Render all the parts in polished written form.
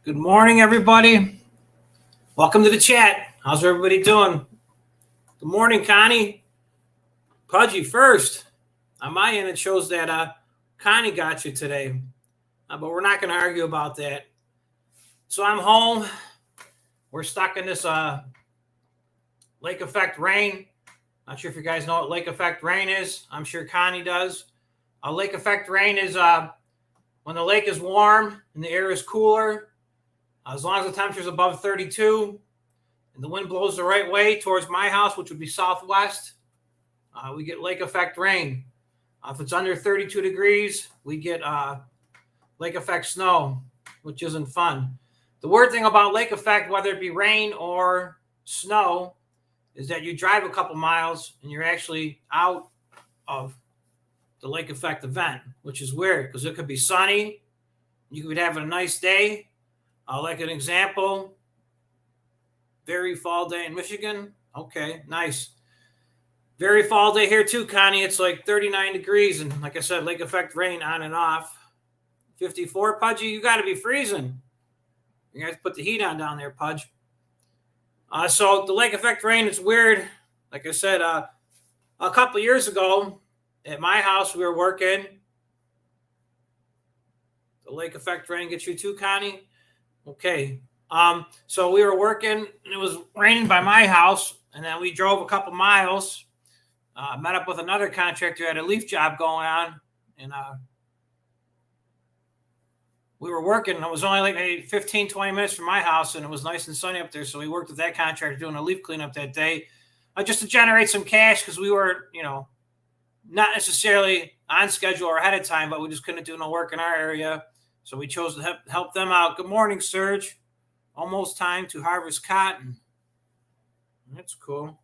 Good morning, everybody. Welcome to the chat. How's everybody doing? Good morning, Connie. Pudgy first. On my end, it shows that Connie got you today, but we're not going to argue about that. So I'm home. We're stuck in this lake effect rain. Not sure if you guys know what lake effect rain is. I'm sure Connie does. Lake effect rain is when the lake is warm and the air is cooler. As long as the temperature is above 32 and the wind blows the right way towards my house, which would be southwest, we get lake effect rain. If it's under 32 degrees, we get lake effect snow, which isn't fun. The weird thing about lake effect, whether it be rain or snow, is that you drive a couple miles and you're actually out of the lake effect event, which is weird because it could be sunny. You could be having a nice day. Like an example, very fall day in Michigan. Okay, nice. Very fall day here too, Connie. It's like 39 degrees. And like I said, lake effect rain on and off. 54, Pudgy, you got to be freezing. You guys put the heat on down there, Pudge. So the lake effect rain is weird. Like I said, a couple years ago at my house, we were working. The lake effect rain gets you too, Connie? Okay. So we were working and it was raining by my house, and then we drove a couple miles, met up with another contractor, had a leaf job going on, and we were working. It was only like maybe 15, 20 minutes from my house, and it was nice and sunny up there. So we worked with that contractor doing a leaf cleanup that day, just to generate some cash because we were, not necessarily on schedule or ahead of time, but we just couldn't do no work in our area. So we chose to help them out. Good morning, Serge. Almost time to harvest cotton. That's cool.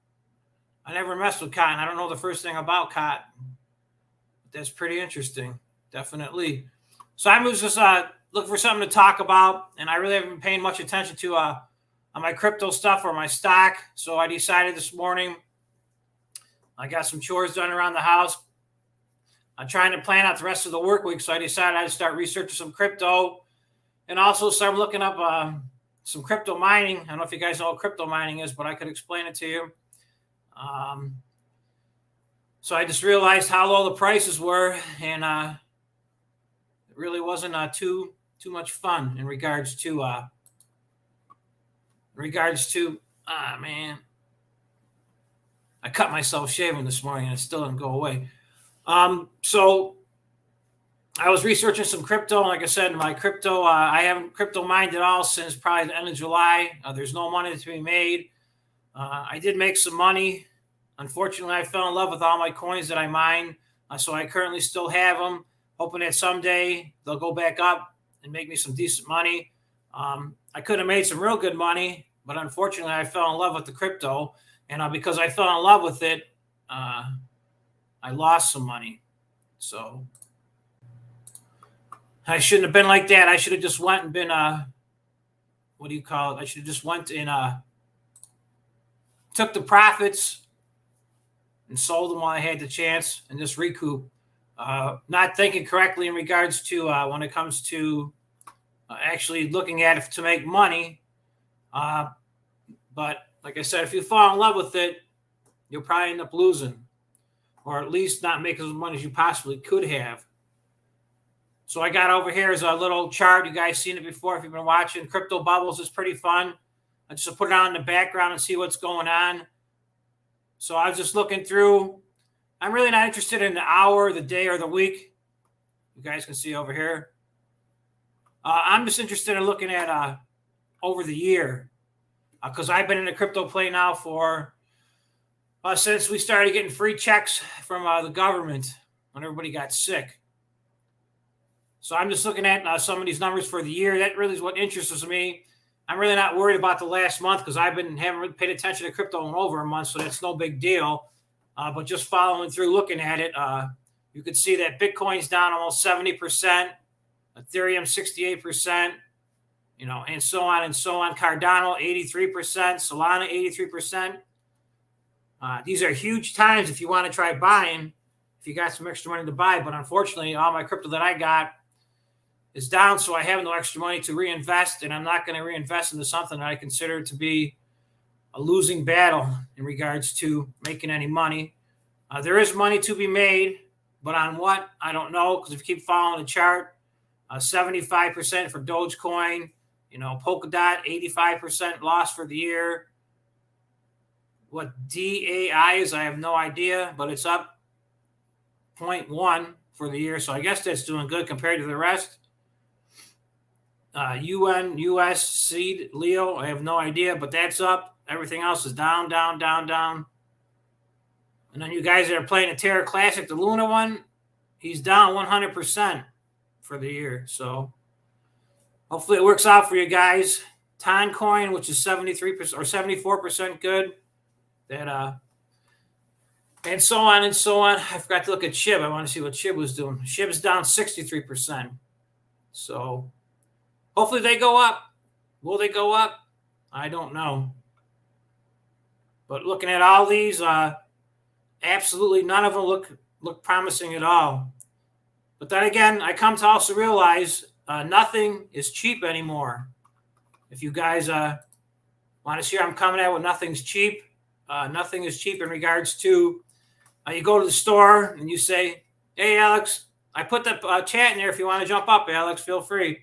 I never messed with cotton. I don't know the first thing about cotton. But that's pretty interesting. Definitely. So I was just looking for something to talk about, and I really haven't been paying much attention to on my crypto stuff or my stock. So I decided this morning I got some chores done around the house. I'm trying to plan out the rest of the work week, so I decided I'd start researching some crypto and also start looking up some crypto mining. I don't know if you guys know what crypto mining is, but I could explain it to you. So I just realized how low the prices were, and it really wasn't too much fun in regards to man, I cut myself shaving this morning and it still didn't go away. So I was researching some crypto. And like I said, my crypto, I haven't crypto mined at all since probably the end of July. There's no money to be made. I did make some money. Unfortunately, I fell in love with all my coins that I mine. So I currently still have them, hoping that someday they'll go back up and make me some decent money. I could have made some real good money, but unfortunately, I fell in love with the crypto. And because I fell in love with it, I lost some money. So I shouldn't have been like that. I should have just went and been, what do you call it? I should have just went and took the profits and sold them while I had the chance and just recoup. Not thinking correctly in regards to when it comes to actually looking at it to make money. But like I said, if you fall in love with it, you'll probably end up losing, or at least not make as much money as you possibly could have. So I got over here is a little chart. You guys seen it before if you've been watching. Crypto Bubbles is pretty fun. I just put it on in the background and see what's going on. So I was just looking through. I'm really not interested in the hour, the day, or the week. You guys can see over here. I'm just interested in looking at over the year, because I've been in the crypto play now for since we started getting free checks from the government when everybody got sick. So I'm just looking at some of these numbers for the year. That really is what interests me. I'm really not worried about the last month because haven't really paid attention to crypto in over a month, so that's no big deal. But just following through, looking at it, you could see that Bitcoin's down almost 70%, Ethereum 68%, and so on and so on. Cardano 83%, Solana 83%. These are huge times if you want to try buying, if you got some extra money to buy. But unfortunately, all my crypto that I got is down, so I have no extra money to reinvest, and I'm not going to reinvest into something that I consider to be a losing battle in regards to making any money. There is money to be made, but on what? I don't know, because if you keep following the chart, 75% for Dogecoin, Polkadot, 85% loss for the year. What DAI is, I have no idea, but it's up 0.1 for the year, so I guess that's doing good compared to the rest. US Seed Leo, I have no idea, but that's up. Everything else is down, down, down, down. And then you guys that are playing the Terra Classic, the Luna one, he's down 100% for the year. So hopefully it works out for you guys. Toncoin, which is 73% or 74% good. That and so on and so on. I forgot to look at SHIB. I want to see what SHIB was doing. SHIB is down 63%. So hopefully they go up. Will they go up? I don't know. But looking at all these, absolutely none of them look promising at all. But then again, I come to also realize nothing is cheap anymore. If you guys want to see I'm coming at with nothing's cheap, nothing is cheap in regards to you go to the store and you say, hey, Alex, I put the chat in there if you want to jump up, Alex, feel free.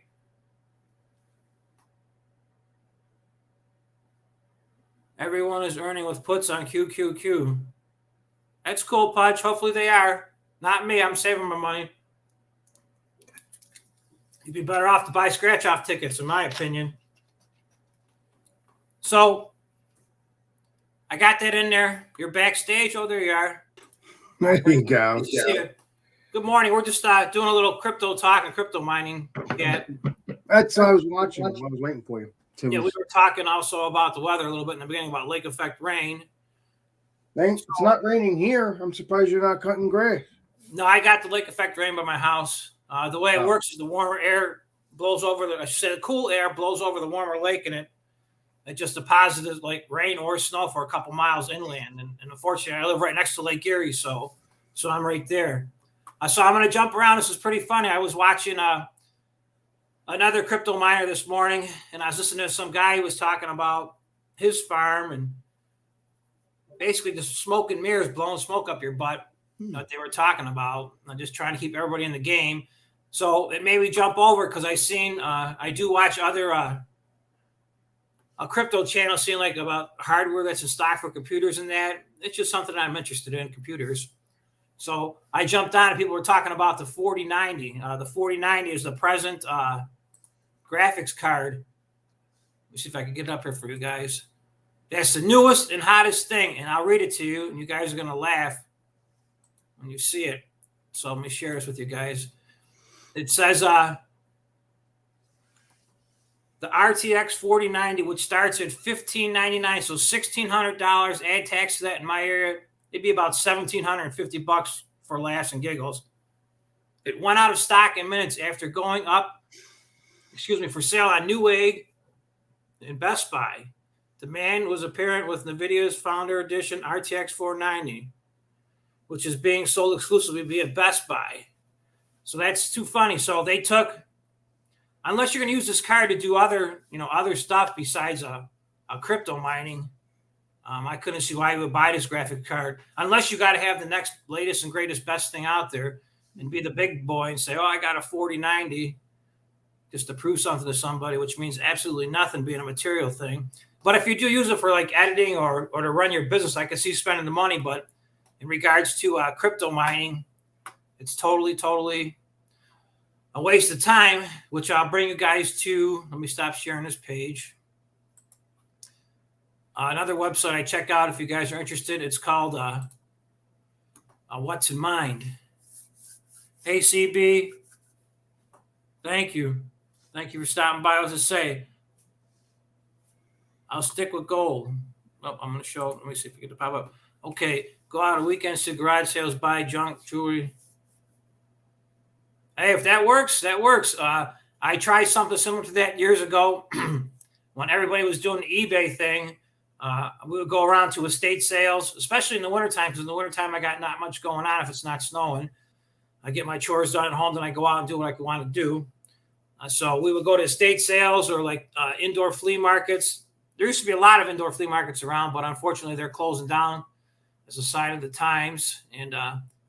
Everyone is earning with puts on QQQ. That's cool, Pudge. Hopefully they are. Not me. I'm saving my money. You'd be better off to buy scratch-off tickets, in my opinion. So I got that in there. You're backstage. Oh, there you are. There you go. Yeah. Good morning. We're just doing a little crypto talk and crypto mining. Yeah. That's what I was watching. I was waiting for you. Yeah, we were talking also about the weather a little bit in the beginning about lake effect rain. It's not raining here. I'm surprised you're not cutting grass. No, I got the lake effect rain by my house. The way it works is the warmer air blows over the cool air blows over the warmer lake, and it just deposits like rain or snow for a couple miles inland. And unfortunately, I live right next to Lake Erie, so I'm right there. So I'm going to jump around. This is pretty funny. I was watching another crypto miner this morning, and I was listening to some guy who was talking about his farm and basically just smoke and mirrors, blowing smoke up your butt. What they were talking about. I'm just trying to keep everybody in the game. So it made me jump over because I do watch other a crypto channel, seeing like about hardware that's in stock for computers and that. It's just something that I'm interested in, computers. So I jumped on and people were talking about the 4090. The 4090 is the present graphics card. Let me see if I can get it up here for you guys. That's the newest and hottest thing, and I'll read it to you, and you guys are going to laugh when you see it. So let me share this with you guys. It says the RTX 4090, which starts at $1,599, so $1,600. Add tax to that in my area, it'd be about $1,750 for laughs and giggles. It went out of stock in minutes after going up, for sale on Newegg and Best Buy. Demand was apparent with NVIDIA's Founder Edition RTX 490, which is being sold exclusively via Best Buy. So that's too funny. So they took, unless you're going to use this card to do other stuff besides a crypto mining, I couldn't see why you would buy this graphic card unless you got to have the next latest and greatest best thing out there and be the big boy and say, oh, I got a 4090 just to prove something to somebody, which means absolutely nothing being a material thing. But if you do use it for like editing or to run your business, I can see spending the money. But in regards to crypto mining, it's totally a waste of time, which I'll bring you guys to. Let me stop sharing this page. Another website I check out if you guys are interested. It's called What's in Mind. Hey, CB. Thank you. Thank you for stopping by. I was to say, I'll stick with gold. Oh, I'm going to show. Let me see if we get to pop up. Okay. Go out on weekends to garage sales, buy junk jewelry. Hey, if that works, that works. I tried something similar to that years ago when everybody was doing the eBay thing. We would go around to estate sales, especially in the wintertime, because in the wintertime I got not much going on if it's not snowing. I get my chores done at home, then I go out and do what I want to do. So we would go to estate sales or like indoor flea markets. There used to be a lot of indoor flea markets around, but unfortunately they're closing down as a sign of the times. And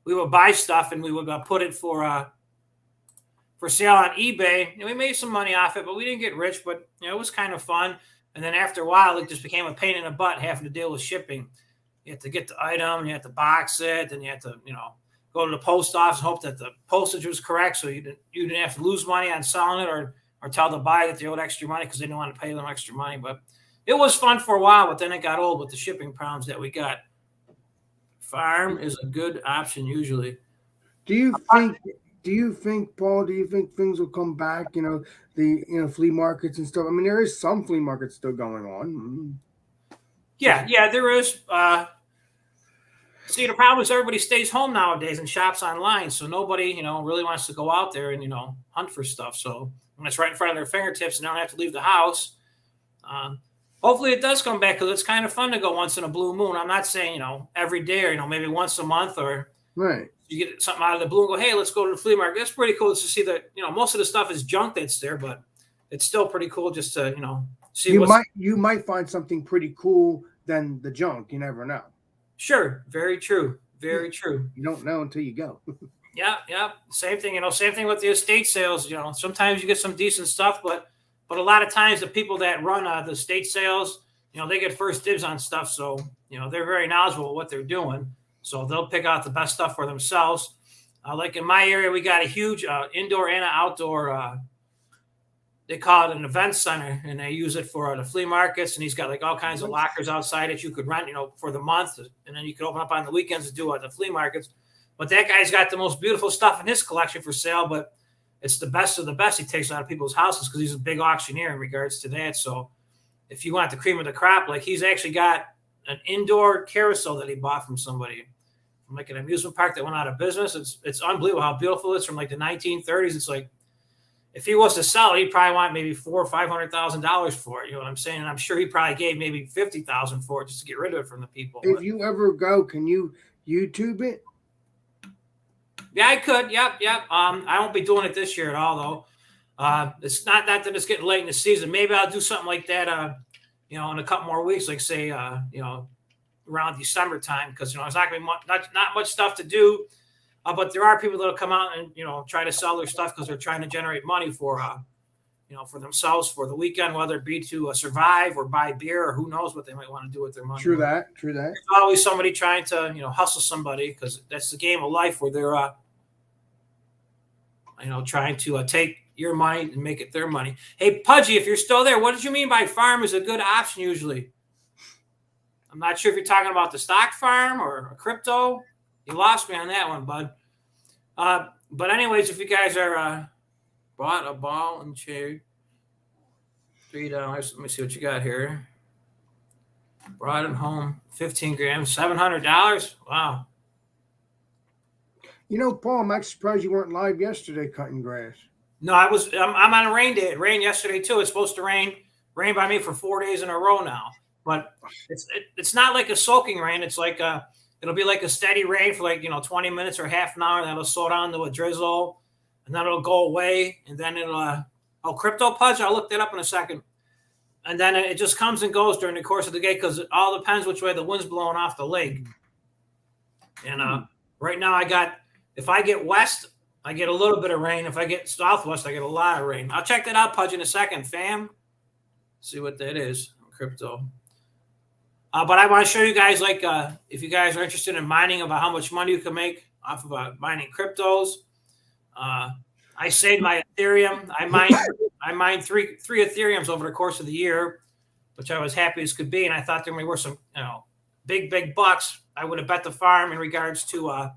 we would buy stuff and we would put it for sale on eBay. And we made some money off it, but we didn't get rich. But it was kind of fun. And then after a while, it just became a pain in the butt having to deal with shipping. You have to get the item, you have to box it, and you have to, go to the post office and hope that the postage was correct, so you didn't have to lose money on selling it or tell the buyer that they owed extra money because they didn't want to pay them extra money. But it was fun for a while, but then it got old with the shipping problems that we got. Farm is a good option usually. Do you think, Paul? Do you think things will come back? The flea markets and stuff. I mean, there is some flea markets still going on. Yeah, there is. See, the problem is everybody stays home nowadays and shops online, so nobody, really wants to go out there and hunt for stuff. So when it's right in front of their fingertips and they don't have to leave the house, hopefully it does come back because it's kind of fun to go once in a blue moon. I'm not saying every day or maybe once a month or right. You get something out of the blue and go, hey, let's go to the flea market. It's pretty cool to see that most of the stuff is junk that's there, but it's still pretty cool just to see. You might find something pretty cool than the junk. You never know. Sure. Very true. Very true. You don't know until you go. Yeah. Same thing, same thing with the estate sales. Sometimes you get some decent stuff, but a lot of times the people that run the estate sales, they get first dibs on stuff. So, they're very knowledgeable of what they're doing. So they'll pick out the best stuff for themselves. Like in my area, we got a huge indoor and outdoor, they call it an event center, and they use it for the flea markets. And he's got like all kinds of lockers outside that you could rent, for the month. And then you could open up on the weekends to do the flea markets. But that guy's got the most beautiful stuff in his collection for sale, but it's the best of the best he takes out of people's houses because he's a big auctioneer in regards to that. So if you want the cream of the crop, like he's actually got an indoor carousel that he bought from somebody, from like an amusement park that went out of business. It's unbelievable how beautiful it is from like the 1930s. It's like, if he was to sell it, he'd probably want maybe $400,000 or $500,000 for it. You know what I'm saying? And I'm sure he probably gave maybe $50,000 for it just to get rid of it from the people. If you ever go, can you YouTube it? Yeah, I could. Yep. I won't be doing it this year at all, though. It's not that it's getting late in the season. Maybe I'll do something like that, in a couple more weeks, like say, around December time, because it's not going to be not much stuff to do. But there are people that'll come out and try to sell their stuff because they're trying to generate money for for themselves for the weekend, whether it be to survive or buy beer or who knows what they might want to do with their money. True that. There's always somebody trying to hustle somebody because that's the game of life where they're trying to take your money and make it their money. Hey, Pudgy, if you're still there, what did you mean by farm is a good option usually? I'm not sure if you're talking about the stock farm or a crypto. You lost me on that one, bud. But anyways, if you guys are bought a ball and chain, $3. Let me see what you got here. Brought it home, 15 grams, $700. Wow. Paul, I'm actually surprised you weren't live yesterday cutting grass. No, I'm on a rain day. It rained yesterday too. It's supposed to rain by me for 4 days in a row now. But it's not like a soaking rain. It's like it'll be like a steady rain for like 20 minutes or half an hour, and that'll slow down to a drizzle, and then it'll go away, and then it'll crypto Pudge. I'll look that up in a second. And then it just comes and goes during the course of the day because it all depends which way the wind's blowing off the lake. And right now if I get west, I get a little bit of rain. If I get southwest, I get a lot of rain. I'll check that out, Pudge, in a second, fam. See what that is, crypto. But I want to show you guys, if you guys are interested in mining, about how much money you can make off of mining cryptos. I saved my Ethereum. I mined three Ethereums over the course of the year, which I was happy as could be. And I thought there were some, big bucks. I would have bet the farm in regards to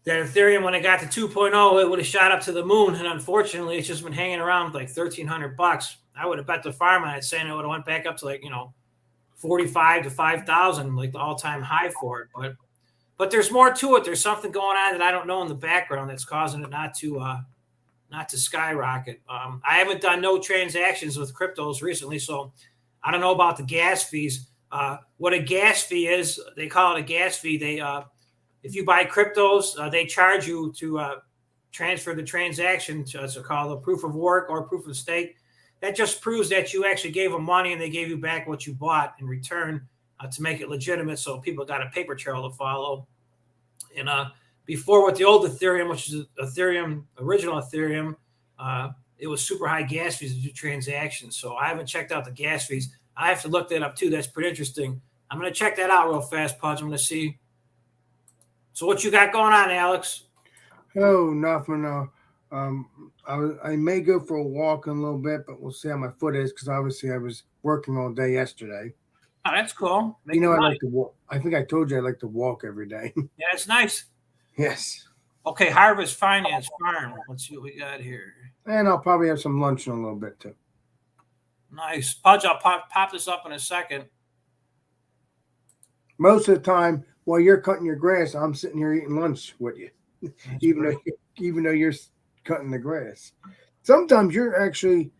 that Ethereum. When it got to 2.0, it would have shot up to the moon. And unfortunately, it's just been hanging around like $1,300. I would have bet the farm on it, saying it would have went back up to 45 to 5,000, like the all-time high for it. But there's more to it. There's something going on that I don't know in the background that's causing it not to skyrocket. I haven't done no transactions with cryptos recently, so I don't know about the gas fees. What a gas fee is, they call it a gas fee. They if you buy cryptos, they charge you to transfer the transaction to call a proof of work or proof of stake. That just proves that you actually gave them money and they gave you back what you bought in return to make it legitimate. So people got a paper trail to follow. And before with the old Ethereum, which is original Ethereum, it was super high gas fees to do transactions. So I haven't checked out the gas fees. I have to look that up too. That's pretty interesting. I'm going to check that out real fast, Pudge. I'm going to see. So what you got going on, Alex? Oh, nothing. I may go for a walk in a little bit, but we'll see how my foot is because obviously I was working all day yesterday. Oh, that's cool. I like to walk. I think I told you I like to walk every day. Yeah, it's nice. Yes. Okay, Harvest Finance Farm. Let's see what we got here. And I'll probably have some lunch in a little bit too. Nice. Pudge, I'll pop this up in a second. Most of the time, while you're cutting your grass, I'm sitting here eating lunch with you, even though you're cutting the grass. Sometimes you're actually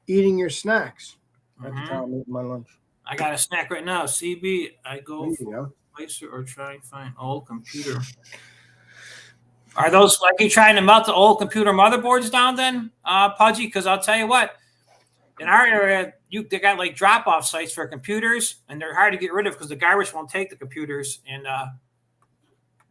eating your snacks at the time I'm eating my lunch. I got a snack right now. CB, I go for placer or try and find old computer. Are those like you trying to melt the old computer motherboards down then, Pudgy? Because I'll tell you what, in our area, they got like drop-off sites for computers, and they're hard to get rid of because the garbage won't take the computers. And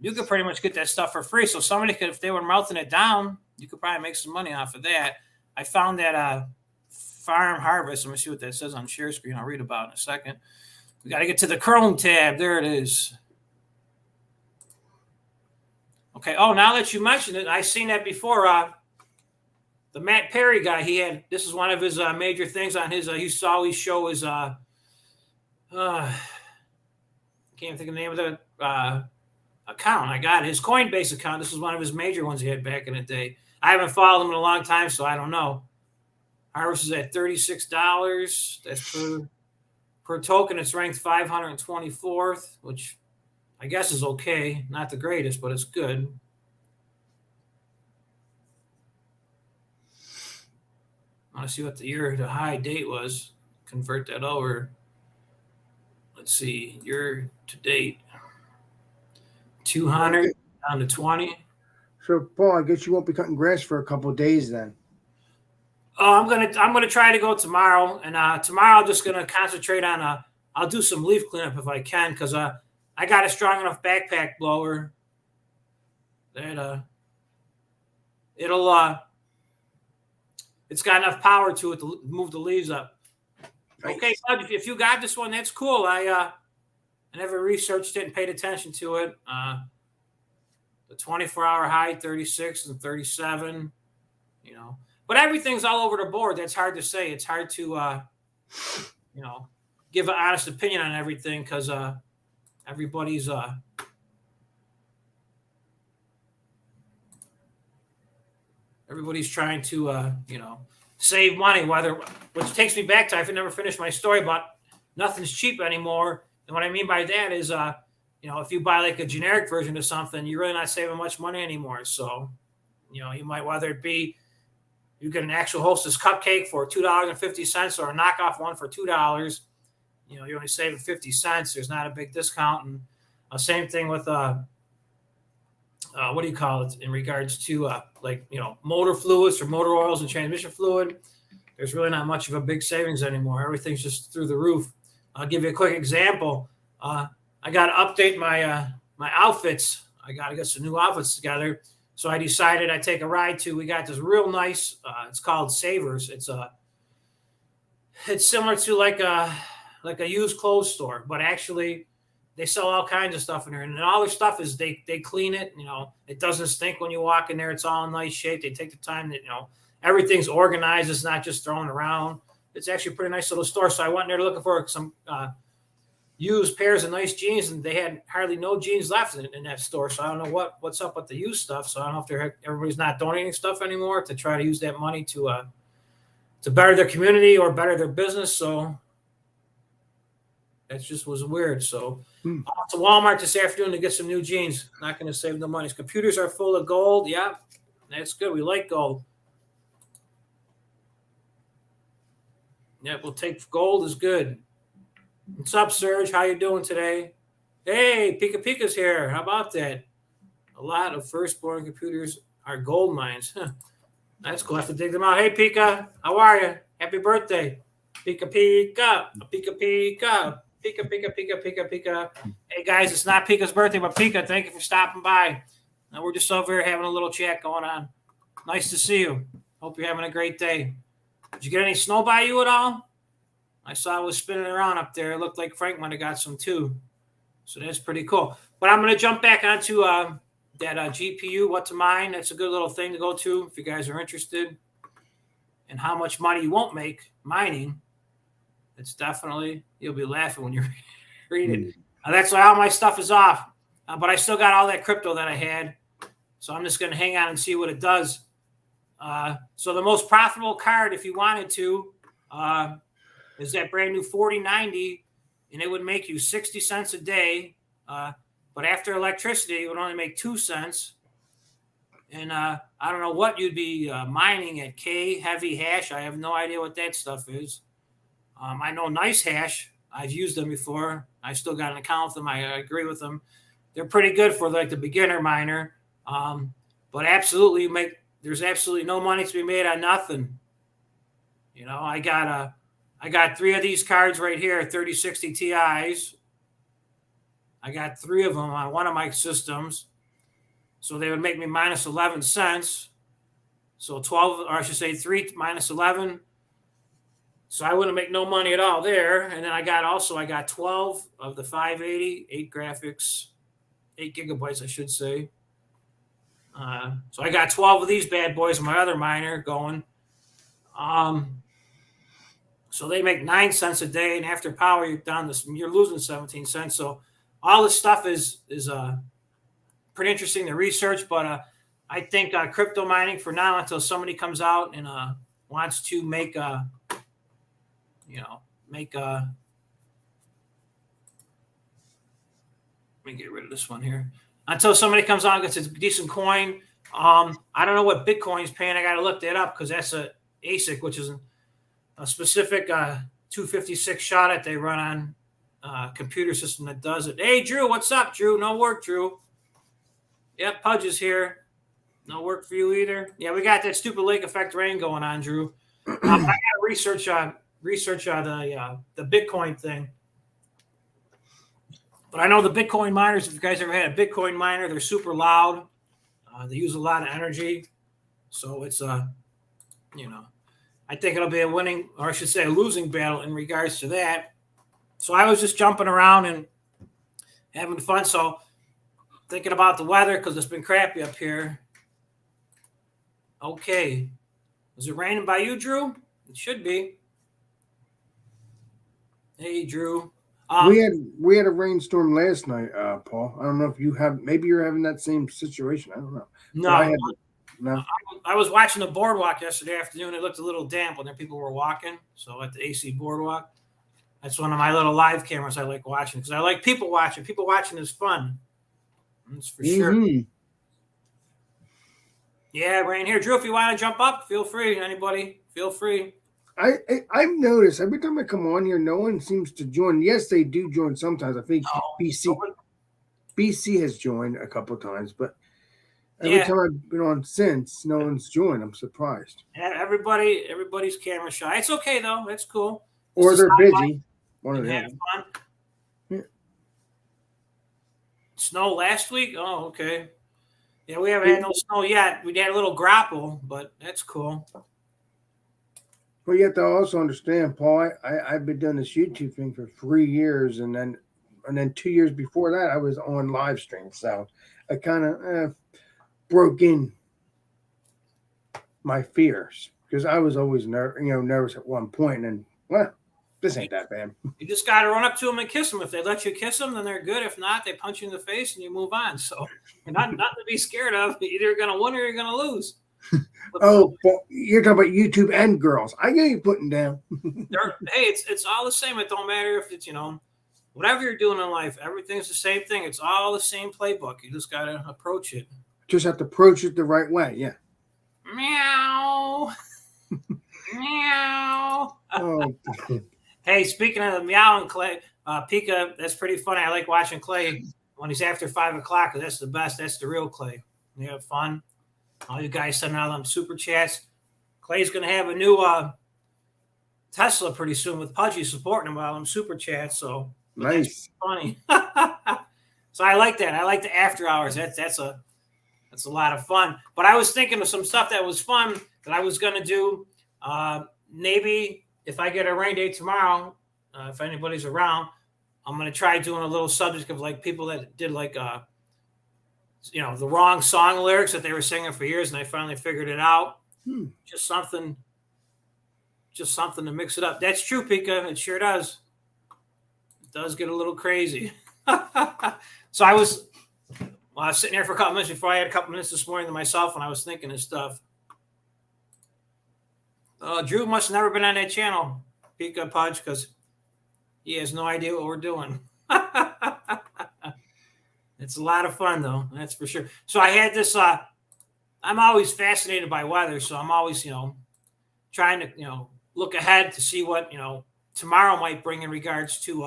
you could pretty much get that stuff for free. So somebody could, if they were melting it down, you could probably make some money off of that. I found that Farm Harvest. Let me see what that says on share screen. I'll read about it in a second. We got to get to the Chrome tab. There it is. Okay. Oh, now that you mentioned it, I've seen that before. The Matt Perry guy, this is one of his major things on his. He used to always show his. Can't think of the name of the account. I got it. His Coinbase account. This is one of his major ones he had back in the day. I haven't followed him in a long time, so I don't know. Harvest is at $36. That's per token. It's ranked 524th, which I guess is okay. Not the greatest, but it's good. I want to see what the high date was. Convert that over. Let's see. Year to date. 200 down to 20. So, Paul, I guess you won't be cutting grass for a couple of days then. Oh, I'm gonna try to go tomorrow, and tomorrow I'm just gonna concentrate on I'll do some leaf cleanup if I can, because I got a strong enough backpack blower that it's got enough power to it to move the leaves up. Nice. Okay, Bud, if you got this one, that's cool. I never researched it and paid attention to it. The 24-hour high, 36 and 37, But everything's all over the board. That's hard to say. It's hard to, give an honest opinion on everything because everybody's trying to, save money. Which takes me back to, I've never finished my story about nothing's cheap anymore. And what I mean by that is, if you buy like a generic version of something, you're really not saving much money anymore. So, you might, whether it be you get an actual Hostess cupcake for $2.50 or a knockoff one for $2, you're only saving 50 cents. There's not a big discount. And same thing with, what do you call it in regards to motor fluids or motor oils and transmission fluid. There's really not much of a big savings anymore. Everything's just through the roof. I'll give you a quick example. I got to update my outfits. I got to get some new outfits together. So I decided I'd take a ride we got this real nice, it's called Savers. It's similar to like a used clothes store, but actually they sell all kinds of stuff in there. And all their stuff is they clean it, it doesn't stink when you walk in there. It's all in nice shape. They take the time that, everything's organized. It's not just thrown around. It's actually a pretty nice little store. So I went in there looking for some used pairs of nice jeans, and they had hardly no jeans left in that store. So I don't know what's up with the used stuff. So I don't know if everybody's not donating stuff anymore to try to use that money to better their community or better their business. So that just was weird. So off to Walmart this afternoon to get some new jeans. Not going to save the money. Computers are full of gold. Yeah, that's good. We like gold. Yeah, we'll take gold is good. What's up, Serge? How you doing today? Hey, Pika Pika's here. How about that? A lot of firstborn computers our gold mines. Huh. That's cool. I have to dig them out. Hey, Pika, how are you? Happy birthday. Pika, Pika, Pika, Pika, Pika, Pika, Pika, Pika, Pika. Hey, guys, it's not Pika's birthday, but Pika, thank you for stopping by. Now we're just over here having a little chat going on. Nice to see you. Hope you're having a great day. Did you get any snow by you at all? I saw it was spinning around up there. It looked like Frank might have got some too. So that's pretty cool. But I'm going to jump back onto that GPU, what to mine. That's a good little thing to go to if you guys are interested in how much money you won't make mining. It's definitely, you'll be laughing when you read it. That's why all my stuff is off. But I still got all that crypto that I had. So I'm just going to hang on and see what it does. So the most profitable card, if you wanted to, is that brand new 4090, and it would make you 60 cents a day. But after electricity, it would only make 2 cents. And I don't know what you'd be mining at K heavy hash. I have no idea what that stuff is. I know Nice Hash. I've used them before. I still got an account with them. I agree with them. They're pretty good for like the beginner miner. But absolutely there's absolutely no money to be made on nothing. You know, I got 3 of these cards right here, 3060 Ti's. I got 3 of them on one of my systems. So they would make me minus 11 cents. So 12, or I should say 3 minus 11. So I wouldn't make no money at all there. And then I got 12 of the 580, 8 graphics, 8 gigabytes, I should say. So I got 12 of these bad boys in my other miner going. So they make 9 cents a day, and after power, you're losing 17 cents. So all this stuff is pretty interesting to research, but I think crypto mining for now until somebody comes out and wants to make let me get rid of this one here. Until somebody comes on and gets a decent coin. I don't know what Bitcoin's paying. I got to look that up because that's a ASIC, which is a specific 256 shot that they run on a computer system that does it. Hey, Drew, what's up, Drew? No work, Drew. Yep, Pudge is here. No work for you either. Yeah, we got that stupid lake effect rain going on, Drew. I got to research on the Bitcoin thing. But I know the Bitcoin miners, if you guys ever had a Bitcoin miner, they're super loud. They use a lot of energy. So it's, I think it'll be a winning, or I should say a losing battle in regards to that. So I was just jumping around and having fun. So thinking about the weather because it's been crappy up here. Okay. Is it raining by you, Drew? It should be. Hey, Drew. We had a rainstorm last night, Paul. I don't know if you have. Maybe you're having that same situation. I don't know. No. I was watching the boardwalk yesterday afternoon. It looked a little damp when people were walking. So at the AC boardwalk, that's one of my little live cameras I like watching because I like people watching. People watching is fun. That's for sure. Yeah, rain here, Drew. If you want to jump up, feel free. Anybody, feel free. I've noticed every time I come on here, no one seems to join. Yes, they do join sometimes. I think BC has joined a couple of times, but every time I've been on since, no one's joined. I'm surprised. Yeah, everybody's camera shy. It's okay though. That's cool. Or they're busy. One of them. Yeah. Snow last week? Oh, okay. Yeah, we haven't had no snow yet. We had a little grapple, but that's cool. Well, you have to also understand, Paul. I've been doing this YouTube thing for 3 years, and then 2 years before that, I was on live stream. So I kind of broke in my fears because I was always nervous at one point, and this ain't that bad. You just got to run up to them and kiss them. If they let you kiss them, then they're good. If not, they punch you in the face and you move on. So you're nothing to be scared of. You're either going to win or you're going to lose. Oh, you're talking about YouTube and girls. I get you putting down. Hey, it's all the same. It don't matter if it's, whatever you're doing in life, everything's the same thing. It's all the same playbook. You just got to approach it. Just have to approach it the right way. Yeah. Meow. Meow. Oh. Hey, speaking of the meowing, Clay, Pika, that's pretty funny. I like watching Clay when he's after 5 o'clock. That's the best. That's the real Clay. You have fun. All you guys sending out them super chats. Clay's going to have a new Tesla pretty soon with Pudgy supporting him while I'm super chats. So nice, funny. So I like that. I like the after hours. That's a lot of fun. But I was thinking of some stuff that was fun that I was going to do. Maybe if I get a rain day tomorrow, if anybody's around, I'm going to try doing a little subject of like people that did like the wrong song lyrics that they were singing for years, and I finally figured it out. Just something to mix it up. That's true, Pika. It sure does. It does get a little crazy. So I was sitting here for a couple minutes before I had a couple minutes this morning to myself, and I was thinking of stuff. Drew must have never been on that channel, Pika Pudge, because he has no idea what we're doing. It's a lot of fun, though. That's for sure. So I had this. I'm always fascinated by weather, so I'm always, trying to, look ahead to see what, tomorrow might bring in regards to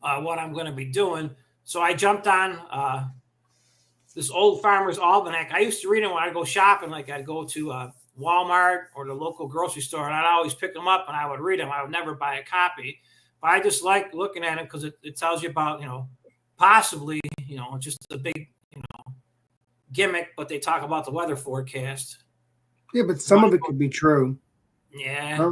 what I'm going to be doing. So I jumped on this old Farmer's Almanac. I used to read them when I go shopping. Like I'd go to Walmart or the local grocery store, and I'd always pick them up and I would read them. I would never buy a copy. But I just like looking at it because it tells you about, possibly, just a big, gimmick, but they talk about the weather forecast. Yeah, but some of it could be true. Yeah.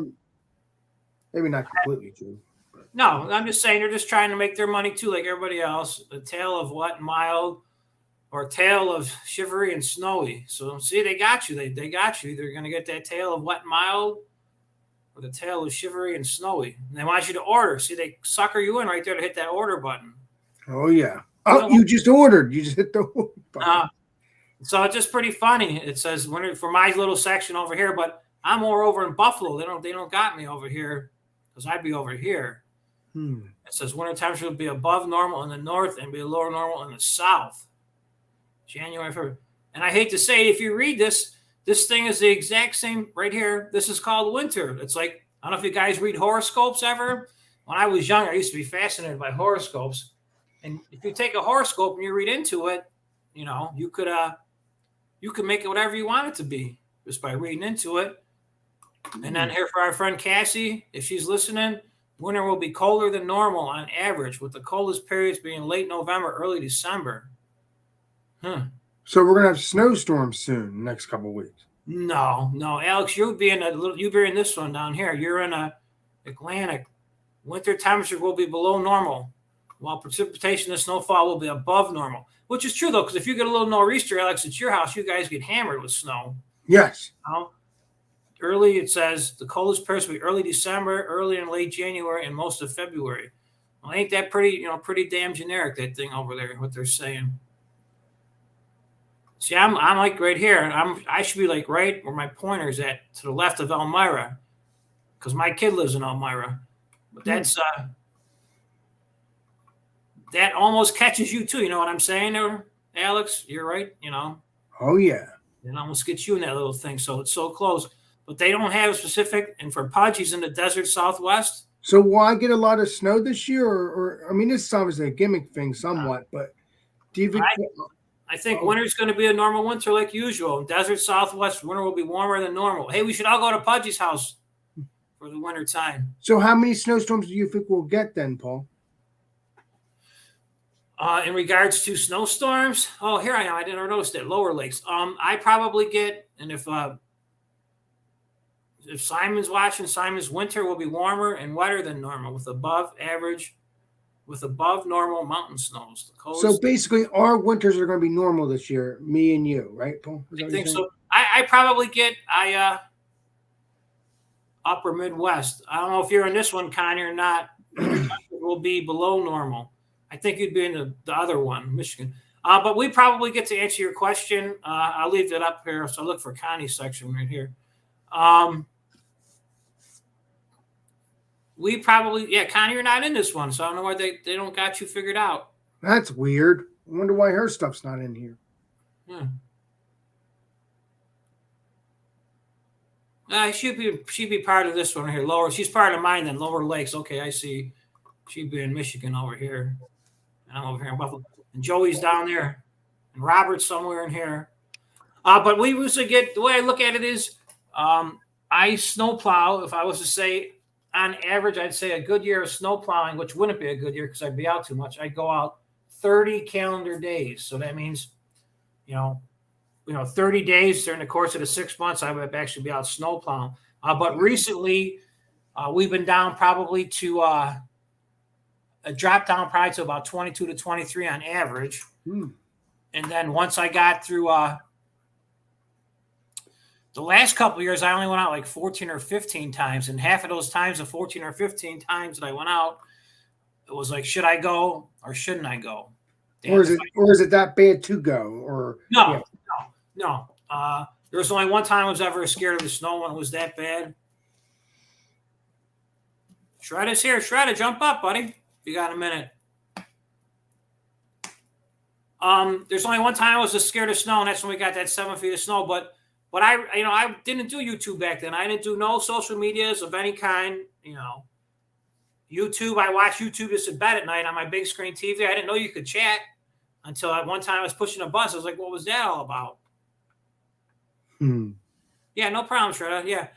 Maybe not completely true. But. No, I'm just saying they're just trying to make their money too, like everybody else. The tale of wet and mild or tale of shivery and snowy. So, see, they got you. They got you. They're going to get that tale of wet and mild or the tale of shivery and snowy. And they want you to order. See, they sucker you in right there to hit that order button. Oh, yeah. Oh, you just ordered. You just hit the order button. So it's just pretty funny. It says winter for my little section over here, but I'm more over in Buffalo. They don't got me over here because I'd be over here. It says winter temperature will be above normal in the north and below normal in the south. January 1st. And I hate to say it, if you read this thing is the exact same right here. This is called winter. It's like, I don't know if you guys read horoscopes ever. When I was young, I used to be fascinated by horoscopes. And if you take a horoscope and you read into it, you could make it whatever you want it to be just by reading into it. And then here for our friend Cassie, if she's listening, winter will be colder than normal on average, with the coldest periods being late November, early December. So we're gonna have snowstorms soon, next couple of weeks. No, Alex, you'll be in this one down here. You're in a Atlantic. Winter temperature will be below normal, while precipitation and snowfall will be above normal. Which is true, though, because if you get a little nor'easter, Alex, at your house, you guys get hammered with snow. Yes. Early, it says the coldest period will be early December, early and late January, and most of February. Well, ain't that pretty damn generic, that thing over there, what they're saying. See, I'm like right here. I should be like right where my pointer's at, to the left of Elmira, because my kid lives in Elmira. But that's that almost catches you too. You know what I'm saying there, Alex? You're right. Oh yeah. It almost gets you in that little thing. So it's so close. But they don't have a specific. And for Pudge, he's in the desert Southwest. So will I get a lot of snow this year, or I mean, this is obviously a gimmick thing somewhat, but do you think? I think winter's going to be a normal winter like usual. Desert Southwest winter will be warmer than normal. Hey, we should all go to Pudgy's house for the winter time. So how many snowstorms do you think we'll get then, Paul? In regards to snowstorms, here I am. I didn't notice that. Lower Lakes. I probably get, and if Simon's watching, Simon's winter will be warmer and wetter than normal, with above normal mountain snows. So basically, our winters are going to be normal this year. Me and you, right, Paul? I think so. I probably get upper Midwest. I don't know if you're in this one, Connie, or not. It will be below normal. I think you'd be in the other one, Michigan. But we probably get to answer your question. I'll leave that up here. So look for Connie's section right here. We probably, Connie, you're not in this one. So I don't know why they don't got you figured out. That's weird. I wonder why her stuff's not in here. She'd be part of this one here. Lower. She's part of mine then. Lower Lakes. Okay, I see. She'd be in Michigan over here. I'm over here in Buffalo. And Joey's down there and Robert's somewhere in here. But we usually get, the way I look at it is, I snowplow. If I was to say on average, I'd say a good year of snowplowing, which wouldn't be a good year because I'd be out too much. I'd go out 30 calendar days. So that means, 30 days during the course of the 6 months, I would actually be out snowplowing. But recently, we've been down probably to a drop down probably to about 22 to 23 on average. And then once I got through the last couple of years, I only went out like 14 or 15 times. And half of those times, the 14 or 15 times that I went out, it was like, should I go or shouldn't I go? Or is it that bad to go? Or no. There was only one time I was ever scared of the snow when it was that bad. Shredda's here. Shredda, jump up, buddy. If you got a minute. There's only one time I was just scared of snow, and that's when we got that 7 feet of snow. But I didn't do YouTube back then. I didn't do no social medias of any kind. YouTube. I watched YouTube just in bed at night on my big screen TV. I didn't know you could chat until at one time I was pushing a bus. I was like, "What was that all about?" Yeah, no problem, Shredda. Yeah.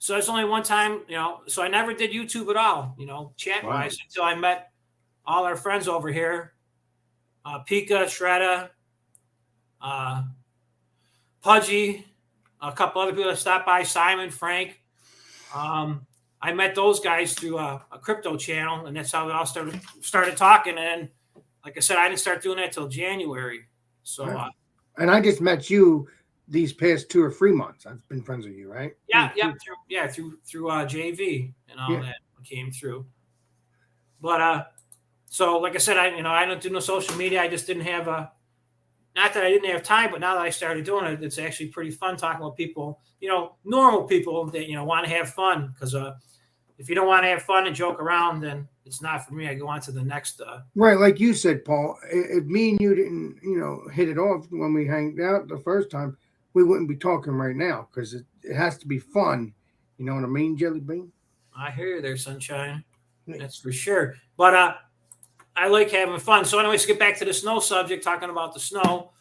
So that's only one time. So I never did YouTube at all. Chat wise until I met all our friends over here. Pika, Shredda, Pudgy, a couple other people that stopped by, Simon, Frank. I met those guys through a crypto channel, and that's how we all started talking. And like I said, I didn't start doing that till January. So, and I just met you these past 2 or 3 months. I've been friends with you, right? Through JV and all that came through. But so like I said, I don't do no social media. I just didn't have not that I didn't have time, but now that I started doing it, it's actually pretty fun talking with people, normal people that, want to have fun. Because if you don't want to have fun and joke around, then it's not for me. I go on to the next. Right. Like you said, Paul, if me and you didn't, hit it off when we hanged out the first time, we wouldn't be talking right now because it has to be fun. You know what I mean, Jelly Bean? I hear you there, Sunshine. That's for sure. But I like having fun. So anyways, to get back to the snow subject, talking about the snow,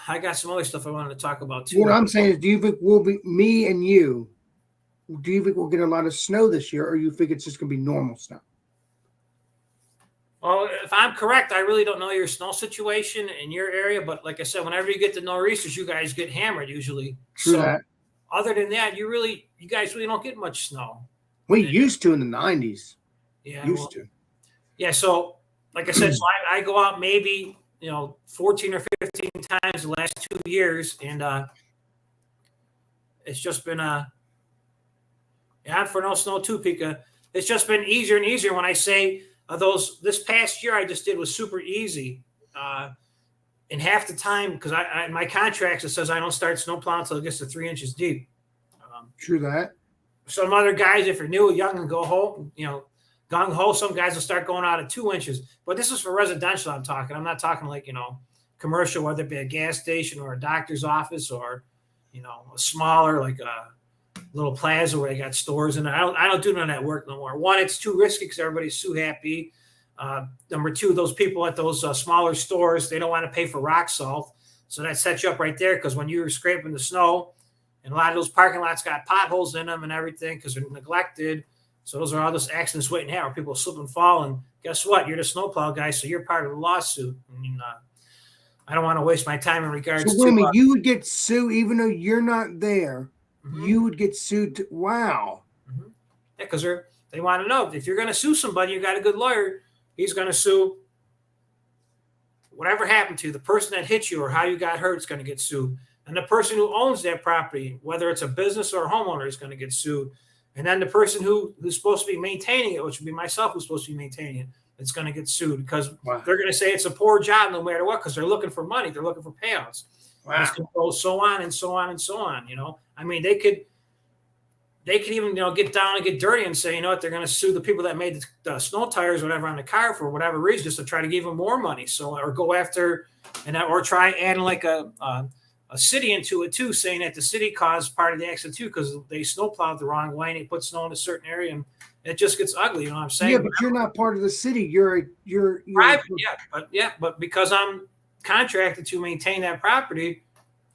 I got some other stuff I wanted to talk about too. What I'm saying is, do you think we'll be, me and you, do you think we'll get a lot of snow this year, or you think it's just going to be normal snow? Well, if I'm correct, I really don't know your snow situation in your area, but like I said, whenever you get the nor'easters, you guys get hammered usually. True that. Other than that, you guys really don't get much snow. We used to in the 90s. Yeah. Used to. Yeah. So like I said, so I go out maybe, 14 or 15 times the last 2 years. And it's just been, for no snow too, Pika. It's just been easier and easier when I say, this past year I just did was super easy. In half the time, because I my contracts, it says I don't start snowplowing until it gets to 3 inches deep. True that. Some other guys, if you're new, young, and go home, gung ho, some guys will start going out at 2 inches. But this is for residential. I'm talking. I'm not talking like commercial, whether it be a gas station or a doctor's office or a smaller like a little plaza where they got stores in it. I don't do none of that work no more. One, it's too risky because everybody's too happy. Number two, those people at those smaller stores, they don't want to pay for rock salt. So that sets you up right there because when you're scraping the snow, and a lot of those parking lots got potholes in them and everything because they're neglected. So those are all those accidents waiting to happen where people slip and fall. And guess what? You're the snowplow guy, so you're part of the lawsuit. I mean, I don't want to waste my time in regards to. Wait, you would get sued even though you're not there. Mm-hmm. You would get sued. Wow. Mm-hmm. Yeah, because they want to know if you're going to sue somebody, you got a good lawyer. He's going to sue whatever happened to you. The person that hit you or how you got hurt is going to get sued. And the person who owns that property, whether it's a business or a homeowner, is going to get sued. And then the person who's supposed to be maintaining it, which would be myself who's supposed to be maintaining it, it's going to get sued because they're going to say it's a poor job no matter what because they're looking for money. They're looking for payouts. Wow. It's going to go so on and so on and so on. I mean, they could even get down and get dirty and say, they're going to sue the people that made the snow tires or whatever on the car for whatever reason, just to try to give them more money. So, or go after or try adding like a city into it too, saying that the city caused part of the accident too because they snowplowed the wrong way and they put snow in a certain area and it just gets ugly. You know what I'm saying? Yeah, but you're not part of the city. You're private. But because contracted to maintain that property,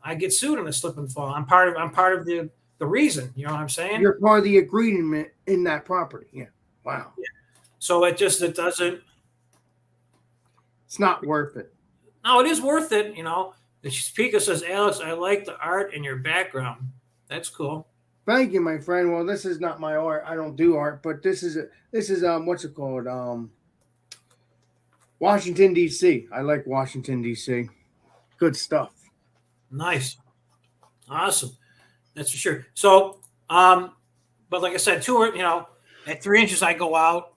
I get sued on a slip and fall. I'm part of the reason. You know what I'm saying? You're part of the agreement in that property. Yeah. Wow. Yeah. So it doesn't. It's not worth it. No, it is worth it. You know, the speaker says, Alex, I like the art in your background. That's cool. Thank you, my friend. Well, this is not my art. I don't do art, but this is what's it called? Washington D.C. I like Washington D.C. Good stuff. Nice, awesome. That's for sure. So, but like I said, at 3 inches I go out,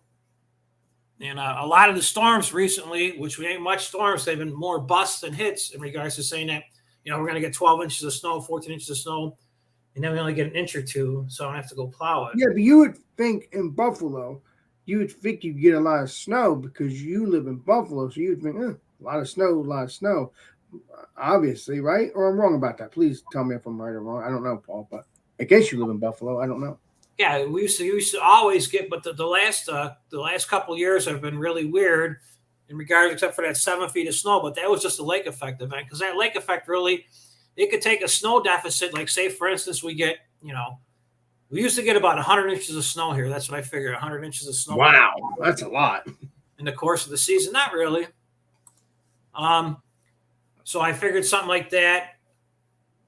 and a lot of the storms recently, which we ain't much storms, they've been more busts than hits in regards to saying that we're going to get 12 inches of snow, 14 inches of snow. And then we only get an inch or two, so I don't have to go plow it. Yeah, but you would think in Buffalo, you would think you'd get a lot of snow because you live in Buffalo. So you'd think, a lot of snow. Obviously, right? Or I'm wrong about that. Please tell me if I'm right or wrong. I don't know, Paul, but in case you live in Buffalo, I don't know. Yeah, we used to always get, but the last couple of years have been really weird in regards, except for that 7 feet of snow. But that was just a lake effect event, because that lake effect really. It could take a snow deficit, like say, for instance, we get, we used to get about 100 inches of snow here. That's what I figured, 100 inches of snow. Wow, that's a lot. In the course of the season. Not really. So I figured something like that.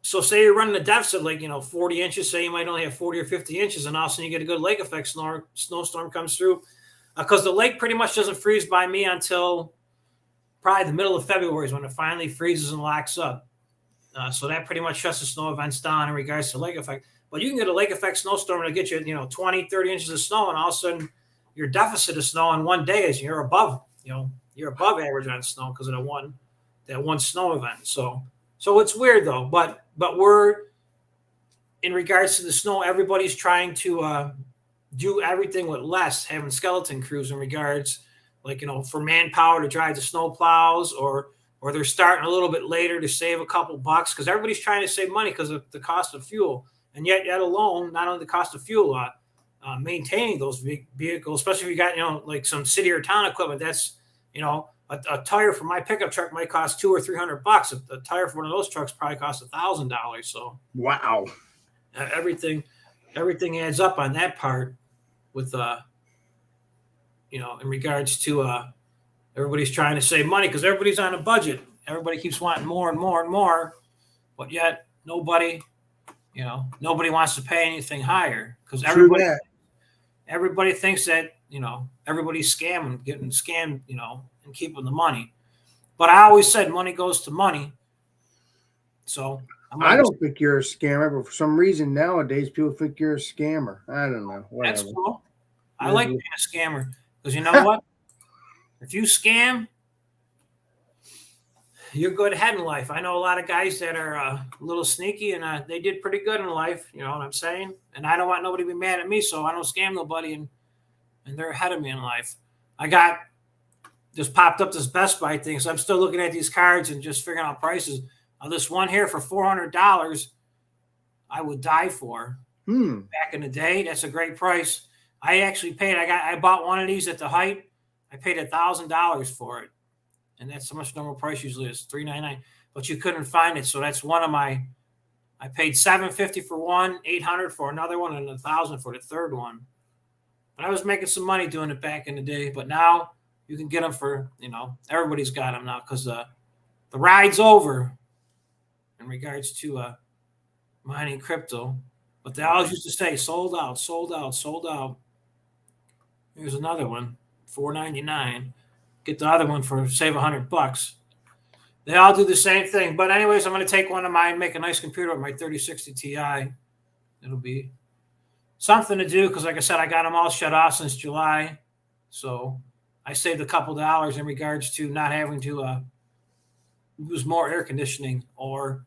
So say you're running a deficit, like, 40 inches, say you might only have 40 or 50 inches, and all of a sudden you get a good lake effect snowstorm comes through. Because the lake pretty much doesn't freeze by me until probably the middle of February is when it finally freezes and locks up. So that pretty much shuts the snow events down in regards to lake effect. But you can get a lake effect snowstorm that'll get you, 20, 30 inches of snow, and all of a sudden your deficit of snow in one day is you're above average on snow because of that one snow event. So it's weird though. But we're, in regards to the snow, everybody's trying to do everything with less, having skeleton crews in regards, like, for manpower to drive the snow plows, or they're starting a little bit later to save a couple bucks, because everybody's trying to save money because of the cost of fuel. And yet alone, not only the cost of fuel, maintaining those vehicles, especially if you got, like some city or town equipment, that's, a tire for my pickup truck might cost $200 or $300. A tire for one of those trucks probably costs $1,000. So wow, everything adds up on that part with, in regards to, everybody's trying to save money because everybody's on a budget. Everybody keeps wanting more and more and more, but yet nobody wants to pay anything higher because everybody thinks that, everybody's getting scammed, and keeping the money. But I always said money goes to money. So I don't think you're a scammer, but for some reason nowadays people think you're a scammer. I don't know. Whatever. That's cool. I like being a scammer because you know what? If you scam, you're good ahead in life. I know a lot of guys that are a little sneaky, and they did pretty good in life. You know what I'm saying? And I don't want nobody to be mad at me, so I don't scam nobody, and they're ahead of me in life. I got just popped up this Best Buy thing, so I'm still looking at these cards and just figuring out prices. This one here for $400, I would die for. Back in the day, that's a great price. I actually paid. I bought one of these at the height. I paid $1,000 for it, and that's how much normal price usually is, $399. But you couldn't find it, so that's one of my. I paid $750 for one, $800 for another one, and $1,000 for the third one. But I was making some money doing it back in the day. But now you can get them for, everybody's got them now because the ride's over in regards to mining crypto. But they always used to say sold out, sold out, sold out. Here's another one. $4.99. Get the other one for save $100. They all do the same thing. But anyways, I'm going to take one of mine, make a nice computer with my 3060 Ti. It'll be something to do because, like I said, I got them all shut off since July. So I saved a couple dollars in regards to not having to use more air conditioning. Or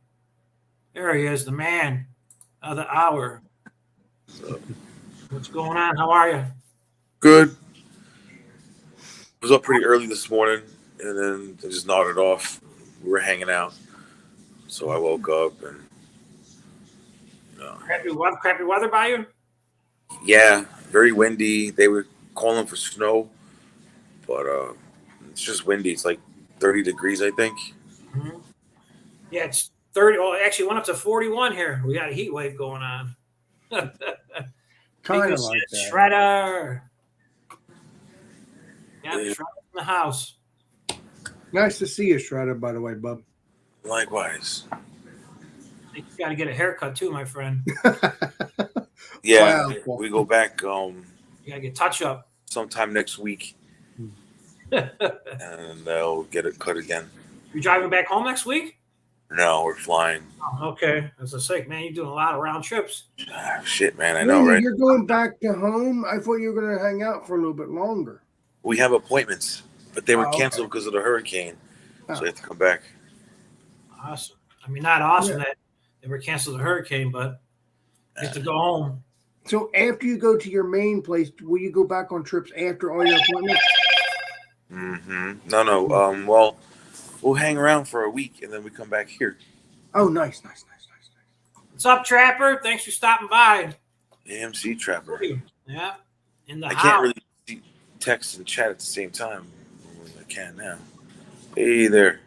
there he is, the man of the hour. What's going on? How are you? Good. I was up pretty early this morning, and then I just nodded off. We were hanging out, so I woke up and crappy weather by you? Yeah, very windy. They were calling for snow, but it's just windy. It's like 30 degrees, I think. Mhm. Yeah, it's 30. Oh, actually, it went up to 41 here. We got a heat wave going on. Kind Big of like that. shredder. Yeah, Yeah. shredder in the house. Nice to see you, Shredder, by the way, bub. Likewise. I think you got to get a haircut too, my friend. Yeah, Wow. we go back You got to get touch up. sometime next week, You're and they'll get it cut again. driving back home next week? No, we're flying. Oh, okay. As I say, man, you're doing a lot of round trips. Ah, shit, man, I know, Really, right? you're going back to home? I thought you were going to hang out for a little bit longer. We have appointments, but they were Oh, okay. canceled because of the hurricane, so Oh. we have to come back. Awesome. I mean, not awesome Yeah. that they were canceled the hurricane, but you get to go home. So after you go to your main place, will you go back on trips after all your appointments? Mm-hmm. No. Well, we'll hang around for a week, and then we come back here. Oh, nice. What's up, Trapper? Thanks for stopping by. AMC Trapper. Yeah. In the I house. can't really see text and chat at the same time. I can now. Hey there.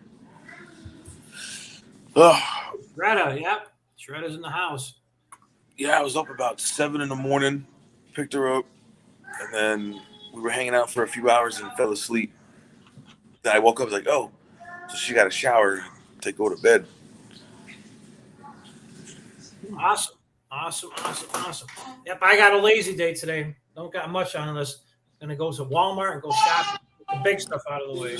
Oh, Greta, yep. Shredder's in the house. yeah, I was up about 7 a.m, picked her up, and then we were hanging out for a few hours and fell asleep. Then I woke up like, oh, so she got a shower to go to bed. Awesome. Yep, I got a lazy day today. Don't got much on this. Gonna go to Walmart and go shopping. Get the big stuff out of the way.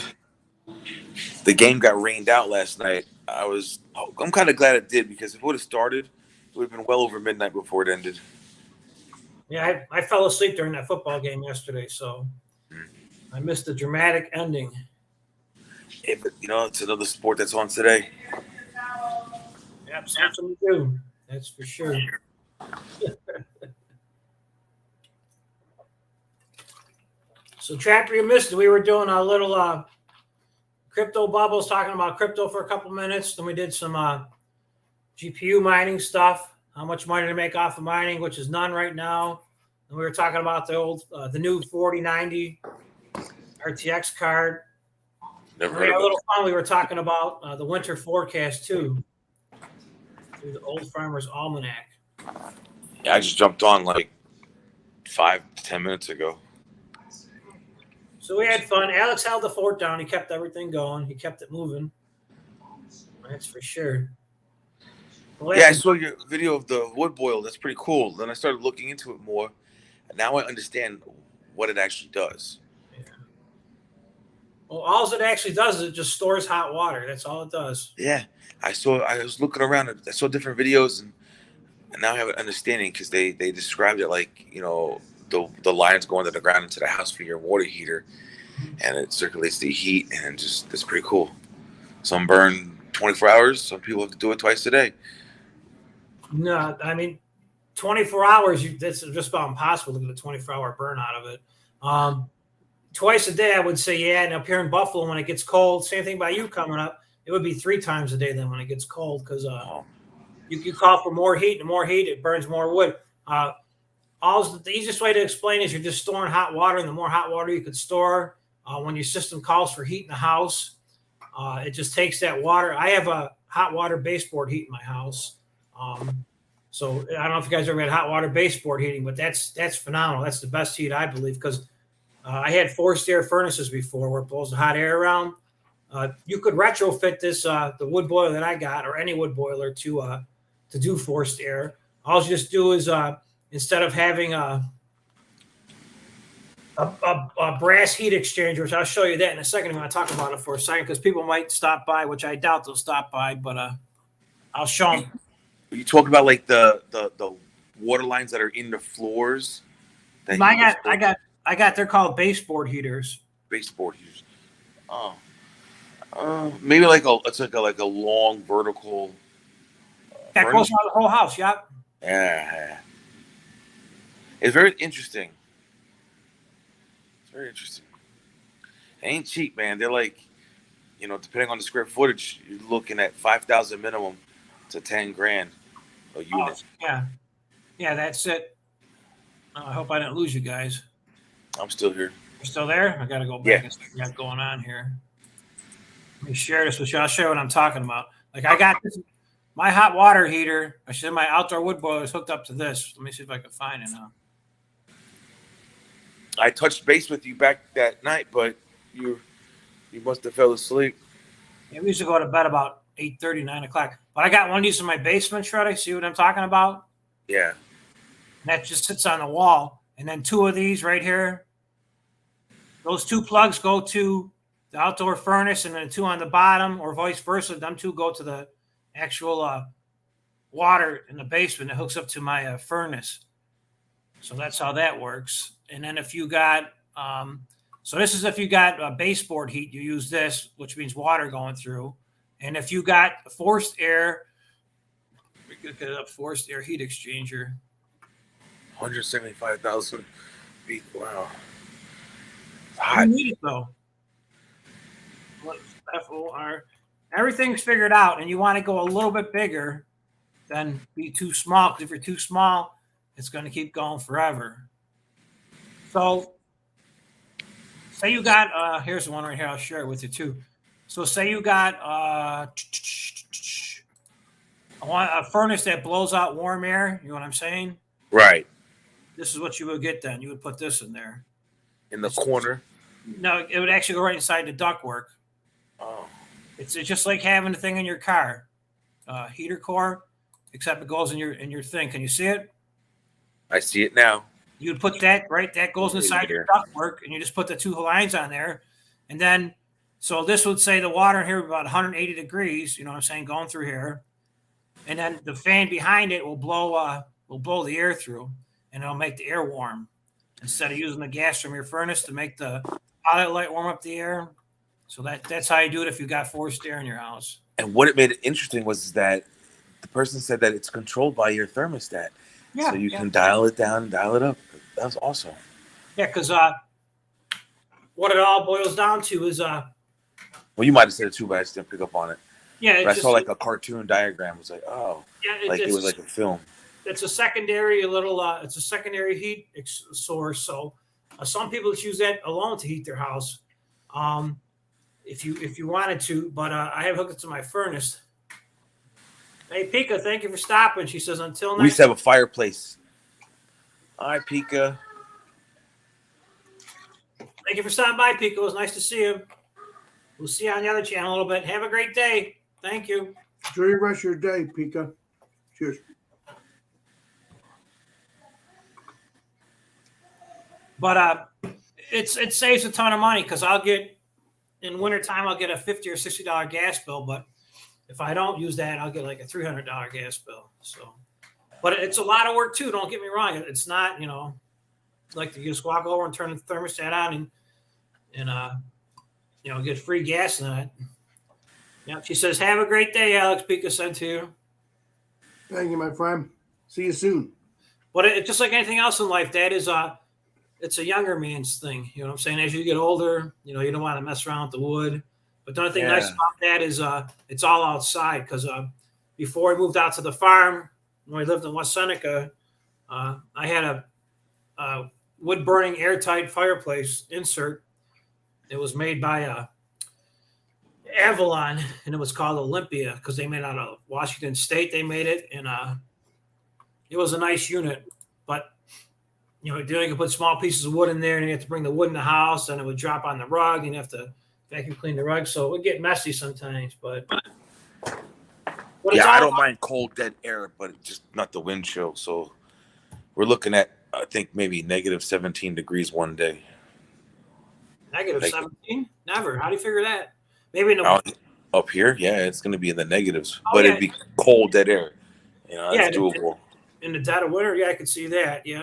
The game got rained out last night. I'm kind of glad it did, because if it would have started, it would have been well over midnight before it ended. Yeah, I fell asleep during that football game yesterday, so I missed the dramatic ending. Yeah, but it's another sport that's on today. Yep, something to do. That's for sure. So, Trapper, you missed it. We were doing a little crypto bubbles, talking about crypto for a couple minutes. Then we did some GPU mining stuff, how much money to make off of mining, which is none right now. And we were talking about the new 4090 RTX card. Never We heard had a of it. little fun. We were talking about the winter forecast too, through the Old Farmer's Almanac. Yeah, I just jumped on like 5 to 10 minutes ago. So we had fun. Alex held the fort down. He kept everything going. He kept it moving. That's for sure. Well, Yeah, I saw your video of the wood boil. That's pretty cool. Then I started looking into it more, and now I understand what it actually does. Yeah. Well, all it actually does is it just stores hot water. That's all it does. Yeah, I was looking around. I saw different videos, and now I have an understanding, because they described it like, the lines go under the ground into the house for your water heater, and it circulates the heat, and it's pretty cool. Some burn 24 hours. Some people have to do it twice a day. No, I mean, 24 hours, that's just about impossible to get a 24-hour burn out of it. Twice a day, I would say, yeah. And up here in Buffalo, when it gets cold, same thing by you coming up, it would be 3 times a day then when it gets cold, because you call for more heat, and more heat, it burns more wood. The easiest way to explain is you're just storing hot water, and the more hot water you could store, when your system calls for heat in the house, it just takes that water. I have a hot water baseboard heat in my house. So I don't know if you guys ever had hot water baseboard heating, but that's phenomenal. That's the best heat, I believe, because I had forced air furnaces before where it blows the hot air around. You could retrofit this, the wood boiler that I got, or any wood boiler, to do forced air. All you just do is instead of having a brass heat exchanger, which I'll show you that in a second. I'm going to talk about it for a second, because people might stop by, which I doubt they'll stop by, but I'll show them. You talk about like the water lines that are in the floors. I got. They're called baseboard heaters. Baseboard heaters. Oh, maybe it's like a long vertical. That goes around the whole house. Yep. Yeah. It's very interesting. It's very interesting. It ain't cheap, man. They're like, depending on the square footage, you're looking at $5,000 minimum to $10,000 a unit. Yeah, that's it. I hope I didn't lose you guys. I'm still here. You're still there? I got to go back and see what we got going on here. Let me share this with you. I'll show you what I'm talking about. Like I got this, my hot water heater. I should have my outdoor wood boiler is hooked up to this. Let me see if I can find it now. I touched base with you back that night, but you must have fell asleep. Yeah, we used to go to bed about 8:30, 9 o'clock. But I got one of these in my basement, Shreddy. See what I'm talking about? Yeah. And that just sits on the wall. And then two of these right here. Those two plugs go to the outdoor furnace, and then two on the bottom, or vice versa. Them two go to the actual water in the basement that hooks up to my furnace. So that's how that works. And then if you got, so this is if you got baseboard heat, you use this, which means water going through. And if you got forced air, we could get a forced air heat exchanger. 175,000 feet. Wow. You need it though. FOR. Everything's figured out, and you want to go a little bit bigger than be too small. Because if you're too small, it's going to keep going forever. So, say you got here's the one right here. I'll share it with you too. So, say you got I want a furnace that blows out warm air. You know what I'm saying? Right. This is what you would get then. You would put this in there. In the corner? No, it would actually go right inside the ductwork. Oh. It's just like having a thing in your car, heater core, except it goes in your thing. Can you see it? I see it now. You would put that right. That goes inside your ductwork, and you just put the two lines on there, and then so this would say the water in here about 180 degrees. You know what I'm saying? Going through here, and then the fan behind it will blow the air through, and it'll make the air warm instead of using the gas from your furnace to make the pilot light warm up the air. So that's how you do it if you got forced air in your house. And what it made it interesting was that the person said that it's controlled by your thermostat. Yeah, so you can dial it down, dial it up. That was awesome. Yeah, because what it all boils down to is well, you might have said it too, but I just didn't pick up on it. Yeah, I saw like a cartoon diagram. It was like, oh, yeah, like it was like a film. It's a secondary it's a secondary heat source. So some people use that alone to heat their house. If you wanted to, but I have hooked it to my furnace. Hey, Pika, thank you for stopping. She says, until next. We used to have a fireplace. Hi, Pika. Thank you for stopping by, Pika. It was nice to see you. We'll see you on the other channel a little bit. Have a great day. Thank you. Enjoy the rest of your day, Pika. Cheers. But it saves a ton of money because in wintertime, I'll get a $50 or $60 gas bill, but if I don't use that, I'll get like a $300 gas bill. So, but it's a lot of work too. Don't get me wrong. It's not, like to just walk over and turn the thermostat on and get free gas in it. Yeah. She says, have a great day, Alex. Pika said to you. Thank you, my friend. See you soon. But it's just like anything else in life, that is it's a younger man's thing. You know what I'm saying? As you get older, you don't want to mess around with the wood. But the only thing nice about that is it's all outside because before we moved out to the farm, when we lived in West Seneca, I had a wood-burning airtight fireplace insert. It was made by Avalon, and it was called Olympia because they made it out of Washington State. They made it, and it was a nice unit. But you can put small pieces of wood in there, and you have to bring the wood in the house, and it would drop on the rug, and you have to vacuum clean the rug. So it would get messy sometimes. But yeah, I don't mind cold, dead air, but just not the wind chill. So we're looking at, I think, maybe negative 17 degrees one day. Negative 17? Never. How do you figure that? Maybe in the up here, yeah, it's going to be in the negatives, but it'd be cold, dead air. It's doable. In the dead of winter, yeah, I could see that. Yeah.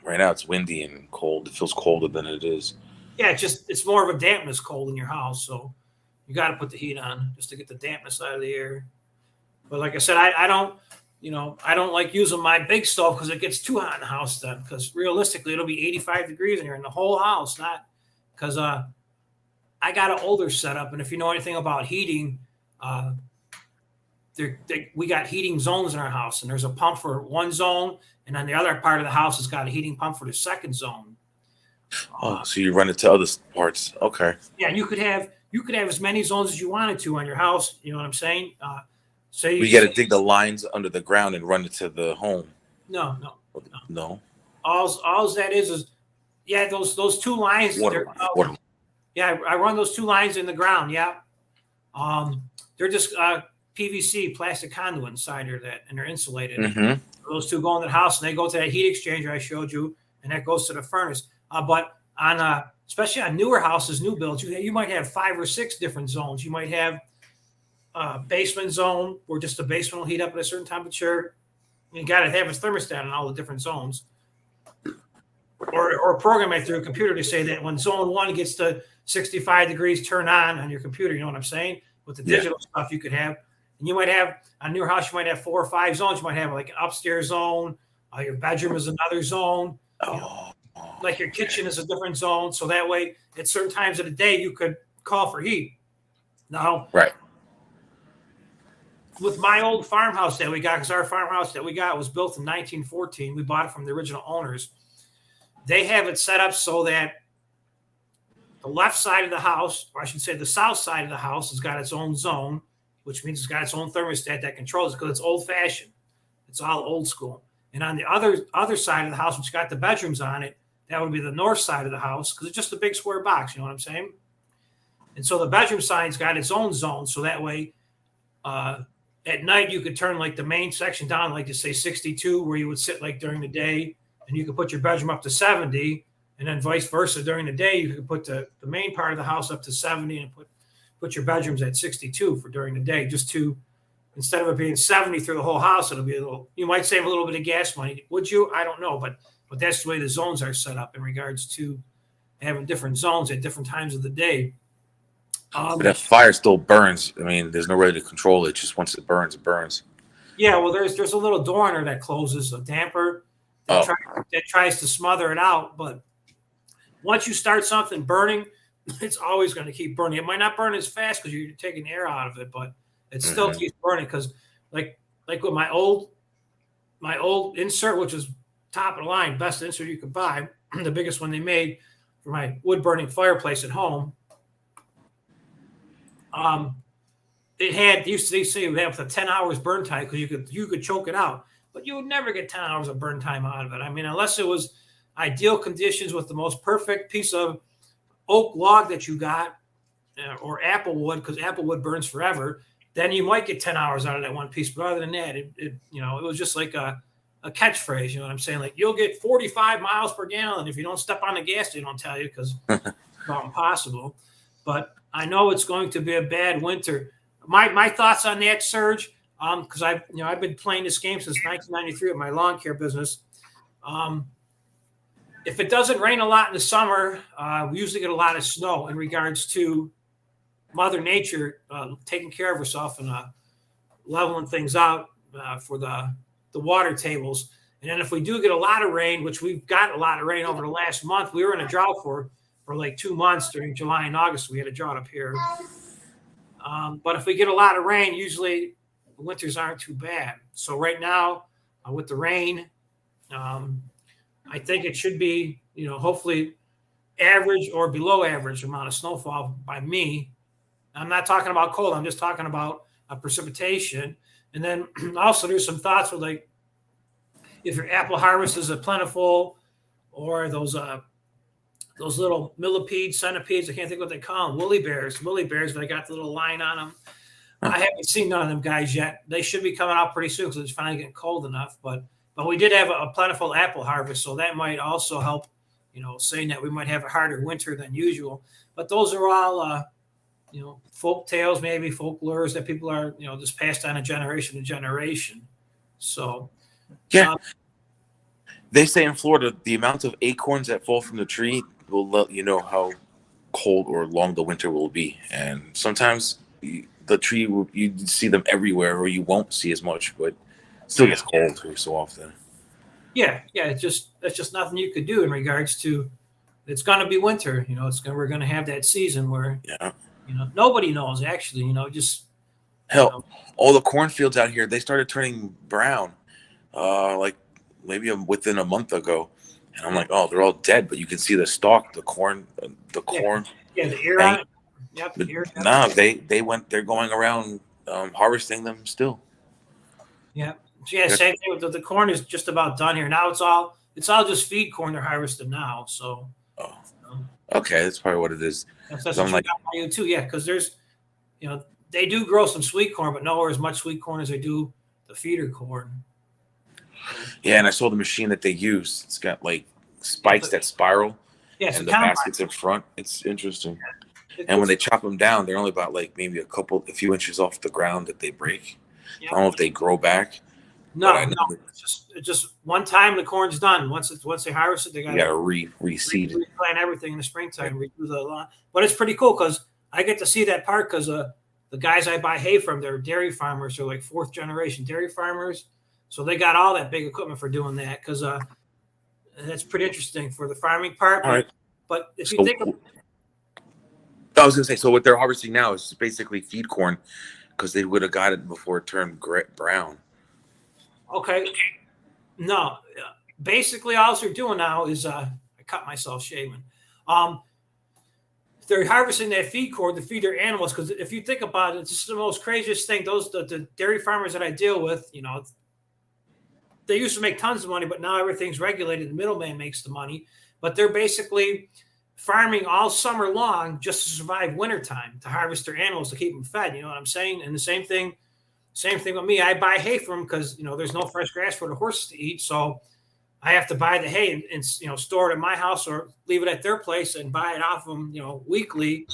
Right now it's windy and cold. It feels colder than it is. Yeah, it's more of a dampness cold in your house, so you got to put the heat on just to get the dampness out of the air. But like I said, I don't like using my big stove because it gets too hot in the house then. Because realistically, it'll be 85 degrees in here in the whole house, not because I got an older setup, and if you know anything about heating, we got heating zones in our house, and there's a pump for one zone, and then the other part of the house has got a heating pump for the second zone. Oh, so you run it to other parts. Okay. Yeah, and you you could have as many zones as you wanted to on your house. You know what I'm saying? So you got to dig the lines under the ground and run it to the home. No. No. All that is yeah, those two lines. Water. Yeah, I run those two lines in the ground. Yeah, they're just PVC plastic conduit inside of that, and they're insulated. Mm-hmm. Those two go in the house, and they go to that heat exchanger I showed you, and that goes to the furnace. But on especially on newer houses, new builds, you might have 5 or 6 different zones. You might have a basement zone where just the basement will heat up at a certain temperature. You got to have a thermostat in all the different zones, or program it through a computer to say that when zone 1 gets to 65 degrees, turn on your computer. You know what I'm saying? With the digital stuff you could have. And you might have on your house, you might have 4 or 5 zones. You might have like an upstairs zone. Your bedroom is another zone. Like your kitchen is a different zone. So that way, at certain times of the day, you could call for heat. Now, right. With my old farmhouse that we got, because our farmhouse that we got was built in 1914. We bought it from the original owners. They have it set up so that the left side of the house, or I should say the south side of the house, has got its own zone, which means it's got its own thermostat that controls it because it's old-fashioned. It's all old school. And on the other side of the house, which got the bedrooms on it, that would be the north side of the house because it's just a big square box. You know what I'm saying? And so the bedroom side's got its own zone. So that way, at night, you could turn like the main section down, like to say 62, where you would sit like during the day, and you could put your bedroom up to 70, and then vice versa. During the day, you could put the main part of the house up to 70 and put your bedrooms at 62 for during the day, just to, instead of it being 70 through the whole house, it'll be you might save a little bit of gas money. Would you? I don't know, but that's the way the zones are set up in regards to having different zones at different times of the day. But that fire still burns. I mean, there's no way to control it. Just once it burns, it burns. Yeah, well, there's a little door in there that closes, a damper that tries to smother it out. But once you start something burning, it's always going to keep burning. It might not burn as fast because you're taking air out of it, but it still keeps burning. Because like with my old insert, which is top of the line, best insert you could buy, the biggest one they made for my wood burning fireplace at home. It used to say it would have 10 hours burn time because you could choke it out, but you would never get 10 hours of burn time out of it. I mean, unless it was ideal conditions with the most perfect piece of oak log that you got, or apple wood, because apple wood burns forever, then you might get 10 hours out of that one piece. But other than that, it was just like a catchphrase. You know what I'm saying? Like, you'll get 45 miles per gallon if you don't step on the gas. They don't tell you because it's about impossible. But I know it's going to be a bad winter. My thoughts on that, Serge, because I've been playing this game since 1993 with my lawn care business. If it doesn't rain a lot in the summer, we usually get a lot of snow in regards to Mother Nature taking care of herself and leveling things out for the water tables. And then if we do get a lot of rain, which we've got a lot of rain over the last month, we were in a drought for like 2 months during July and August. We had a drought up here. But if we get a lot of rain, usually the winters aren't too bad. So right now, with the rain, I think it should be, hopefully average or below average amount of snowfall by me. I'm not talking about cold. I'm just talking about precipitation. And then also there's some thoughts with like, if your apple harvest is plentiful, or those little millipedes, centipedes, I can't think what they call them, woolly bears, but I got the little line on them. I haven't seen none of them guys yet. They should be coming out pretty soon because it's finally getting cold enough. But we did have a plentiful apple harvest, so that might also help, saying that we might have a harder winter than usual. But those are all, folk tales, maybe folklores that people are, just passed on a generation to generation. So, yeah. They say in Florida, the amount of acorns that fall from the tree will let you know how cold or long the winter will be. And sometimes the tree, you see them everywhere, or you won't see as much, but it still gets cold every so often. Yeah. That's just nothing you could do in regards to, it's going to be winter. We're going to have that season where, nobody knows actually, Hell, all the cornfields out here, they started turning brown, like maybe within a month ago. And I'm like, oh, they're all dead, but you can see the stalk, the corn. Yeah, the ear on it. Yep. But Here, yep. nah, they're going around harvesting them still. Yeah. Yeah. Same thing with the corn is just about done here. Now it's all just feed corn they're harvesting now. So Oh, okay, that's probably what it is. that's So what I'm you like, got by you too. Yeah, because there's they do grow some sweet corn, but nowhere as much sweet corn as they do the feeder corn. yeah, and I saw the machine that they use. It's got like spikes that spiral, Yeah, it's and a the combine. baskets in front. It's interesting. And when they chop them down, they're only about like maybe a few inches off the ground that they break. Yeah. I don't know if they grow back. No, but I know it's just one time the corn's done. Once they harvest it, they got to reseed it. replant everything in the springtime, redo the lawn. But it's pretty cool because I get to see that part because the guys I buy hay from, they're dairy farmers. They're like fourth generation dairy farmers, so they got all that big equipment for doing that. Because that's pretty interesting for the farming part. All right. But if you think I was gonna say, so what they're harvesting now is basically feed corn, because they would have got it before it turned brown. okay, no, basically all they're doing now is I cut myself shaving. They're harvesting that feed corn to feed their animals because if you think about it, it's just the most craziest thing. The dairy farmers that I deal with, they used to make tons of money, but now everything's regulated. The middleman makes the money, but they're basically farming all summer long just to survive wintertime, to harvest their animals, to keep them fed. You know what I'm saying? And the same thing with me. I buy hay from them because, there's no fresh grass for the horses to eat. So I have to buy the hay and store it at my house or leave it at their place and buy it off them, weekly,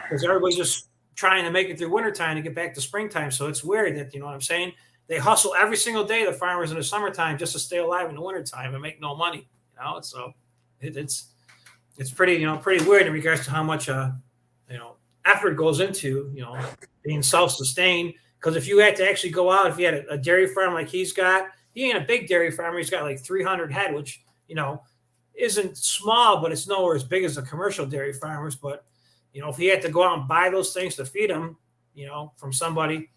because everybody's just trying to make it through wintertime to get back to springtime. So it's weird that, you know what I'm saying? They hustle every single day, the farmers in the summertime, just to stay alive in the wintertime and make no money, So it's pretty, pretty weird in regards to how much, effort goes into, being self-sustained. Because if you had to actually go out, if you had a dairy farm like he's got, he ain't a big dairy farmer. He's got like 300 head, which, isn't small, but it's nowhere as big as the commercial dairy farmers. But, if he had to go out and buy those things to feed them, from somebody,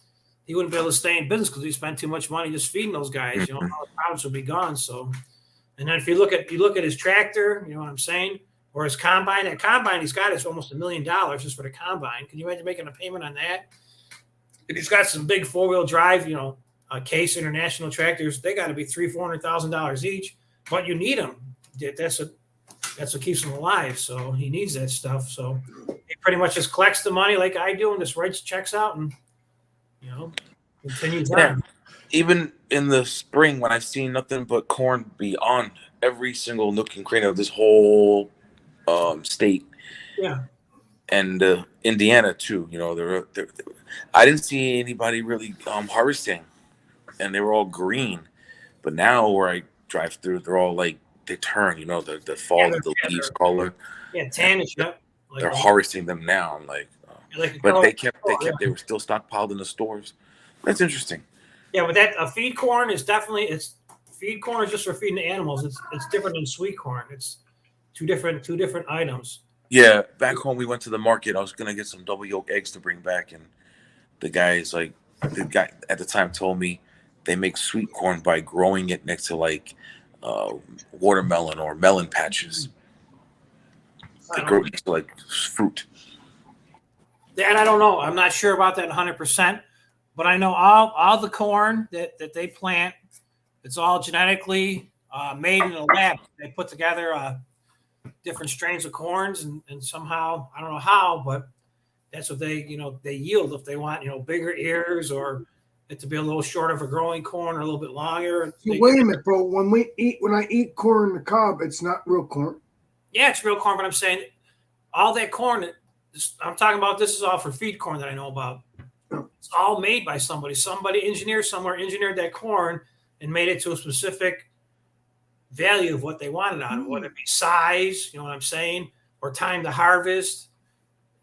he wouldn't be able to stay in business because he spent too much money just feeding those guys. All the profits would be gone. So, and then if you look at his tractor, you know what I'm saying? Or his combine. That combine he's got is almost $1 million just for the combine. Can you imagine making a payment on that? And he's got some big 4-wheel drive, Case International tractors. They got to be $300,000-$400,000 each, but you need them. That's what keeps him alive. So he needs that stuff. So he pretty much just collects the money like I do and just writes checks out and continues on. Even in the spring, when I've seen nothing but corn beyond every single nook and cranny of this whole state, and Indiana too. They're I didn't see anybody really harvesting, and they were all green. But now where I drive through, they're all like they turn. The fall of the leaves color. Yeah, tannish. They're harvesting them now. I'm like, but they were still stockpiled in the stores. That's interesting. Yeah, but that feed corn is definitely feed corn is just for feeding the animals. It's different than sweet corn. It's two different items. Yeah, back home we went to the market. I was gonna get some double yolk eggs to bring back, and the guy at the time told me they make sweet corn by growing it next to like watermelon or melon patches. They grow next to like fruit. That I don't know. I'm not sure about that 100%, but I know all the corn that they plant, it's all genetically made in a lab. They put together different strains of corns and somehow, I don't know how, but that's what they yield. If they want, bigger ears or it to be a little short of a growing corn or a little bit longer. So wait a minute, bro. When I eat corn in the cob, it's not real corn. Yeah, it's real corn, but I'm saying all that corn I'm talking about, this is all for feed corn that I know about. It's all made by somebody. Somebody engineered that corn and made it to a specific value of what they wanted out of it, whether it be size, you know what I'm saying, or time to harvest.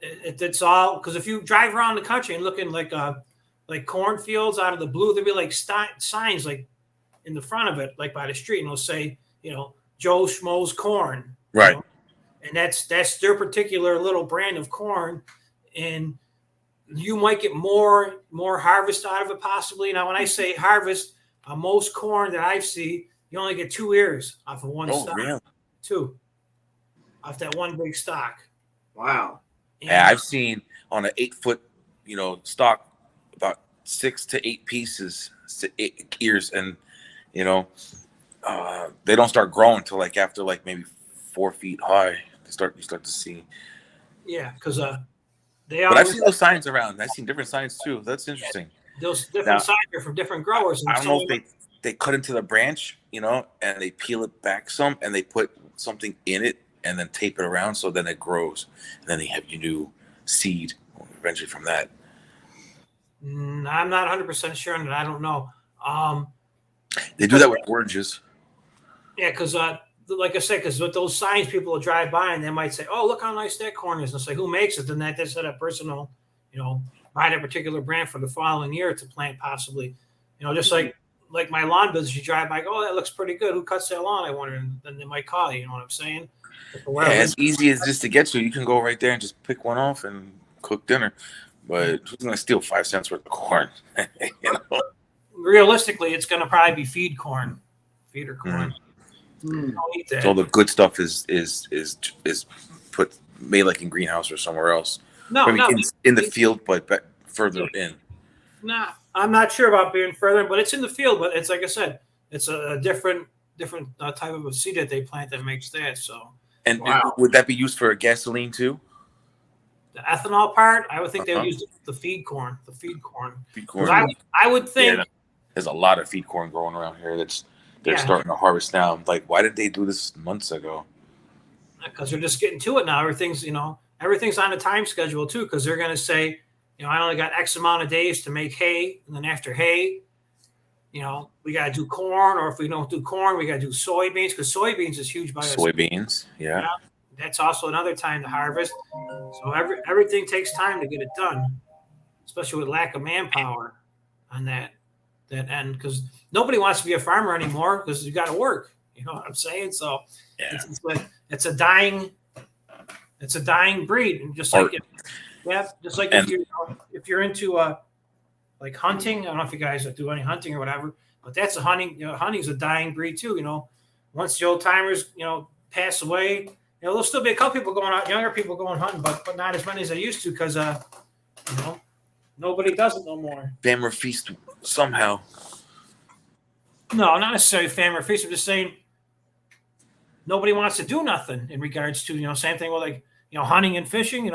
It's all because if you drive around the country and looking like cornfields out of the blue, there'd be like signs like in the front of it, like by the street, and it'll say, Joe Schmo's corn, right? And that's their particular little brand of corn, and you might get more harvest out of it possibly. Now, when I say harvest, most corn that I've seen, you only get 2 ears off of one stock. Really? 2 off that one big stock. Wow. Yeah, I've seen on an 8-foot, stock about 6 to 8 pieces, 8 ears, and you know, they don't start growing till like after like maybe 4 feet high. You start to see. Yeah, because they But I've always seen those signs around. I've seen different signs too. That's interesting. those different Now, signs are from different growers. And I don't know if they cut into the branch, and they peel it back some, and they put something in it, and then tape it around so then it grows, and then they have you new seed eventually from that. I'm not 100% sure on it. I don't know. They do that with oranges. Yeah, because like I said, because with those signs, people will drive by and they might say, "Oh, look how nice that corn is." And say, "Who makes it?" Then they said that person will, buy that particular brand for the following year to plant, possibly. Just like my lawn business, you drive by, "Oh, that looks pretty good. Who cuts that lawn?" I wonder, and then they might call you. You know what I'm saying? Yeah, as easy as just to get to. You can go right there and just pick one off and cook dinner. But who's gonna steal 5 cents worth of corn? Realistically, it's going to probably be feeder corn. Mm. So the good stuff is made like in greenhouse or somewhere else. No, in the field, but further in. Nah, I'm not sure about being further, but it's in the field. But it's like I said, it's a different type of a seed that they plant that makes that. So, and would that be used for gasoline too? The ethanol part, I would think they would use the feed corn. Feed corn. I would think there's a lot of feed corn growing around here. They're starting to harvest now. I'm like, why did they do this months ago? Because they're just getting to it now. Everything's on a time schedule too. Because they're going to say, I only got X amount of days to make hay, and then after hay, we got to do corn, or if we don't do corn, we got to do soybeans, because soybeans is huge by us. Soybeans, yeah. That's also another time to harvest. So everything takes time to get it done, especially with lack of manpower on that end, because nobody wants to be a farmer anymore because you got to work. You know what I'm saying? So it's a dying breed, and just like if you're into like hunting. I don't know if you guys do any hunting or whatever, but that's a hunting. Hunting's a dying breed too. Once the old timers pass away, there'll still be a couple people going out, younger people going hunting, but not as many as they used to, because nobody does it no more. Family feast somehow. No, not necessarily family feast. I'm just saying nobody wants to do nothing in regards to same thing with hunting and fishing.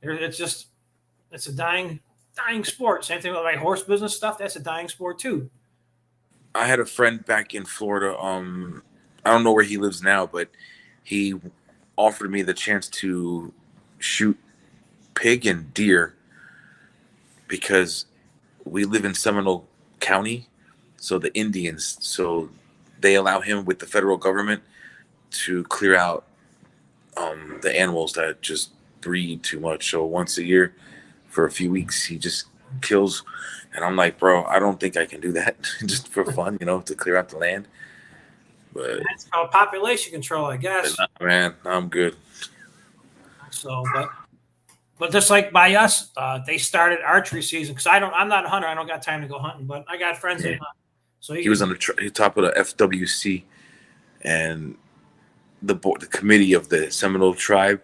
It's a dying sport. Same thing with like horse business stuff. That's a dying sport too. I had a friend back in Florida. I don't know where he lives now, but he offered me the chance to shoot pig and deer because we live in Seminole County. So the Indians, they allow him with the federal government to clear out the animals that just breed too much. So once a year for a few weeks, he just kills. And I'm like, bro, I don't think I can do that just for fun, to clear out the land. But that's called population control, I guess. Man, I'm good. So, but just like by us, they started archery season, because I'm not a hunter. I don't got time to go hunting, but I got friends that hunt. So he was on the top of the FWC, and the committee of the Seminole tribe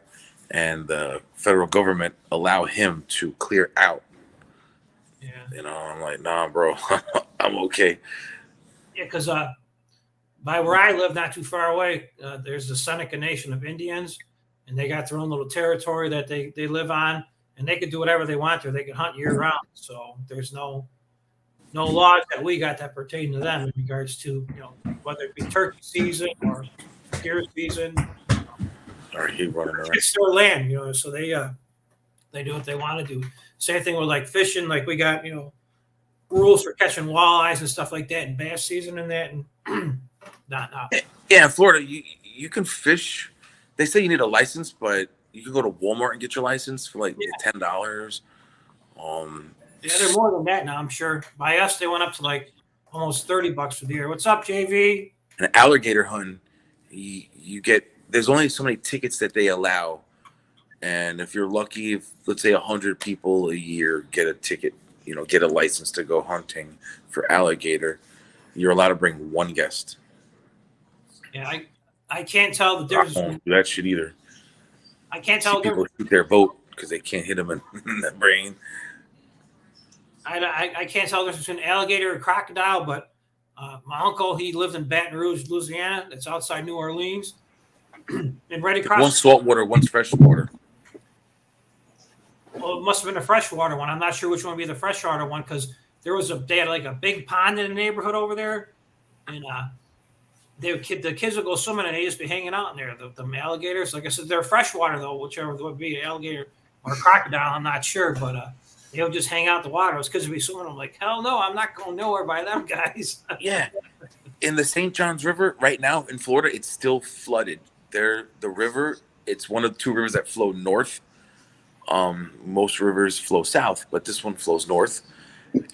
and the federal government allow him to clear out. Yeah. I'm like, nah, bro, I'm okay. Yeah, because by where I live, not too far away, there's the Seneca Nation of Indians, and they got their own little territory that they live on, and they could do whatever they want there. They can hunt year round. So there's no laws that we got that pertain to them in regards to whether it be turkey season or deer season. Or he running around. It's their land, so they do what they want to do. Same thing with like fishing. Like we got rules for catching walleyes and stuff like that, and bass season and that, and not. Yeah, in Florida, you can fish. They say you need a license, but you can go to Walmart and get your license for like $10. Yeah, they're more than that now, I'm sure. By us, they went up to like almost $30 for the year. What's up, JV? An alligator hunt, you get. There's only so many tickets that they allow, and if you're lucky, if let's say 100 people a year get a ticket, get a license to go hunting for alligator, you're allowed to bring one guest. Yeah, I can't tell the difference. I don't do that shit either. I can't tell the people difference. shoot their boat because they can't hit them in the brain. I can't tell the difference between alligator and crocodile, but my uncle, he lived in Baton Rouge, Louisiana. That's outside New Orleans. And right across. One's saltwater, one's freshwater. Well, it must have been a freshwater one. I'm not sure which one would be the freshwater one because they had like a big pond in the neighborhood over there, and the kids would go swimming and they just be hanging out in there. The alligators, like I said, they're freshwater though, whichever would be alligator or crocodile. I'm not sure, but they would just hang out in the water. Those kids would be swimming. I'm like, hell no, I'm not going nowhere by them guys. Yeah, in the St. Johns River right now in Florida, it's still flooded. The river, it's one of the two rivers that flow north. Most rivers flow south, but this one flows north,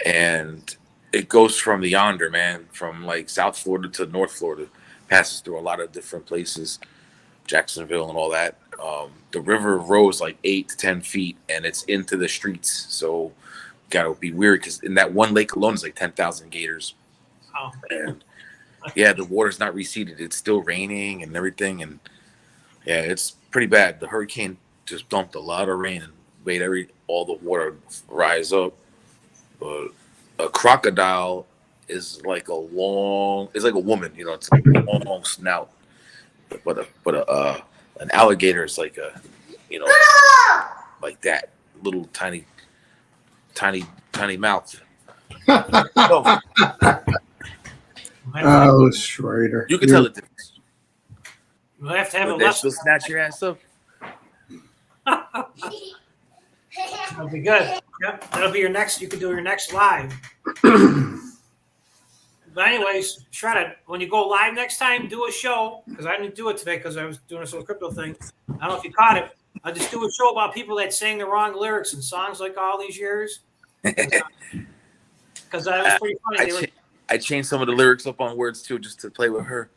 and it goes from the yonder, man, from like South Florida to North Florida, passes through a lot of different places, Jacksonville and all that. The river rose like 8 to 10 feet, and it's into the streets. So, gotta be weird because in that one lake alone is like 10,000 gators. Oh. And yeah, the water's not receded. It's still raining and everything, and yeah, it's pretty bad. The hurricane just dumped a lot of rain and made all the water rise up. But a crocodile is like it's like a woman, it's like a long snout. But an alligator is like like that little tiny mouth. Oh, Schrader. You can tell the difference. We'll have to have a They lesson. still snatch your ass up. That'll be good. Yep, that'll be your next. You can do your next live. But anyways, Shredded, when you go live next time, do a show because I didn't do it today because I was doing this little crypto thing. I don't know if you caught it. I just do a show about people that sang the wrong lyrics in songs like all these years. Because that was pretty funny. I changed some of the lyrics up on words too, just to play with her.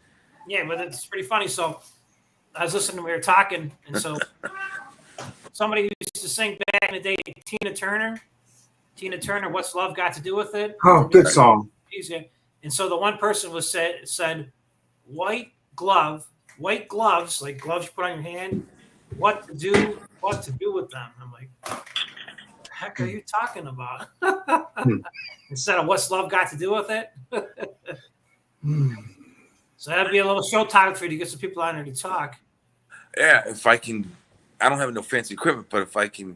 Yeah, but it's pretty funny. So I was listening, we were talking, and so somebody used to sing back in the day, Tina Turner, What's Love Got to Do with It? Oh, good song. Easy. And so the one person was said, white gloves, like gloves you put on your hand, what to do with them? I'm like, what the heck are you talking about? Instead of what's love got to do with it? So that'd be a little show topic for you to get some people on there to talk. Yeah, if I can, I don't have no fancy equipment, but if I can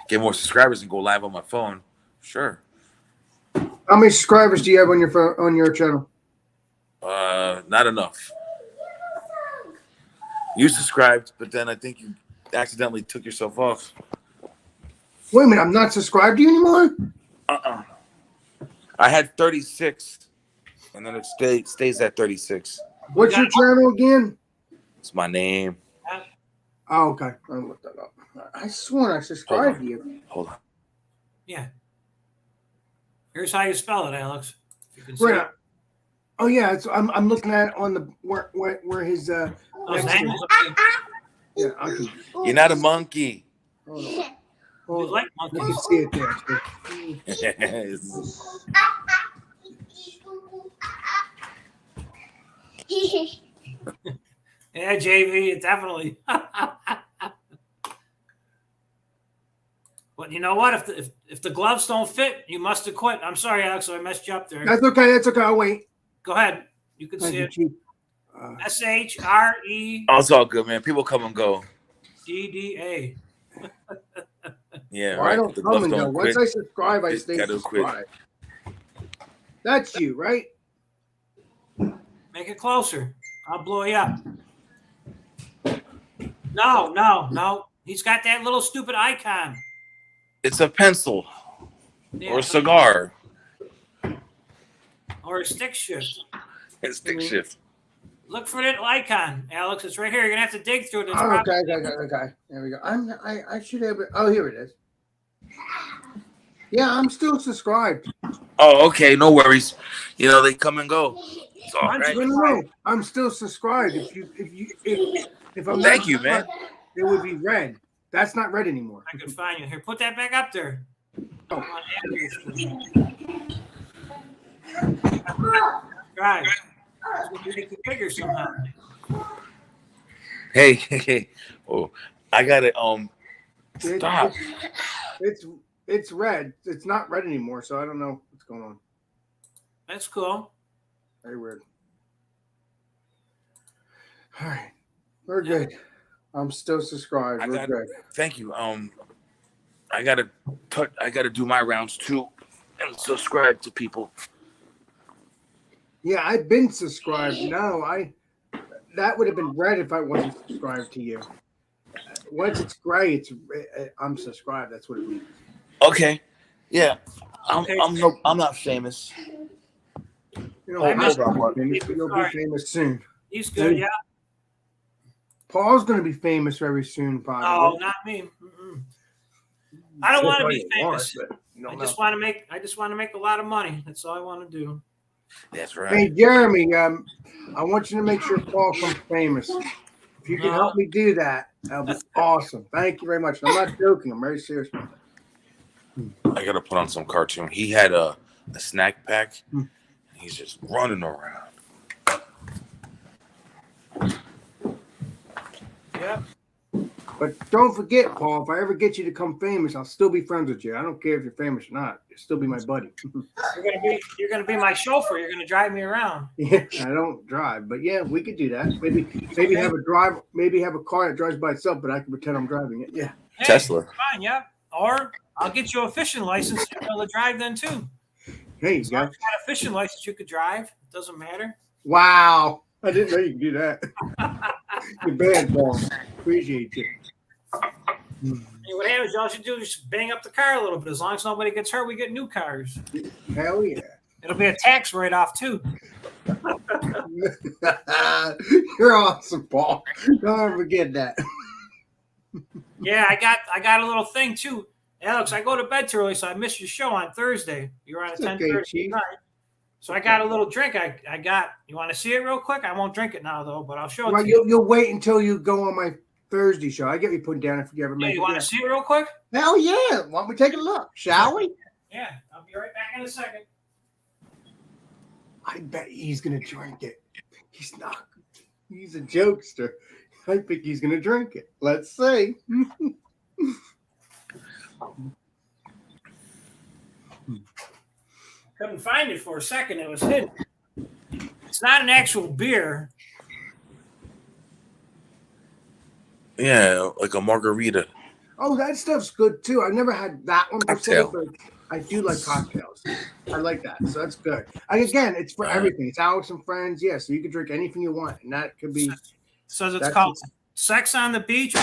get more subscribers and go live on my phone, sure. How many subscribers do you have on your phone, on your channel? Not enough. You subscribed, but then I think you accidentally took yourself off. Wait a minute, I'm not subscribed to you anymore? I had 36, and then it stays at 36. What's your channel again? It's my name. Oh, okay. I'll look that up. I sworn I subscribed to you. Hold on. Yeah. Here's how you spell it, Alex. You can Right. Oh yeah, it's, I'm looking at it on the where his name is yeah. I can, You're not a monkey. hold on. You Hold on. like You can monkeys. see it there. Yeah, JV, definitely. But you know what? If the gloves don't fit, you must have quit. I'm sorry, Alex, I messed you up there. That's okay. That's okay. I'll wait. Go ahead. You can see it. Chief. SHREDDA. Oh, it's all good, man. People come and go. Yeah, Well, right. I don't The come gloves and go. don't Once quit. I subscribe, I They stay gotta quit. subscribed. That's you, right? Make it closer. I'll blow you up. No. He's got that little stupid icon. It's a pencil Yeah, or a cigar. or a stick shift. It's stick shift. Look for that icon, Alex. It's right here. You're gonna have to dig through it. It's Oh, probably- okay. There we go. I should have it. Oh, here it is. Yeah, I'm still subscribed. Oh, okay. No worries. They come and go. It's all right. No, I'm still subscribed. If I'm Thank not you, man. subscribed, it would be red. That's not red anymore. I could find you. Here, put that back up there. Oh. Right. It's gonna make it bigger somehow. Hey. Oh, I got it. Stop. It's red. It's not red anymore, so I don't know what's going on. That's cool. Very weird. All right, we're good. I'm still subscribed. We're good. Thank you. I gotta do my rounds too, and subscribe to people. Yeah, I've been subscribed. No, that would have been red if I wasn't subscribed to you. Once it's gray, I'm subscribed. That's what it means. Okay. Yeah. I'm not famous. You'll be famous soon. He's good, yeah. Paul's going to be famous very soon, probably. Oh, not me. Mm-mm. I don't want to be famous. I just want to make a lot of money. That's all I want to do. That's right. Hey, Jeremy, I want you to make sure Paul becomes famous. If you can help me do that, that'll be awesome. Thank you very much. I'm not joking. I'm very serious about that. I got to put on some cartoon. He had a snack pack. He's just running around. Yeah. But don't forget, Paul, if I ever get you to come famous, I'll still be friends with you. I don't care if you're famous or not. You'll still be my buddy. You're gonna be my chauffeur. You're gonna drive me around. Yeah, I don't drive, but yeah, we could do that. Maybe have a car that drives by itself, but I can pretend I'm driving it. Yeah. Hey, Tesla. Fine, yeah. Or I'll get you a fishing license. You'll be able to drive then too. Hey, you So go. if you got a fishing license, you could drive. It doesn't matter. Wow. I didn't know you could do that. You're bad, Paul. Appreciate you. Hey, what happens? All you should do is just bang up the car a little bit. As long as nobody gets hurt, we get new cars. Hell yeah. It'll be a tax write-off too. You're awesome, Paul. Don't ever forget that. Yeah, I got a little thing too. Alex, I go to bed too early, so I missed your show on Thursday. You were on at 10:30 tonight. So I got a little drink. I got. You want to see it real quick? I won't drink it now though, but I'll show it to you. You'll wait until you go on my Thursday show. I get you put down if you ever make it. You want to see it real quick? Hell yeah. Why don't we take a look, shall we? Yeah, I'll be right back in a second. I bet he's going to drink it. He's not. He's a jokester. I think he's going to drink it. Let's see. Couldn't find it for a second. It was hidden. It's not an actual beer. Yeah, like a margarita. Oh, that stuff's good too. I've never had that one before, but I do like cocktails. I like that, so that's good. Again, it's for everything. It's Alex and friends. Yeah, so you can drink anything you want, and that could be. So it's called Sex on the Beach.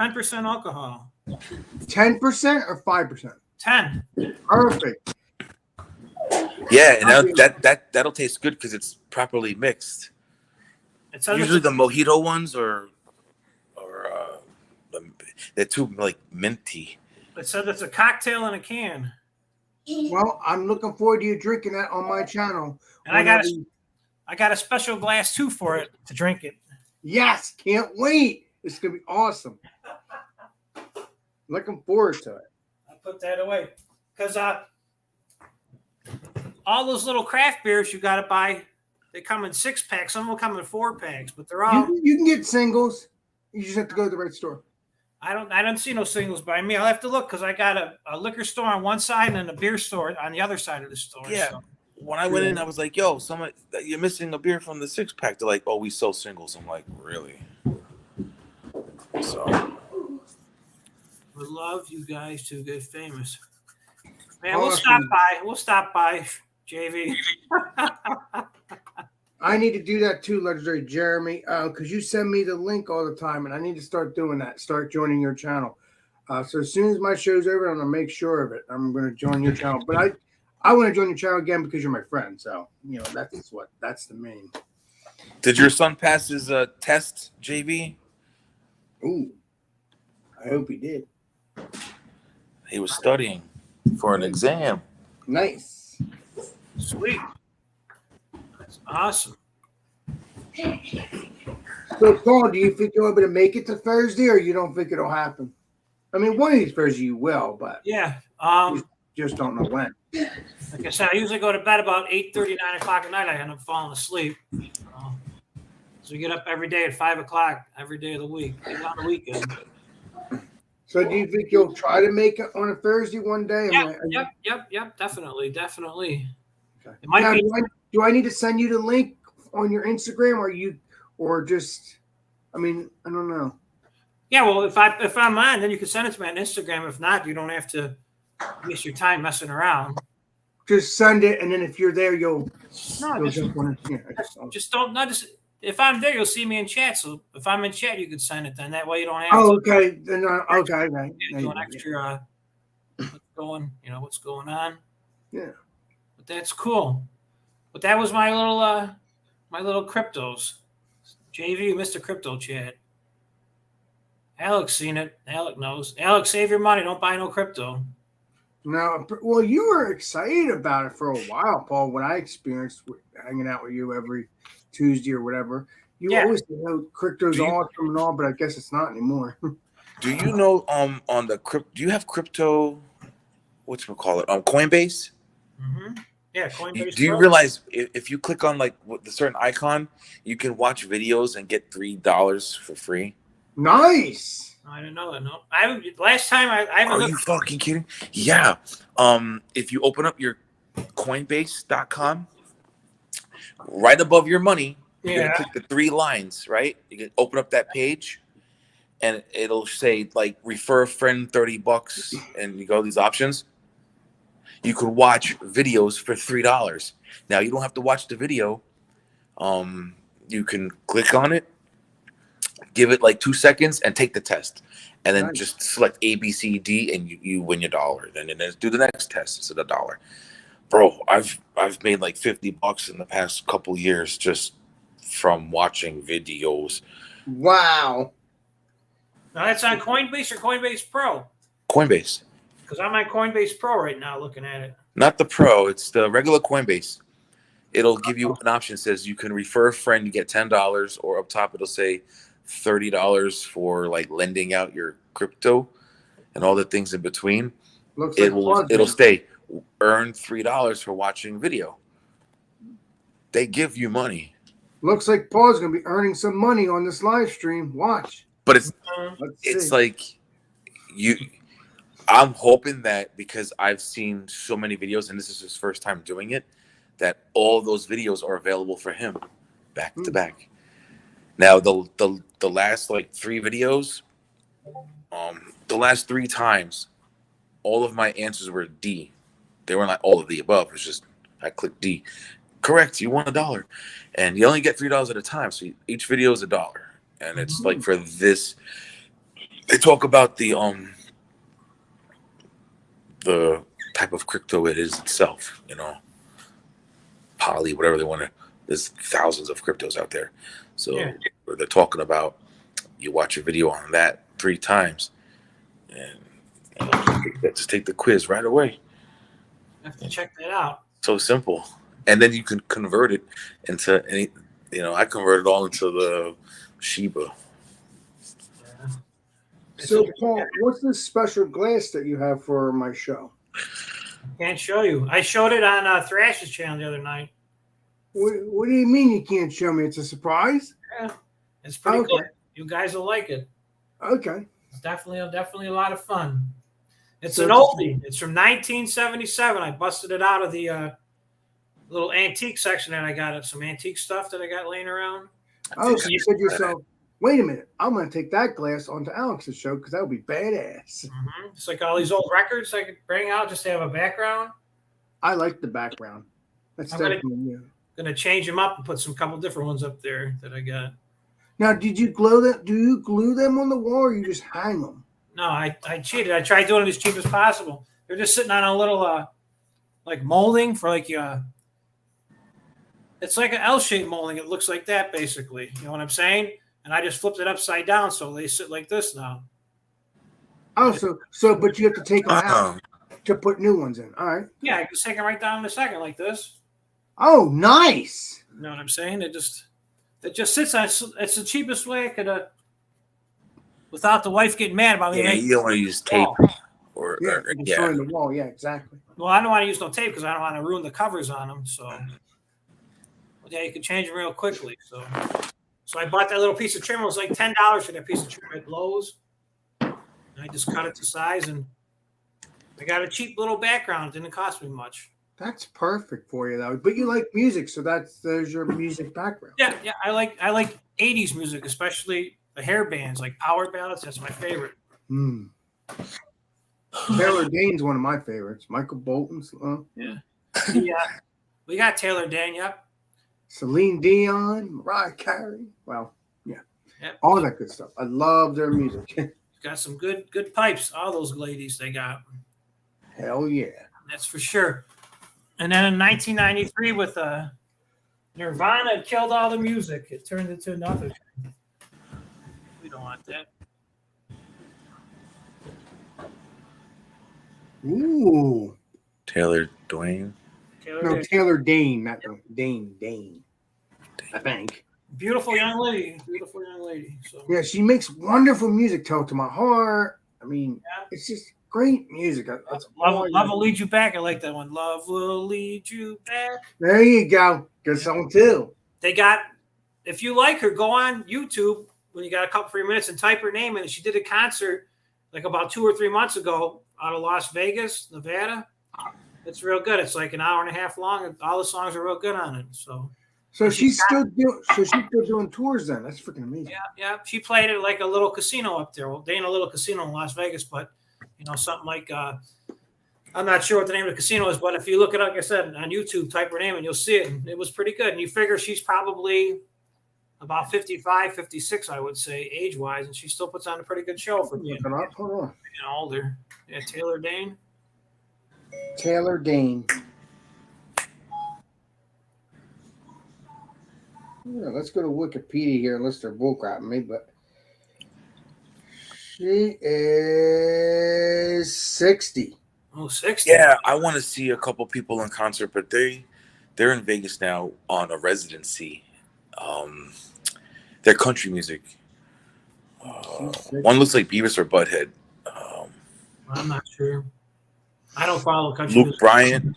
10% alcohol. 10% or 5%? 10. Perfect. Yeah, and that'll taste good because it's properly mixed. Usually the mojito ones they're too like minty. It said it's a cocktail in a can. Well, I'm looking forward to you drinking that on my channel. And I got a special glass too for it to drink it. Yes, can't wait. It's gonna be awesome. Looking forward to it. I put that away because all those little craft beers you got to buy, they come in 6-packs. Some will come in 4-packs, but they're all. You can get singles. You just have to go to the right store. I don't see no singles by me. I'll have to look because I got a liquor store on one side and then a beer store on the other side of the store. Yeah. So. When I went in, I was like, "Yo, you're missing a beer from the 6-pack." They're like, "Oh, we sell singles." I'm like, "Really?" So. Would love you guys to get famous. Man, we'll stop by. We'll stop by, JV. I need to do that too, Legendary Jeremy, because you send me the link all the time, and I need to start doing that. Start joining your channel. So as soon as my show's over, I'm gonna make sure of it. I'm gonna join your channel, but I want to join your channel again because you're my friend. So that's the main. Did your son pass his test, JV? Ooh, I hope he did. He was studying for an exam. Nice. Sweet. That's awesome. So, Paul, do you think you'll be able to make it to Thursday, or you don't think it'll happen? I mean, one of these Thursdays you will, but yeah, you just don't know when. Like I said, I usually go to bed about 8:30, 9 o'clock at night. I end up falling asleep. So we get up every day at 5 o'clock every day of the week, even on the weekend. So do you think you'll try to make it on a Thursday one day? Yep. Definitely. Okay. It might Now, be. do I need to send you the link on your Instagram, or just? I mean, I don't know. Yeah, well, if I'm on, then you can send it to me on Instagram. If not, you don't have to waste your time messing around. Just send it, and then if you're there, you'll Just jump on it. Yeah, don't not just if I'm there, you'll see me in chat. So if I'm in chat, you can send it. Then that way you don't have Oh, to okay. Then okay. do an extra what's going on. Yeah. But that's cool. But that was my little cryptos. JV, Mr. Crypto Chat. Alex seen it. Alex knows. Alex, save your money. Don't buy no crypto. No, well, you were excited about it for a while, Paul. What I experienced hanging out with you every Tuesday or whatever, you always said, crypto's awesome and all, but I guess it's not anymore. Do you know on the crypto? Do you have crypto? Whatchamacallit? Coinbase. Mm-hmm. Yeah, Coinbase. Do you realize if you click on like the certain icon, you can watch videos and get $3 for free? Nice. I didn't know that. No, last time I haven't. Are you fucking kidding? Yeah. If you open up your Coinbase.com, right above your money, you're gonna click the 3 lines. Right. You can open up that page, and it'll say like refer a friend $30, and you go these options. You could watch videos for $3. Now you don't have to watch the video. You can click on it, give it like 2 seconds, and take the test, and then just select A, B, C, D, and you win your $1. Then do the next test. It's $1. Bro, I've made like $50 in the past couple years just from watching videos. Wow. Now that's on Coinbase or Coinbase Pro? Coinbase. Because I'm on Coinbase Pro right now looking at it. Not the Pro. It's the regular Coinbase. It'll give you an option that says you can refer a friend, you get $10, or up top it'll say $30 for like lending out your crypto and all the things in between. It'll stay earn $3 for watching video. They give you money. Looks like Paul's gonna be earning some money on this live stream. Watch. But it's like I'm hoping that because I've seen so many videos and this is his first time doing it, that all those videos are available for him back to back. Now the last like 3 videos, the last 3 times, all of my answers were D. They weren't like all of the above. It's just I clicked D. Correct. You won $1, and you only get $3 at a time. So each video is $1, and it's like for this. They talk about the type of crypto it is itself. Poly, whatever they want to. There's thousands of cryptos out there. So where they're talking about, you watch a video on that 3 times, and just take the quiz right away. I have to check that out. So simple. And then you can convert it into any, I converted all into the Shiba. Yeah. So, Paul, what's this special glass that you have for my show? Can't show you. I showed it on Thrash's channel the other night. What do you mean you can't show me? It's a surprise? Yeah, it's pretty cool. You guys will like it. Okay. It's definitely a lot of fun. It's an oldie. It's from 1977. I busted it out of the little antique section that I got. Some antique stuff that I got laying around. Oh, so you said to yourself, wait a minute, I'm going to take that glass onto Alex's show because that would be badass. Mm-hmm. It's like all these old records I could bring out just to have a background. I like the background. That's definitely new. Going to change them up and put some couple different ones up there that I got. Now, did you glue them? Do you glue them on the wall or you just hang them? No, I cheated. I tried doing it as cheap as possible. They're just sitting on a little like molding for like it's like an L-shaped molding. It looks like that basically. You know what I'm saying? And I just flipped it upside down so they sit like this now. Oh, but you have to take them out to put new ones in. All right. Yeah, I can take them right down in a second like this. Oh, nice. You know what I'm saying? It just sits on. It's the cheapest way I could without the wife getting mad about me. Yeah, you don't want to use tape or destroying the wall. Yeah, exactly. Well, I don't want to use no tape because I don't want to ruin the covers on them. So, yeah, you can change them real quickly. So I bought that little piece of trim. It was like $10 for that piece of trim at Lowe's. I just cut it to size, and I got a cheap little background. It didn't cost me much. That's perfect for you, though. But you like music, so there's your music background. Yeah, I like 80s music, especially the hair bands, like power ballads. That's my favorite. Taylor Dane's one of my favorites. Michael Bolton's. Yeah. We got Taylor Dane, yep. Celine Dion, Mariah Carey. Well, yeah. Yep. All that good stuff. I love their music. Got some good pipes. All those ladies they got. Hell yeah. That's for sure. And then in 1993 with Nirvana, it killed all the music. It turned into another thing. We don't want that. Ooh. Taylor Dwayne. Taylor Dane, not Dane. I think. Beautiful young lady. So. Yeah, she makes wonderful music. Tell to my heart. I mean, it's just great music. Love will lead you back. I like that one. Love will lead you back. There you go. Good song too. They got. If you like her, go on YouTube when you got a couple free minutes and type her name in. She did a concert like about 2 or 3 months ago out of Las Vegas, Nevada. It's real good. It's like an hour and a half long, and all the songs are real good on it. So she's still doing tours then. That's freaking amazing. Yeah. She played at like a little casino up there. Well, they ain't a little casino in Las Vegas, but something like I'm not sure what the name of the casino is, but if you look it up, like I said, on YouTube, type her name and you'll see it. And it was pretty good. And you figure she's probably about 55, 56, I would say, age-wise, and she still puts on a pretty good show for being older. Yeah, Taylor Dane. Taylor Dane. Yeah, let's go to Wikipedia here, unless they're bullcrapping me, but she is 60. Oh, 60. Yeah, I want to see a couple people in concert, but they're in Vegas now on a residency. They're country music. One looks like Beavis or Butthead. I'm not sure. I don't follow country Luke music. Bryan.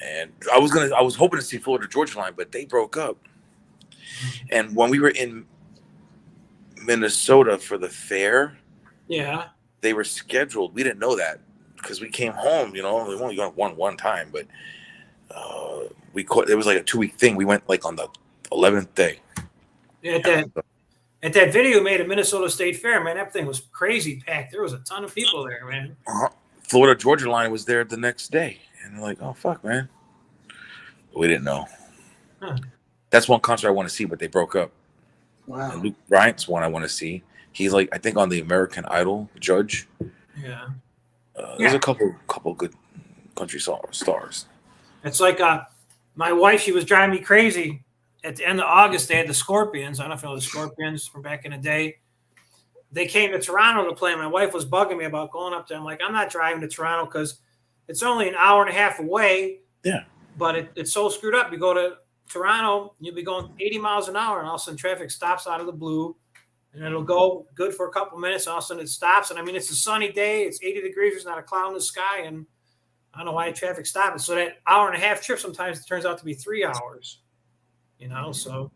And I was hoping to see Florida Georgia Line, but they broke up. And when we were in Minnesota for the fair, they were scheduled. We didn't know that because we came home. We only got one time, but it was like a 2-week thing. We went like on the 11th day. Yeah, at that video made at Minnesota State Fair, man, that thing was crazy packed. There was a ton of people there, man. Florida Georgia Line was there the next day. And they're like, oh, fuck, man. We didn't know. Huh. That's one concert I want to see, but they broke up. Wow. And Luke Bryant's one I want to see. He's like, I think on the American Idol judge. Yeah. There's a couple good country stars. It's like my wife, she was driving me crazy. At the end of August, they had the Scorpions. I don't know if you know the Scorpions from back in the day. They came to Toronto to play. My wife was bugging me about going up there. I'm like, I'm not driving to Toronto because it's only an hour and a half away. Yeah. But it's so screwed up. You go to Toronto, you'll be going 80 miles an hour, and all of a sudden traffic stops out of the blue, and it'll go good for a couple minutes, and all of a sudden it stops. And I mean, it's a sunny day. It's 80 degrees. There's not a cloud in the sky, and I don't know why traffic stops. So that hour and a half trip sometimes turns out to be 3 hours. So.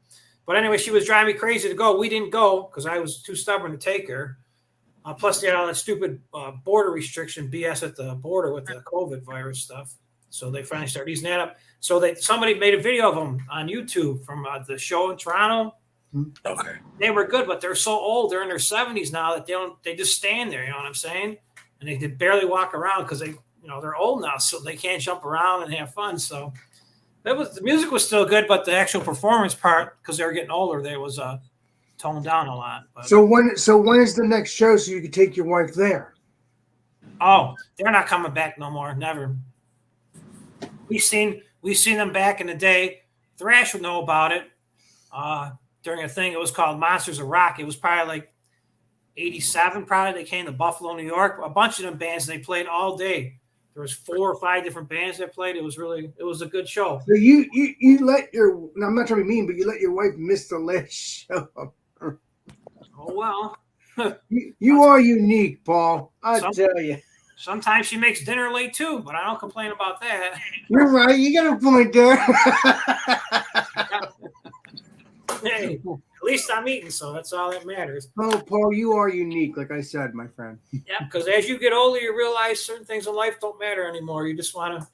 But anyway, she was driving me crazy to go. We didn't go because I was too stubborn to take her. Plus, they had all that stupid border restriction BS at the border with the COVID virus stuff. So they finally started easing that up. So somebody made a video of them on YouTube from the show in Toronto. Okay. They were good, but they're so old. They're in their 70s now that they just stand there. You know what I'm saying? And they could barely walk around because they're old now, so they can't jump around and have fun. So the music was still good, but the actual performance part, because they were getting older, they was toned down a lot. But. So when is the next show so you can take your wife there? Oh, they're not coming back no more. Never. We've seen them back in the day. Thrash would know about it during a thing. It was called Monsters of Rock. It was probably like 87. Probably they came to Buffalo, New York. A bunch of them bands. They played all day. There was 4 or 5 different bands that played. It was a good show. So you let I'm not trying to be mean, but you let your wife miss the last show. Oh well. You are unique, Paul. I tell you. Sometimes she makes dinner late too, but I don't complain about that. You're right. You got a point there. Hey, at least I'm eating, so that's all that matters. Oh, Paul, you are unique, like I said, my friend. Yeah, because as you get older, you realize certain things in life don't matter anymore. You just want to,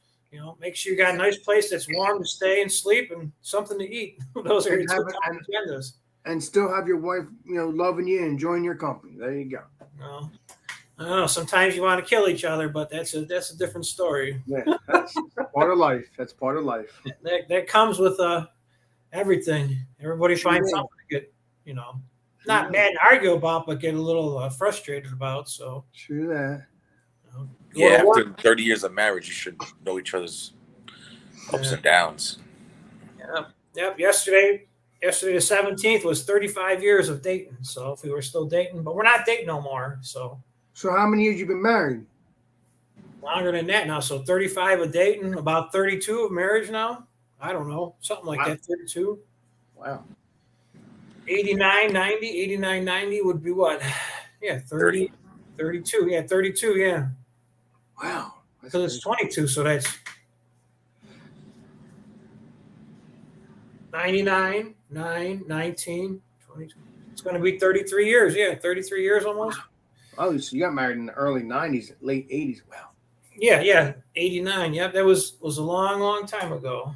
make sure you got a nice place that's warm to stay and sleep and something to eat. Those are your two top agendas. And still have your wife, loving you and enjoying your company. There you go. Well, I don't know. Sometimes you want to kill each other, but that's a different story. Yeah, that's part of life. That's part of life. That comes with everything. Everybody finds something to get, not mad and argue about, but get a little frustrated about. So true that. Yeah, after 30 years of marriage, you should know each other's ups and downs. Yep. Yesterday the 17th was 35 years of dating. So if we were still dating, but we're not dating no more. So how many years you been married? Longer than that now. So 35 of dating, about 32 of marriage now. I don't know, something like that. 32. Wow. 89, 90 would be what? Yeah, 30. 32. Yeah, 32. Yeah. Wow. Because it's 22, so that's 99, 9, 19, 22. It's going to be 33 years. Yeah, 33 years almost. Oh, so you got married in the early 90s, late 80s. Wow. Yeah, 89. Yeah, that was a long, long time ago.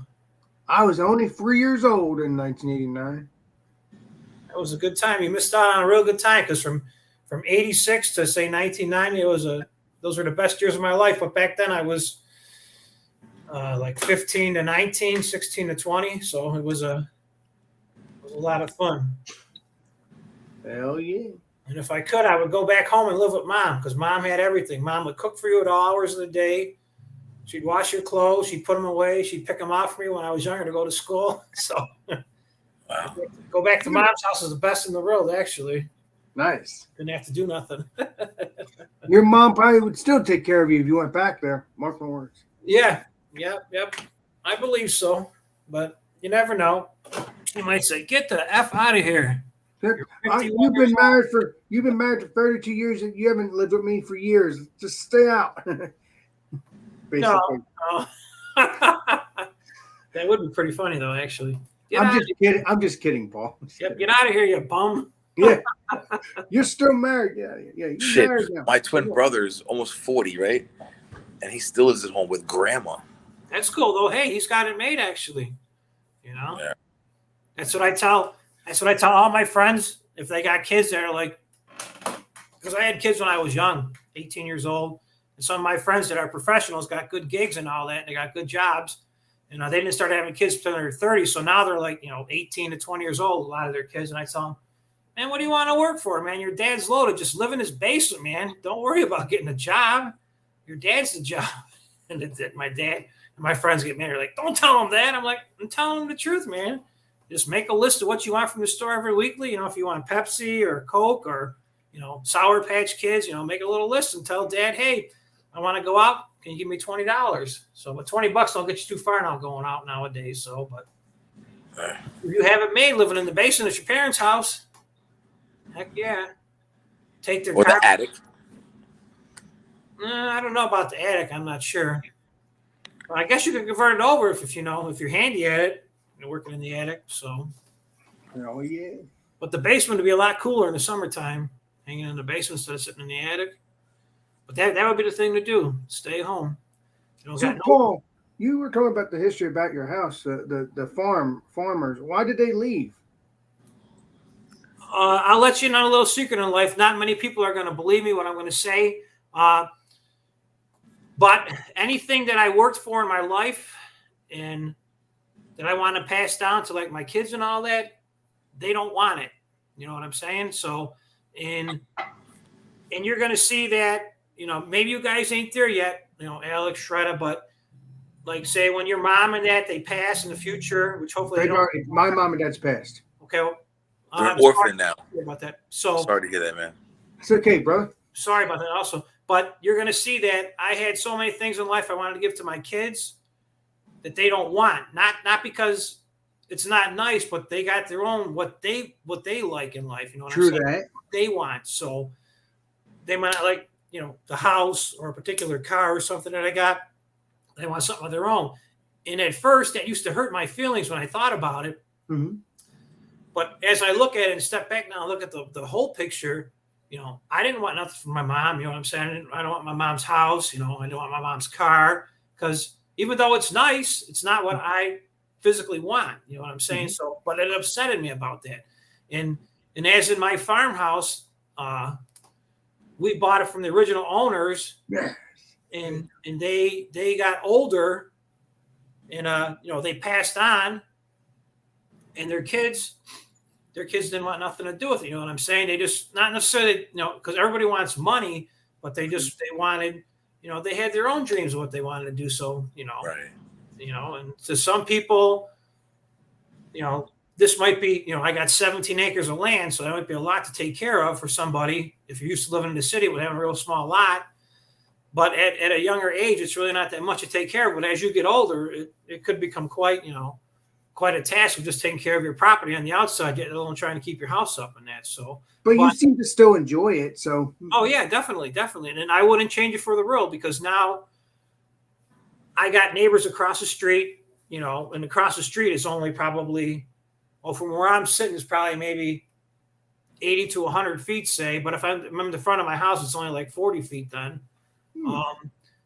I was only 3 years old in 1989. That was a good time. You missed out on a real good time because from 86 to say 1990, those were the best years of my life. But back then I was like 15 to 19, 16 to 20. So it was a lot of fun. Hell yeah. And if I could, I would go back home and live with Mom because Mom had everything. Mom would cook for you at all hours of the day. She'd wash your clothes. She'd put them away. She'd pick them out for me when I was younger to go to school. So wow. Go back to Mom's house is the best in the world, actually. Nice. Didn't have to do nothing. Your mom probably would still take care of you if you went back there. Mark my words. Yeah. Yep. I believe so. But you never know. You might say, get the F out of here. You've been married for 32 years and you haven't lived with me for years. Just stay out. No. That would be pretty funny though, actually. I'm just kidding, Paul. Yep, get out of here, you bum. Yeah. You're still married. Yeah. You're Shit. married now. My twin brother's almost 40, right? And he still lives at home with grandma. That's cool though. Hey, he's got it made actually. Yeah. That's what I tell all my friends if they got kids that are like, because I had kids when I was young, 18 years old. And some of my friends that are professionals got good gigs and all that. And they got good jobs. And they didn't start having kids until they're 30. So now they're like, 18 to 20 years old, a lot of their kids. And I tell them, man, what do you want to work for, man? Your dad's loaded. Just live in his basement, man. Don't worry about getting a job. Your dad's the job. And my dad and my friends get mad. They're like, don't tell them that. I'm like, I'm telling them the truth, man. Just make a list of what you want from the store every weekly. If you want Pepsi or Coke or, Sour Patch Kids, make a little list and tell Dad, hey, I want to go out. Can you give me $20? So, but $20 don't get you too far now going out nowadays. So, but if you have it made living in the basement at your parents' house, heck yeah. Take their or the attic. I don't know about the attic. I'm not sure. But I guess you can convert it over if you're handy at it. You're working in the attic. So. Oh yeah. But the basement would be a lot cooler in the summertime, hanging in the basement instead of sitting in the attic. But that would be the thing to do. Stay home. Paul, you were talking about the history about your house, the farmers. Why did they leave? I'll let you know a little secret in life. Not many people are going to believe me what I'm going to say. But anything that I worked for in my life and that I want to pass down to like my kids and all that, they don't want it. You know what I'm saying? So, and you're going to see that, maybe you guys ain't there yet, Alex, Shredder, but like say when your mom and that, they pass in the future, which hopefully they don't. My mom and dad's passed. Okay. Well, they're an orphan now. About that. So sorry to hear that, man. It's okay, bro. Sorry about that also. But you're going to see that I had so many things in life I wanted to give to my kids that they don't want. Not because it's not nice, but they got their own what they like in life. You know what I'm saying? That. What they want. So they might like, the house or a particular car or something that I got. They want something of their own. And at first that used to hurt my feelings when I thought about it. Mm-hmm. but as I look at it and step back now and look at the whole picture, I didn't want nothing from my mom. You know what I'm saying? I don't want my mom's house. I don't want my mom's car, because even though it's nice, it's not what I physically want. You know what I'm saying? So, but it upsetted me about that. And as in my farmhouse, we bought it from the original owners, and they got older, and they passed on, and their kids didn't want nothing to do with it. You know what I'm saying? They just, not necessarily, because everybody wants money, but they wanted, they had their own dreams of what they wanted to do. So, Right. And to some people, this might be, I got 17 acres of land, so that might be a lot to take care of for somebody. If you're used to living in the city, would have a real small lot. But at a younger age, it's really not that much to take care of. But as you get older, it could become quite a task of just taking care of your property on the outside, let alone trying to keep your house up and that. So, but you seem to still enjoy it. So, oh yeah, definitely. And I wouldn't change it for the world, because now I got neighbors across the street, and across the street is only probably, from where I'm sitting is probably maybe 80 to 100 feet, say. But if I'm in the front of my house, it's only like 40 feet then.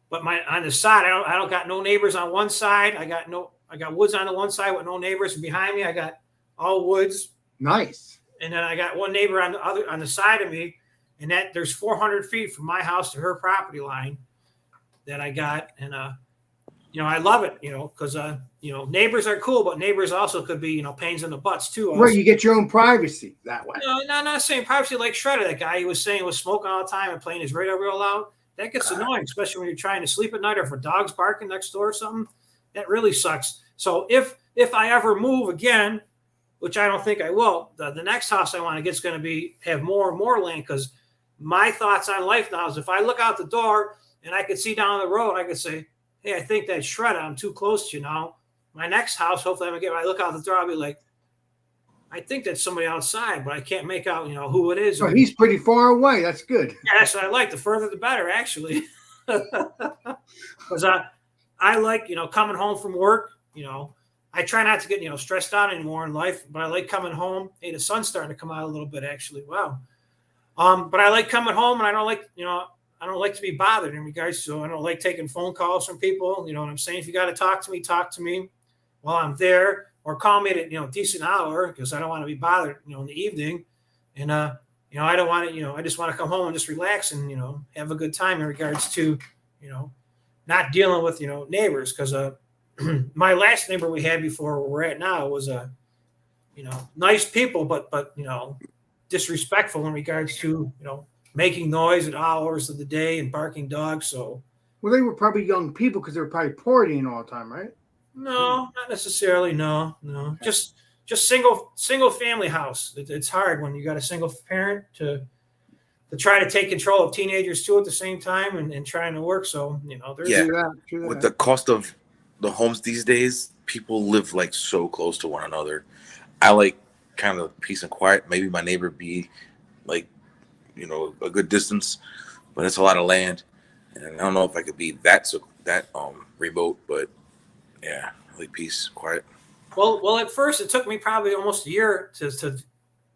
But on the side, I don't got no neighbors on one side. I got woods on the one side with no neighbors, and behind me I got all woods. Nice. And then I got one neighbor on the side of me, and that there's 400 feet from my house to her property line that I got. And I love it, because neighbors are cool, but neighbors also could be pains in the butts too. Right, you get your own privacy that way. No, not saying privacy like Shredder, that guy he was saying was smoking all the time and playing his radio real loud. That gets annoying, especially when you're trying to sleep at night, or if a dog's barking next door or something. That really sucks. So if I ever move again, which I don't think I will, the next house I want to get is going to have more and more land, because my thoughts on life now is, if I look out the door and I could see down the road, I could say, hey, I think that's Shredder. I'm too close to you now. My next house, hopefully when I look out the door, I'll be like, I think that's somebody outside, but I can't make out, who it is. So he's pretty far away. That's good. Yeah, that's what I like. The further, the better, actually. Because I like, coming home from work. I try not to get, stressed out anymore in life, but I like coming home. Hey, the sun's starting to come out a little bit, actually. Wow. But I like coming home, and I don't like, I don't like to be bothered in regards to, I don't like taking phone calls from people. You know what I'm saying? If you got to talk to me while I'm there, or call me at a, decent hour, because I don't want to be bothered, in the evening. And, I don't want to, I just want to come home and just relax and, have a good time in regards to, not dealing with, neighbors. Because my last neighbor we had before where we're at now was nice people, but disrespectful in regards to, making noise at hours of the day and barking dogs. So, well, they were probably young people, because they were probably partying all the time, right? No, not necessarily. No. Just single family house. It's hard when you got a single parent to try to take control of teenagers too at the same time, and trying to work. So, there's with the cost of the homes these days, people live like so close to one another. I like kind of peace and quiet. Maybe my neighbor be like, a good distance, but it's a lot of land, and I don't know if I could be that remote, but yeah, I like peace, quiet. Well, at first it took me probably almost a year to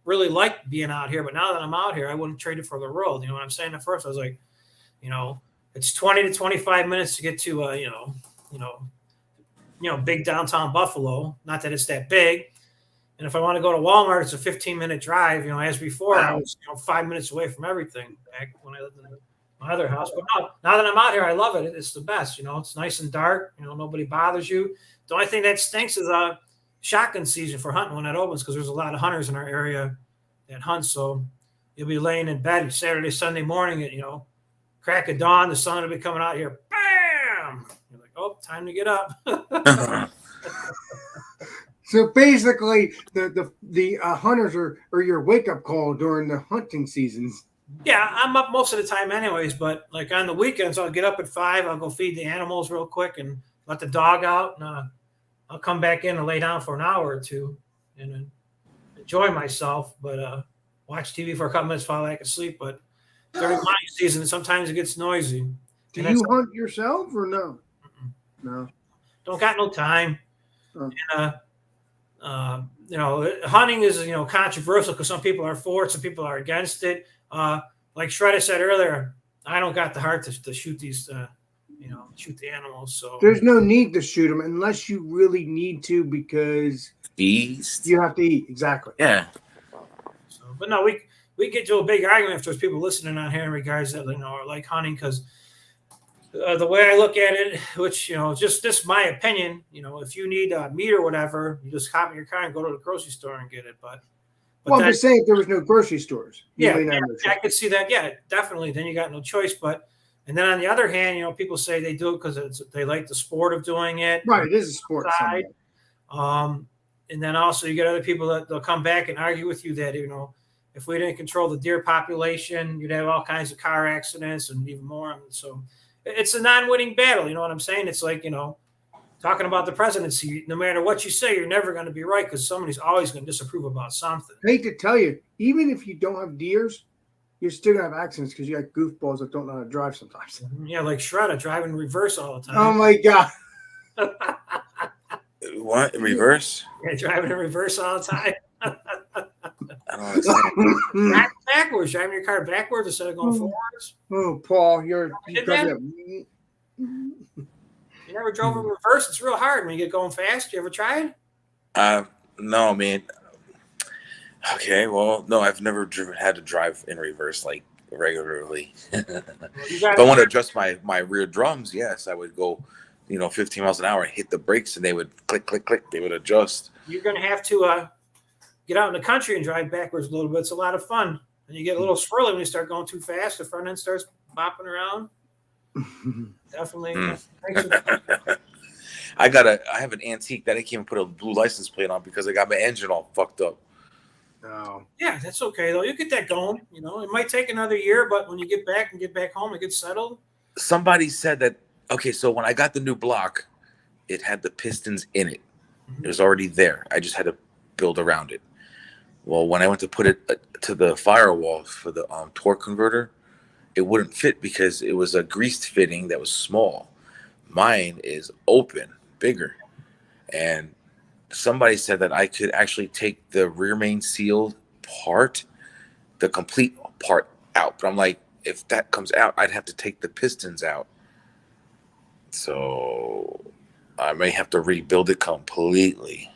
really like being out here, but now that I'm out here, I wouldn't trade it for the world. You know what I'm saying? At first I was like, it's 20 to 25 minutes to get to big downtown Buffalo. Not that it's that big. And if I want to go to Walmart, it's a 15-minute drive. As before, I was 5 minutes away from everything back when I lived in my other house. But now that I'm out here, I love it. It's the best. It's nice and dark. Nobody bothers you. The only thing that stinks is shotgun season for hunting when that opens, because there's a lot of hunters in our area that hunt. So you'll be laying in bed Saturday, Sunday morning at crack of dawn. The sun will be coming out here. Bam! You're like, oh, time to get up. So basically, the hunters are your wake up call during the hunting seasons. Yeah, I'm up most of the time anyways, but like on the weekends, I'll get up at 5. I'll go feed the animals real quick and let the dog out, and I'll come back in and lay down for an hour or two and enjoy myself. But watch TV for a couple minutes, fall back asleep. But during my season, sometimes it gets noisy. Do you hunt yourself or no? Mm-mm. No. Don't got no time. Oh. And Hunting is controversial because some people are for it, some people are against it. Like Shredder said earlier, I don't got the heart to shoot these, shoot the animals. So there's no need to shoot them unless you really need to because Beast. you have to eat. Exactly. Yeah. So, but no, we get to a big argument if there's people listening on here in regards that are like hunting because the way I look at it, which just this my opinion, if you need meat or whatever, you just hop in your car and go to the grocery store and get it. But Well, I'm just saying if there was no grocery stores, you may not have no I could see that. Yeah, definitely. Then you got no choice. And then on the other hand, people say they do it because they like the sport of doing it. Right, it is a sport. And then also you get other people that they'll come back and argue with you that if we didn't control the deer population, you'd have all kinds of car accidents and even more. And so it's a non-winning battle. You know what I'm saying? It's like talking about the presidency. No matter what you say, you're never going to be right because somebody's always going to disapprove about something. I hate to tell you, even if you don't have deers, you're still going to have accidents because you got goofballs that don't know how to drive sometimes. Yeah, like Shredder driving in reverse all the time. Oh, my God. What? In reverse? Yeah, driving in reverse all the time. I don't understand. Backwards, driving your car backwards instead of going forwards. Oh, Paul, you never drove in reverse? It's real hard when you get going fast. You ever tried? No, man. Okay, well, no, I've never had to drive in reverse like regularly. If I want to adjust my rear drums, yes, I would go, 15 miles an hour and hit the brakes, and they would click, click, click. They would adjust. You're going to have to get out in the country and drive backwards a little bit. It's a lot of fun. And you get a little swirly when you start going too fast. The front end starts bopping around. Definitely. I have an antique that I can't even put a blue license plate on because I got my engine all fucked up. Oh. Yeah, that's okay though. You get that going. It might take another year, but when you get back home, it gets settled. Somebody said that. Okay, so when I got the new block, it had the pistons in it. It was already there. I just had to build around it. Well, when I went to put it to the firewall for the torque converter, it wouldn't fit because it was a greased fitting that was small. Mine is open, bigger. And somebody said that I could actually take the rear main seal part, the complete part out. But I'm like, if that comes out, I'd have to take the pistons out. So I may have to rebuild it completely.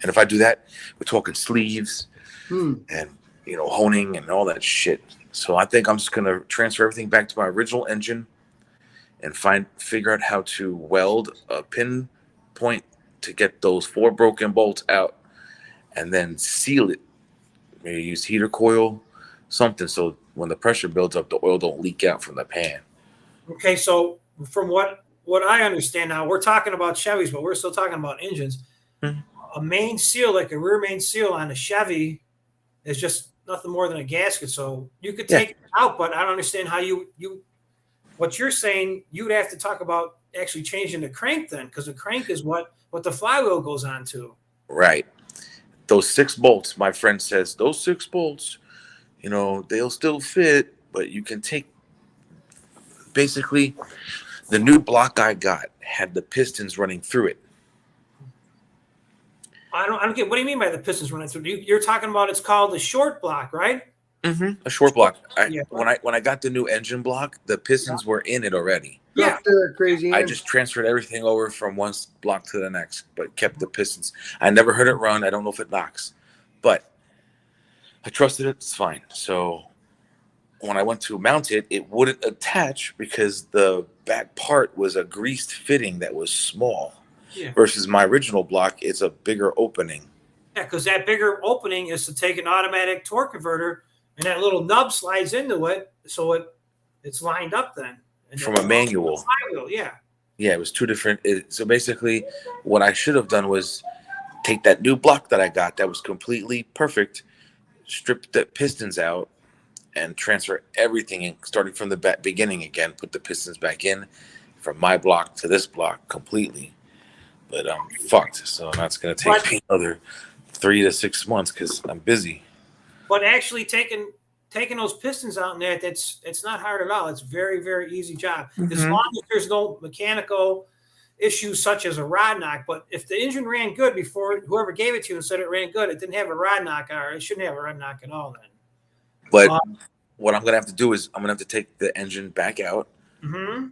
And if I do that, we're talking sleeves and, honing and all that shit. So I think I'm just going to transfer everything back to my original engine and figure out how to weld a pin point to get those 4 broken bolts out and then seal it. Maybe use heater coil, something, so when the pressure builds up, the oil don't leak out from the pan. Okay, so from what I understand now, we're talking about Chevys, but we're still talking about engines. Mm-hmm. A main seal, like a rear main seal on a Chevy, is just nothing more than a gasket. So you could take it out, but I don't understand how you what you're saying. You'd have to talk about actually changing the crank then, because the crank is what the flywheel goes on to. Right. Those 6 bolts, my friend says, those 6 bolts, they'll still fit, but you can take basically the new block I got had the pistons running through it. I don't get. What do you mean by the pistons running through? You're talking about it's called a short block, right? Mm-hmm. A short block. When I got the new engine block, the pistons were in it already. Yeah, crazy. I just transferred everything over from one block to the next, but kept the pistons. I never heard it run. I don't know if it knocks, but I trusted it. It's fine. So when I went to mount it, it wouldn't attach because the back part was a greased fitting that was small. Yeah. Versus my original block, it's a bigger opening. Yeah, because that bigger opening is to take an automatic torque converter, and that little nub slides into it, so it's lined up then. And from a manual. Yeah. Yeah, it was 2 different. So basically, what I should have done was take that new block that I got that was completely perfect, strip the pistons out, and transfer everything in, starting from the beginning again, put the pistons back in from my block to this block completely. But I'm fucked, so that's going to take me another 3 to 6 months because I'm busy. But actually taking those pistons out in there, it's not hard at all. It's very, very easy job. Mm-hmm. As long as there's no mechanical issues such as a rod knock. But if the engine ran good before whoever gave it to you and said it ran good, it didn't have a rod knock, or it shouldn't have a rod knock at all then. But what I'm going to have to do is I'm going to have to take the engine back out. Mm-hmm.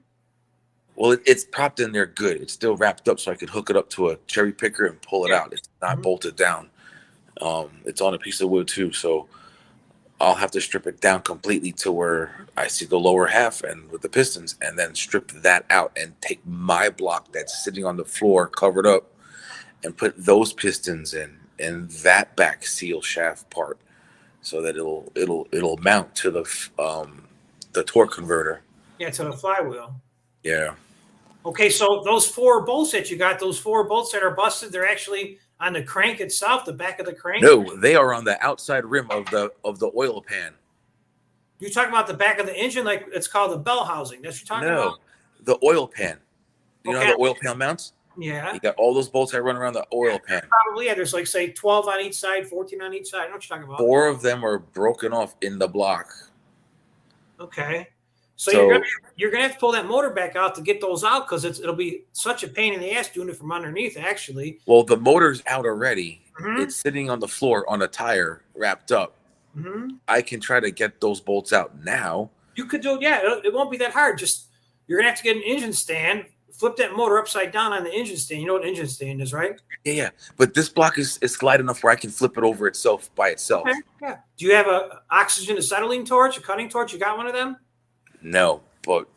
Well, it's propped in there good. It's still wrapped up so I could hook it up to a cherry picker and pull it out. It's not bolted down. It's on a piece of wood too. So I'll have to strip it down completely to where I see the lower half and with the pistons, and then strip that out and take my block that's sitting on the floor covered up and put those pistons in that back seal shaft part so that it'll mount to the torque converter. Yeah, to the flywheel. Yeah. Okay, so those 4 bolts that you got, those 4 bolts that are busted, they're actually on the crank itself, the back of the crank? No, they are on the outside rim of the oil pan. You're talking about the back of the engine, like it's called the bell housing. That's what you're talking about? No, the oil pan. You know how the oil pan mounts? Yeah. You got all those bolts that run around the oil pan. Probably, yeah. There's like, say, 12 on each side, 14 on each side. I know what you're talking about. 4 of them are broken off in the block. Okay. So you're gonna have to pull that motor back out to get those out, because it'll be such a pain in the ass doing it from underneath, actually. Well, the motor's out already. Mm-hmm. It's sitting on the floor on a tire wrapped up. Mm-hmm. I can try to get those bolts out now. You could do it, yeah. It won't be that hard. Just you're gonna have to get an engine stand, flip that motor upside down on the engine stand. You know what an engine stand is, right? Yeah. But this block is light enough where I can flip it over itself by itself. Okay. Yeah. Do you have a oxygen acetylene torch, a cutting torch? You got one of them? No, but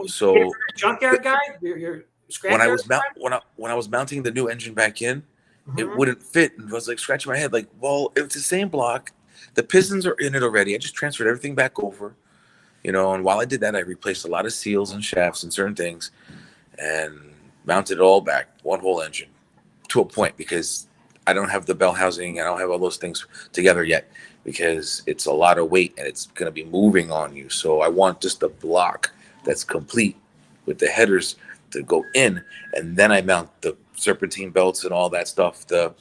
so junkyard guy, your scrap when I was mounting the new engine back in, it wouldn't fit, and I was like scratching my head, like, well, it's the same block, the pistons are in it already. I just transferred everything back over, and while I did that, I replaced a lot of seals and shafts and certain things, and mounted it all back, one whole engine, to a point, because I don't have the bell housing, I don't have all those things together yet, because it's a lot of weight and it's going to be moving on you. So I want just a block that's complete with the headers to go in, and then I mount the serpentine belts and all that stuff, the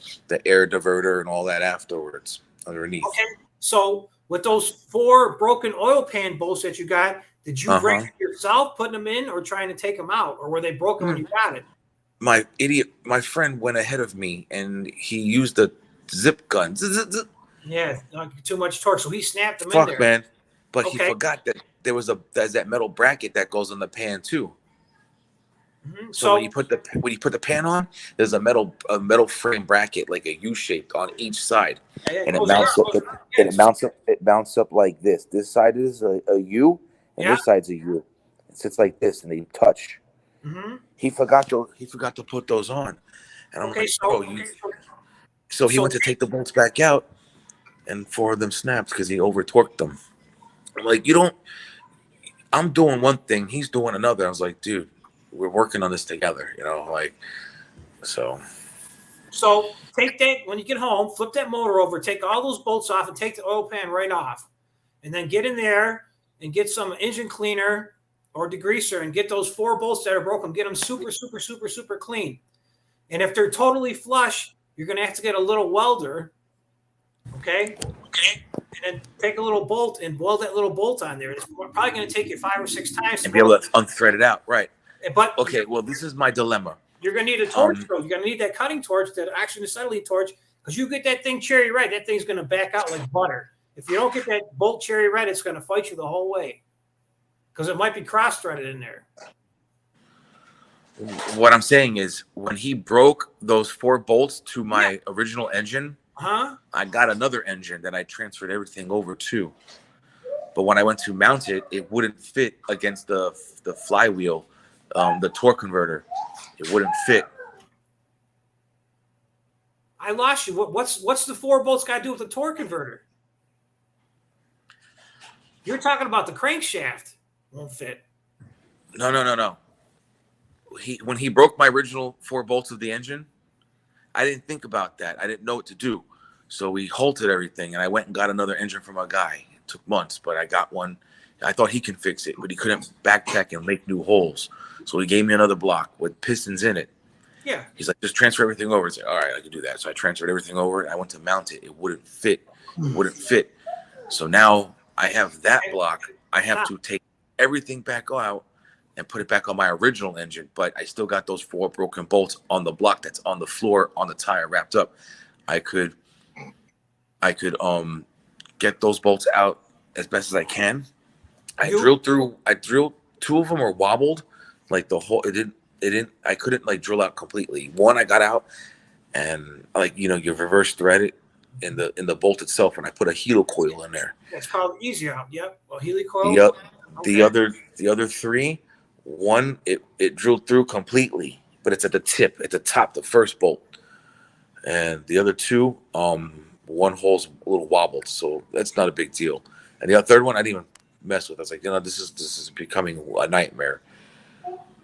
air diverter and all that afterwards underneath. Okay. So with those 4 broken oil pan bolts that you got, did you break them yourself putting them in, or trying to take them out, or were they broken when you got it? My friend went ahead of me and he used the zip gun. Yeah, too much torque, so he snapped them in there. Fuck, man. But he forgot that there's that metal bracket that goes on the pan too. Mm-hmm. So when you put the pan on, there's a metal frame bracket, like a U-shaped on each side, and it mounts up. It mounts up like this. This side is a U, and this side's a U. It sits like this, and they touch. Mm-hmm. He forgot to put those on, and I'm like, so he went to take the bolts back out, and 4 of them snapped because he over torqued them. I'm like, I'm doing one thing, he's doing another. I was like, dude, we're working on this together, so take that when you get home, flip that motor over, take all those bolts off, and take the oil pan right off, and then get in there and get some engine cleaner or degreaser and get those 4 bolts that are broken, get them super, super, super, super clean. And if they're totally flush, you're going to have to get a little welder, okay? And then take a little bolt and weld that little bolt on there. It's probably going to take you 5 or 6 times to be able to unthread it out, right? But okay, well, this is my dilemma. You're going to need a torch, though. You're going to need that cutting torch, that oxygen acetylene torch, because you get that thing cherry red, that thing's going to back out like butter. If you don't get that bolt cherry red, it's going to fight you the whole way, because it might be cross-threaded in there. What I'm saying is, when he broke those 4 bolts to my original engine, I got another engine that I transferred everything over to. But when I went to mount it, it wouldn't fit against the flywheel, the torque converter. It wouldn't fit. I lost you. What's the 4 bolts got to do with the torque converter? You're talking about the crankshaft won't fit. No. When he broke my original 4 bolts of the engine, I didn't think about that. I didn't know what to do. So we halted everything, and I went and got another engine from a guy. It took months, but I got one. I thought he can fix it, but he couldn't backcheck and make new holes. So he gave me another block with pistons in it. Yeah. He's like, just transfer everything over. I said, all right, I can do that. So I transferred everything over, and I went to mount it. It wouldn't fit. So now I have that block. I have to take everything back out, and put it back on my original engine, but I still got those 4 broken bolts on the block that's on the floor on the tire wrapped up. I could get those bolts out as best as I can. I drilled 2 of them were wobbled, like the whole I couldn't like drill out completely. One I got out, and like you reverse thread it in the bolt itself, and I put a helicoil in there. That's probably easier. Yep. Well, helicoil. Yep. Okay. The other 3, one it drilled through completely, but it's at the tip, at the top, the first bolt. And the other 2, one hole's a little wobbled, so that's not a big deal. And the third one I didn't even mess with. I was like, this is becoming a nightmare.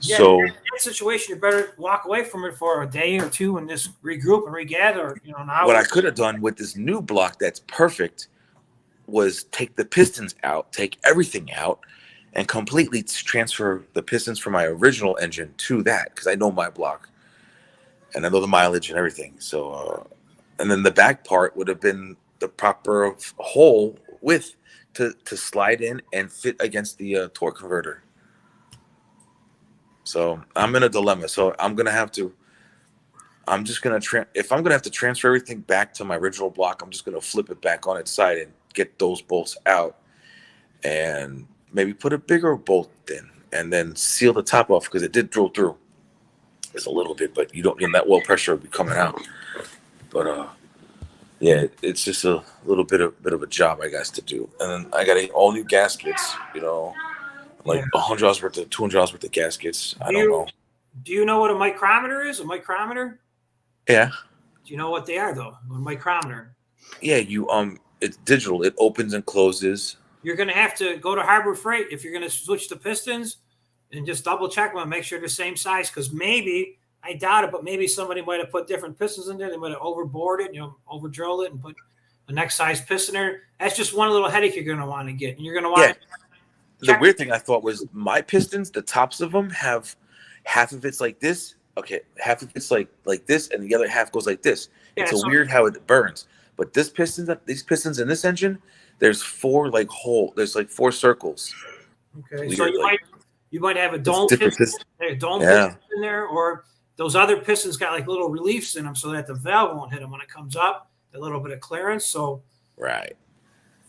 Yeah, So in that situation, you better walk away from it for a day or 2 and just regroup and regather. Now what I could have done with this new block that's perfect was take the pistons out, take everything out, and completely transfer the pistons from my original engine to that, because I know my block and I know the mileage and everything. So, and then the back part would have been the proper hole width to slide in and fit against the torque converter. So I'm in a dilemma. So I'm just gonna if I'm gonna have to transfer everything back to my original block, I'm just gonna flip it back on its side and get those bolts out, and maybe put a bigger bolt in, and then seal the top off, because it did drill through. It's a little bit, but that oil pressure will be coming out. But yeah, it's just a little bit of a job I guess to do, and then I got all new gaskets. Like $100 worth of $200 worth of gaskets. I don't know. Do you know what a micrometer is? A micrometer? Yeah. Do you know what they are though? A micrometer. Yeah, it's digital. It opens and closes. You're gonna have to go to Harbor Freight if you're gonna switch the pistons, and just double check them and make sure they're the same size. Because maybe, I doubt it, but maybe somebody might have put different pistons in there. They might have overbored it, over drilled it and put the next size piston there. That's just one little headache you're gonna want to get, and you're gonna want. The weird thing I thought was my pistons, the tops of them have half of it's like this. Okay, half of it's like this, and the other half goes like this. Yeah, it's weird how it burns. But these pistons in this engine, there's 4 there's like 4 circles. Okay, weird, so you might have a dome piston in there, or those other pistons got like little reliefs in them so that the valve won't hit them when it comes up. A little bit of clearance. So right.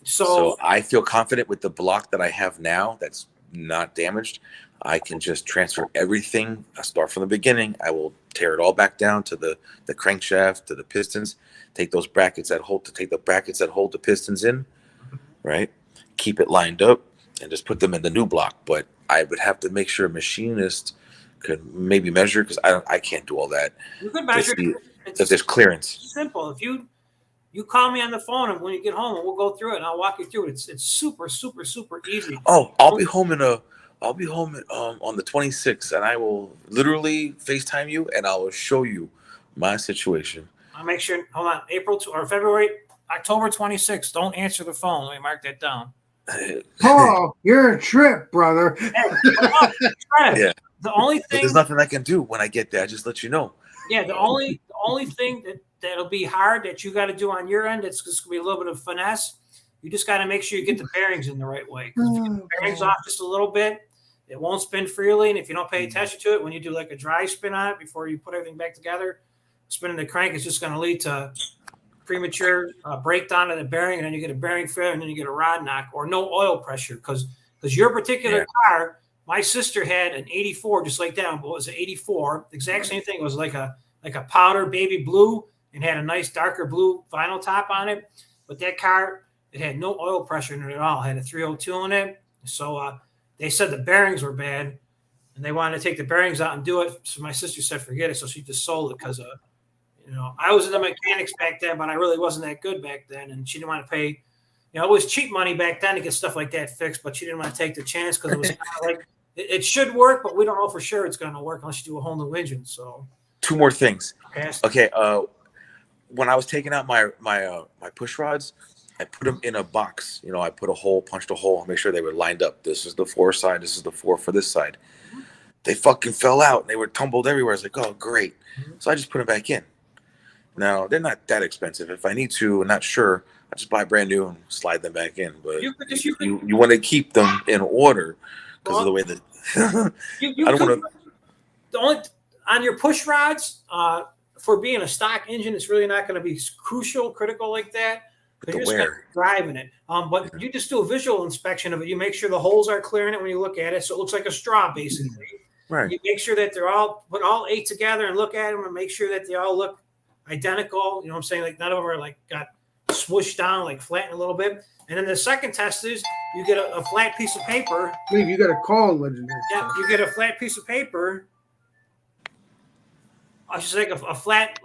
So I feel confident with the block that I have now that's not damaged. I can just transfer everything. I start from the beginning. I will tear it all back down to the crankshaft, to the pistons, take the brackets that hold the pistons in, right? Keep it lined up and just put them in the new block. But I would have to make sure a machinist could maybe measure, because I can't do all that. You could measure if there's clearance. Simple. If you call me on the phone, and when you get home, and we'll go through it, and I'll walk you through it. It's super, super, super easy. Oh, I'll be home on the 26th, and I will literally FaceTime you, and I will show you my situation. I'll make sure. Hold on, October 26th. Don't answer the phone. Let me mark that down. Oh, you're a trip, brother. Yeah. The only thing. There's nothing I can do when I get there. I just let you know. Yeah, the only thing that'll be hard that you got to do on your end, it's just gonna be a little bit of finesse. You just got to make sure you get the bearings in the right way. Because if you get the bearings off just a little bit, it won't spin freely. And if you don't pay attention to it, when you do like a dry spin on it before you put everything back together, spinning the crank is just going to lead to premature breakdown of the bearing, and then you get a bearing failure, and then you get a rod knock or no oil pressure. Because your particular car, my sister had an 84 just like that. What was it, 84? Exact same thing. It was like a powder baby blue and had a nice darker blue vinyl top on it. But that car, it had no oil pressure in it at all. It had a 302 in it. So they said the bearings were bad, and they wanted to take the bearings out and do it. So my sister said, forget it. So she just sold it because, I was in the mechanics back then, but I really wasn't that good back then. And she didn't want to pay, it was cheap money back then to get stuff like that fixed, but she didn't want to take the chance because it was kind of like, it should work, but we don't know for sure it's going to work unless you do a whole new engine. So 2 more things. Okay. When I was taking out my push rods, I put them in a box. I put punched a hole, make sure they were lined up. This is the 4 side. This is the 4 for this side. They fucking fell out. And they were tumbled everywhere. I was like, oh, great. So I just put them back in. Now, they're not that expensive. If I need to, I'm not sure, I just buy brand new and slide them back in. But you want to keep them in order. because of the way that you I don't want to. The only on your push rods, for being a stock engine, it's really not going to be critical like that. Because you're just kind of driving it. But you just do a visual inspection of it. You make sure the holes are clear in it when you look at it, so it looks like a straw, basically. Right. You make sure that they're all put all 8 together and look at them and make sure that they all look identical. You know what I'm saying? Like none of them are like got swooshed down, like flattened a little bit. And then the second test is you get a flat piece of paper. Maybe you got a call, legendary. Yeah, you get a flat piece of paper. I should say a flat,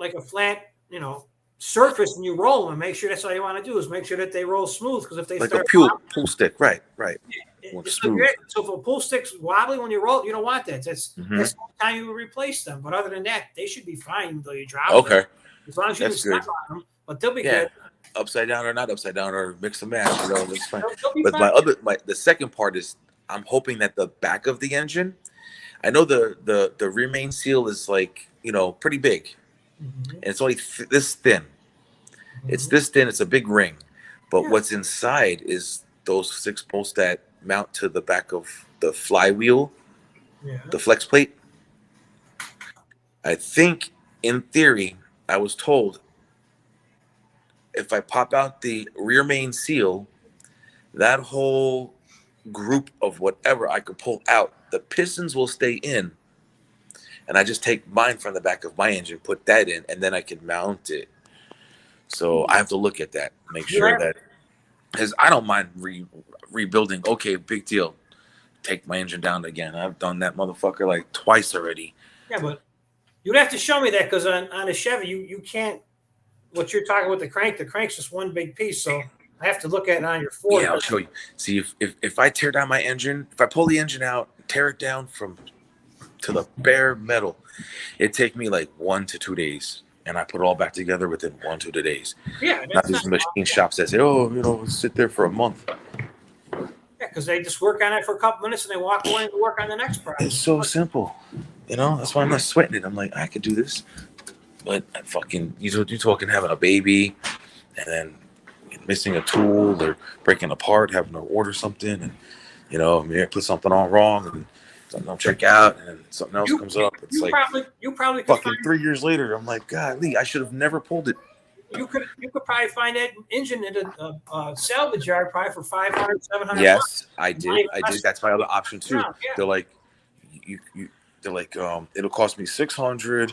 you know, surface, and you roll them and make sure that's all you want to do is make sure that they roll smooth. Because if they like start a pool stick, right. So if a pool stick's wobbly when you roll, you don't want that. That's the time you replace them. But other than that, they should be fine until you drop them. As long as you didn't step on them, but they'll be good. Upside down or not upside down or mix and match, you know, it's fine. But fine. The second part is I'm hoping that the back of the engine, I know the rear main seal is like, you know, pretty big. And it's only this thin. It's this thin. It's a big ring. But what's inside is those 6 bolts that mount to the back of the flywheel, the flex plate. I think, in theory, I was told if I pop out the rear main seal, that whole group of whatever I could pull out, the pistons will stay in. And I just take mine from the back of my engine, put that in, and then I can mount it. So I have to look at that, make sure that, because I don't mind rebuilding. Okay, big deal. Take my engine down again. I've done that motherfucker like twice already. Yeah, but you'd have to show me that because on a Chevy, you can't. What you're talking with the crank's just one big piece. So I have to look at it on your Ford. Yeah, I'll show you. See, if I tear down my engine, if I pull the engine out, tear it down to the bare metal, it'd take me like 1 to 2 days. And I put it all back together within 1 to 2 days. Yeah. Not these machine shops that say, oh, you know, sit there for a month. Yeah, because they just work on it for a couple minutes and they walk away and work on the next project. It's so simple. You know, that's why I'm not sweating it. I'm like, I could do this. But you're talking having a baby and then missing a tool or breaking apart, having to order something, and, you know, put something on wrong and something don't check out and something else comes up. It's you probably fucking 3 years later. I'm like, golly, I should have never pulled it. You could probably find that engine in a salvage yard probably for $500, $700. Yes, I did. That's my other option too. Yeah. They're like, they're like, it'll cost me $600,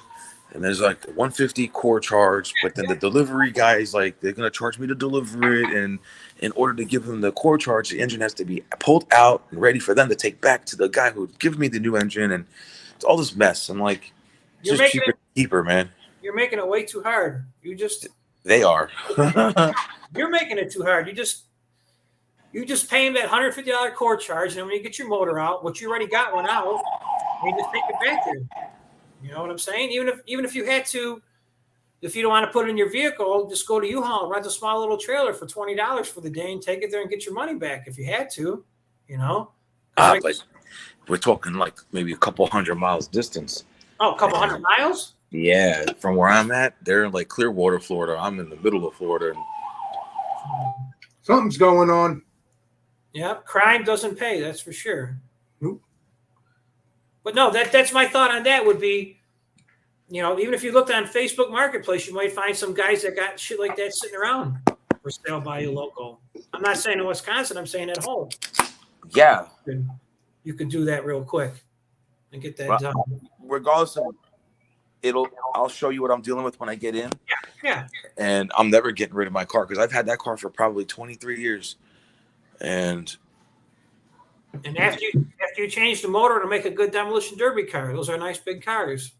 and there's like the $150 core charge, but then the delivery guy is like, they're gonna charge me to deliver it, and in order to give them the core charge, the engine has to be pulled out and ready for them to take back to the guy who gives me the new engine, and it's all this mess. I'm like, just cheaper, man. You're making it way too hard. They are. You're making it too hard. You just pay them that $150 core charge, and then when you get your motor out, which you already got one out, you just take it back there. You know what I'm saying? Even if you had to, if you don't want to put it in your vehicle, just go to U-Haul and rent a small little trailer for $20 for the day and take it there and get your money back if you had to. You know. But we're talking like maybe a couple 100 miles distance. Oh, a couple 100 miles? Yeah, from where I'm at, they're in like Clearwater, Florida. I'm in the middle of Florida. Something's going on. Yeah, crime doesn't pay. That's for sure. Nope. But no, that's my thought on that would be, you know, even if you looked on Facebook Marketplace, you might find some guys that got shit like that sitting around for sale by you local. I'm not saying in Wisconsin. I'm saying at home. Yeah. You can do that real quick and get that done. Regardless of I'll show you what I'm dealing with when I get in. Yeah. And I'm never getting rid of my car because I've had that car for probably 23 years. And after you change the motor to make a good demolition derby car, those are nice big cars.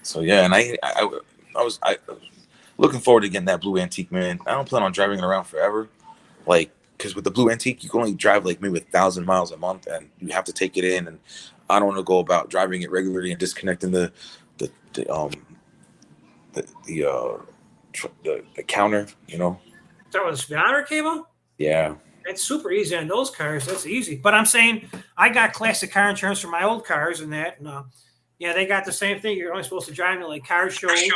So yeah, and I was looking forward to getting that blue antique, man. I don't plan on driving it around forever, like, because with the blue antique you can only drive like maybe 1,000 miles a month, and you have to take it in, and I don't want to go about driving it regularly and disconnecting the counter, you know. That was the honor cable? Yeah. That's super easy on those cars. That's easy. But I'm saying I got classic car insurance for my old cars and that. And, yeah, they got the same thing. You're only supposed to drive to like car shows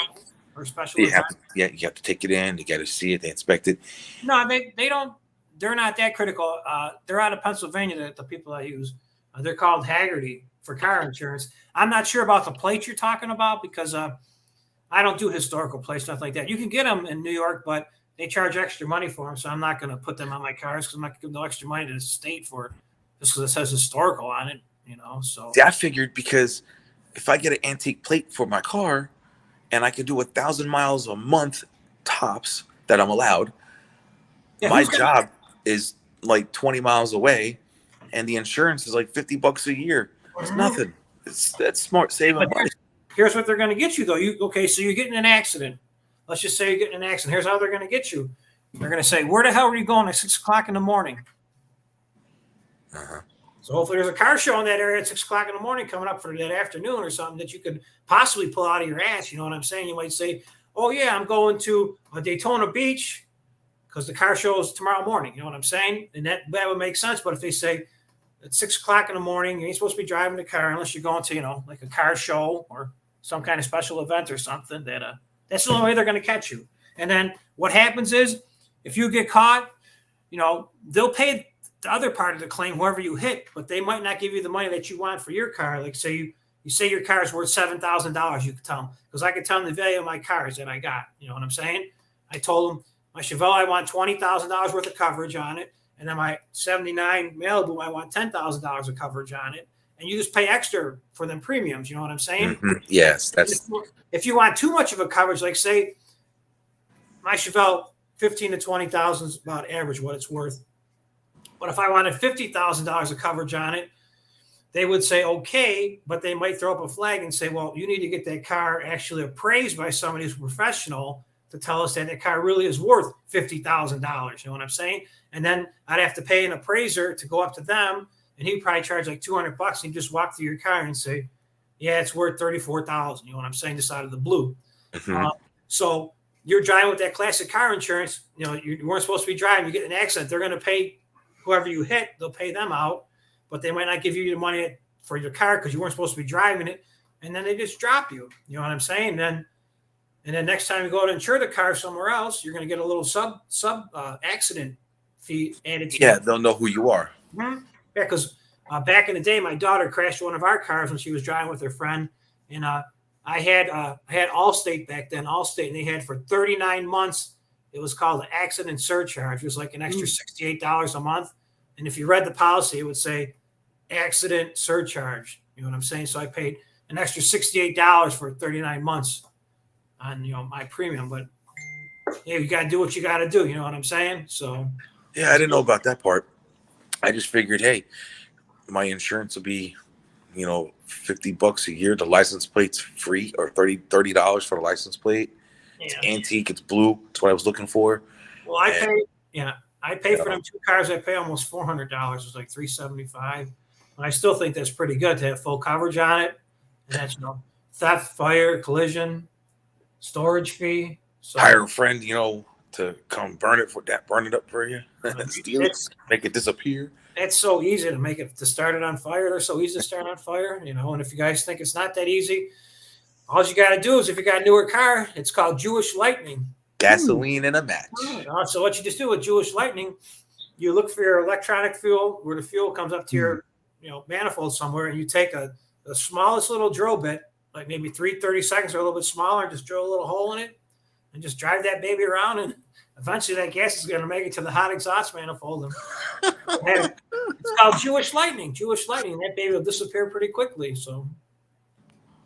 or special events. You have to take it in. You got to see it. They inspect it. No, they don't. they're not that critical. They're out of Pennsylvania. The people I use, they're called Haggerty for car insurance. I'm not sure about the plates you're talking about because I don't do historical plates, stuff like that. You can get them in New York, but they charge extra money for them, so I'm not going to put them on my cars because I'm not going to give no extra money to the state for it just because it says historical on it, you know. So See, I figured because if I get an antique plate for my car and I can do 1,000 miles a month tops that I'm allowed, my job is like 20 miles away and the insurance is like $50 a year. It's nothing. That's smart saving money. Here's what they're going to get you, though. So you're getting an accident. Let's just say you're getting an accident. Here's how they're going to get you. They're going to say, where the hell are you going at 6 o'clock in the morning? So hopefully there's a car show in that area at 6 o'clock in the morning coming up for that afternoon or something that you could possibly pull out of your ass. You know what I'm saying? You might say, oh, yeah, I'm going to Daytona Beach because the car show is tomorrow morning. You know what I'm saying? And that would make sense. But if they say at 6 o'clock in the morning, you ain't supposed to be driving the car unless you're going to, you know, like a car show or some kind of special event or something. That's the only way they're going to catch you. And then what happens is if you get caught, you know, they'll pay the other part of the claim, whoever you hit, but they might not give you the money that you want for your car. Like say you say your car is worth $7,000, you could tell them, because I could tell them the value of my cars that I got. You know what I'm saying? I told them my Chevelle, I want $20,000 worth of coverage on it. And then my 79 Malibu, I want $10,000 of coverage on it. And you just pay extra for them premiums. You know what I'm saying? Mm-hmm. Yes. If you want too much of a coverage, like say my Chevelle, 15 to 20,000 is about average what it's worth. But if I wanted $50,000 of coverage on it, they would say, okay, but they might throw up a flag and say, well, you need to get that car actually appraised by somebody who's professional to tell us that car really is worth $50,000. You know what I'm saying? And then I'd have to pay an appraiser to go up to them, and he'd probably charge like $200, and he'd just walk through your car and say, yeah, it's worth $34,000. You know what I'm saying? Just out of the blue. Mm-hmm. So you're driving with that classic car insurance. You know, you weren't supposed to be driving. You get in an accident. They're going to pay whoever you hit. They'll pay them out, but they might not give you the money for your car because you weren't supposed to be driving it. And then they just drop you. You know what I'm saying? And then next time you go to insure the car somewhere else, you're going to get a little sub accident fee added to it. They'll know who you are. Mm-hmm. Yeah, because back in the day, my daughter crashed one of our cars when she was driving with her friend, and I had Allstate back then, Allstate, and they had for 39 months. It was called an accident surcharge. It was like an extra $68 a month, and if you read the policy, it would say accident surcharge. You know what I'm saying? So I paid an extra $68 for 39 months on my premium. But yeah, you got to do what you got to do. You know what I'm saying? So yeah, I didn't know about that part. I just figured, hey, my insurance will be, $50 a year. The license plate's free, or $30 for the license plate. Yeah. It's antique. It's blue. That's what I was looking for. Well, I pay for them two cars. I pay almost $400. It's like $375. And I still think that's pretty good to have full coverage on it. And that's theft, fire, collision, storage fee. So, hire a friend, to come burn it up for you, steal it, make it disappear. It's so easy to start it on fire. They're so easy to start on fire, and if you guys think it's not that easy, all you got to do is, if you got a newer car, it's called Jewish Lightning. Gasoline and a match. So what you just do with Jewish Lightning, you look for your electronic fuel, where the fuel comes up to your manifold somewhere, and you take the smallest little drill bit, like maybe 30 seconds or a little bit smaller, just drill a little hole in it, and just drive that baby around, and eventually that gas is going to make it to the hot exhaust manifold. It's called Jewish Lightning. Jewish Lightning. That baby will disappear pretty quickly. So,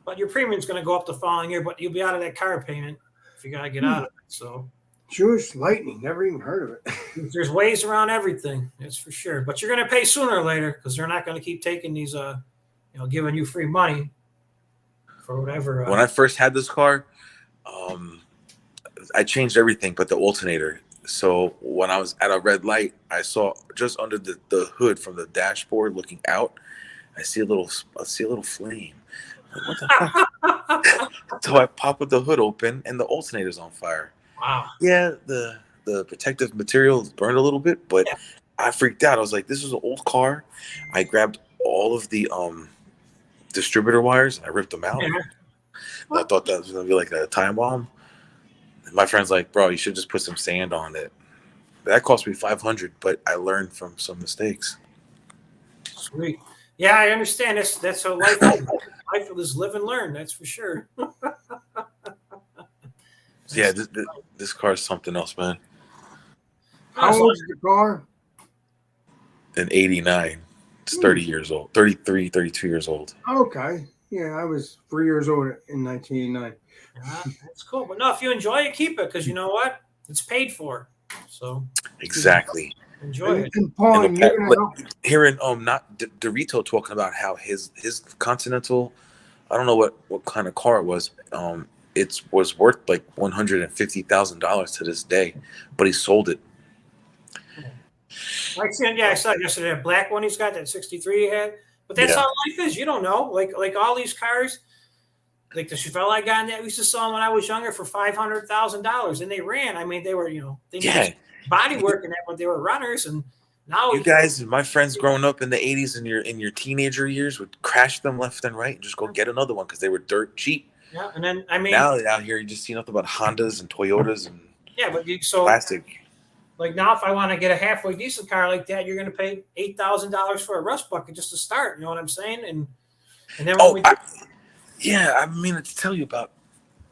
but your premium's going to go up the following year, but you'll be out of that car payment if you got to get out of it. So, Jewish Lightning. Never even heard of it. There's ways around everything. That's for sure. But you're going to pay sooner or later, because they're not going to keep taking these, giving you free money for whatever. When I first had this car, I changed everything but the alternator. So when I was at a red light, I saw just under the hood from the dashboard looking out, I see a little flame. Like, what the fuck? So I pop with the hood open and the alternator's on fire. Wow. Yeah, the protective material burned a little bit, but I freaked out. I was like, this is an old car. I grabbed all of the distributor wires and I ripped them out. I thought that was gonna be like a time bomb. My friend's like, bro, you should just put some sand on it. That cost me $500, but I learned from some mistakes. Sweet. Yeah, I understand. That's how life is. Life is live and learn. That's for sure. Yeah, this car is something else, man. How old is the car? In 89. It's 30 years old. 33, 32 years old. Okay. Yeah, I was 3 years old in 1989. Yeah, that's cool. But no, if you enjoy it, keep it, because you know what? It's paid for. So Exactly. enjoy it. And Paul, And you're gonna help. hearing not Dorito talking about how his Continental, I don't know what kind of car it was. It was worth like $150,000 to this day, but he sold it. I saw it yesterday. That black one he's got, that 63 he had. But that's how life is. You don't know. Like all these cars, like the Chevelle I got in that, we used to sell them when I was younger for $500,000, and they ran. I mean, they were, they needed body work and that, but they were runners. And now you guys, my friends growing up in the 80s in your teenager years would crash them left and right and just go get another one because they were dirt cheap. Yeah, and then I mean, now out here you just see nothing about Hondas and Toyotas and plastic. Like now, if I want to get a halfway decent car like that, you're going to pay $8,000 for a rust bucket just to start. You know what I'm saying? And then I mean to tell you about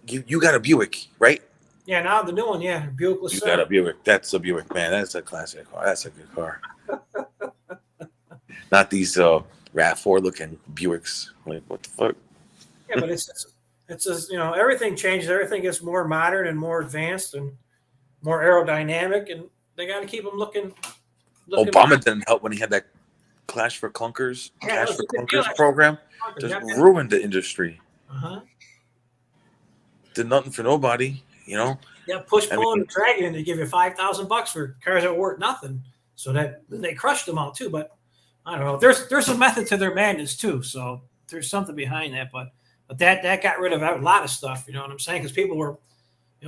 you got a Buick, right? Yeah, now the new one, Buick LeSabre. You got a Buick. That's a Buick, man. That's a classic car. That's a good car. Not these RAV4 looking Buicks. Like what the fuck? Yeah, but it's everything changes. Everything gets more modern and more advanced and more aerodynamic, and they got to keep them looking. Obama didn't help when he had that Cash for Clunkers program. Just ruined the industry. Did nothing for nobody, Yeah, push, pull, and drag it, and they give you $5,000 for cars that were worth nothing. So that they crushed them all too. But I don't know. There's a method to their madness too. So there's something behind that. But that got rid of a lot of stuff. You know what I'm saying? Because people were,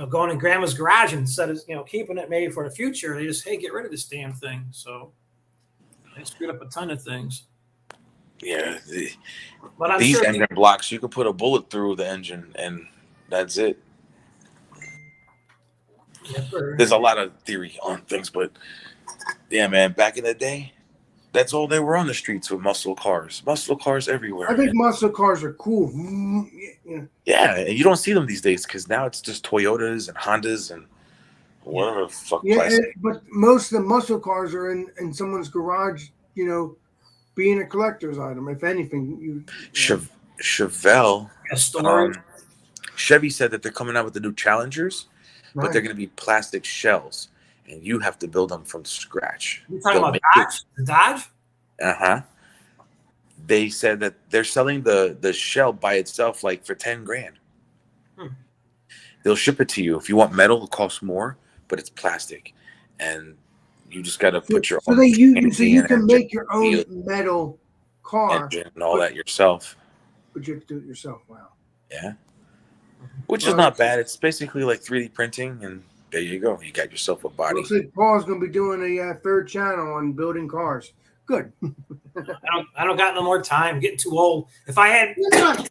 going in grandma's garage instead of keeping it maybe for the future. They just get rid of this damn thing. So they screwed up a ton of things. Yeah, but these engine blocks, you could put a bullet through the engine, and that's it. Yeah, sure. There's a lot of theory on things, but yeah, man, back in the day, that's all they were on the streets with muscle cars everywhere. I think muscle cars are cool. Yeah, and you don't see them these days because now it's just Toyotas and Hondas and whatever the fuck. But most of the muscle cars are in someone's garage, being a collector's item. If anything, Chevelle, Chevy said that they're coming out with the new Challengers, but they're going to be plastic shells, and you have to build them from scratch. You're talking about Dodge? The Dodge? They said that they're selling the shell by itself like for $10,000. They'll ship it to you. If you want metal, it costs more, but it's plastic, and you just got to put your own. So you can make your own metal car and all that yourself. But you have to do it yourself. Wow. Yeah. Which is not bad. It's basically like 3D printing, and there you go. You got yourself a body. Looks like Paul's going to be doing a third channel on building cars. Good. I don't got no more time. I'm getting too old. If I had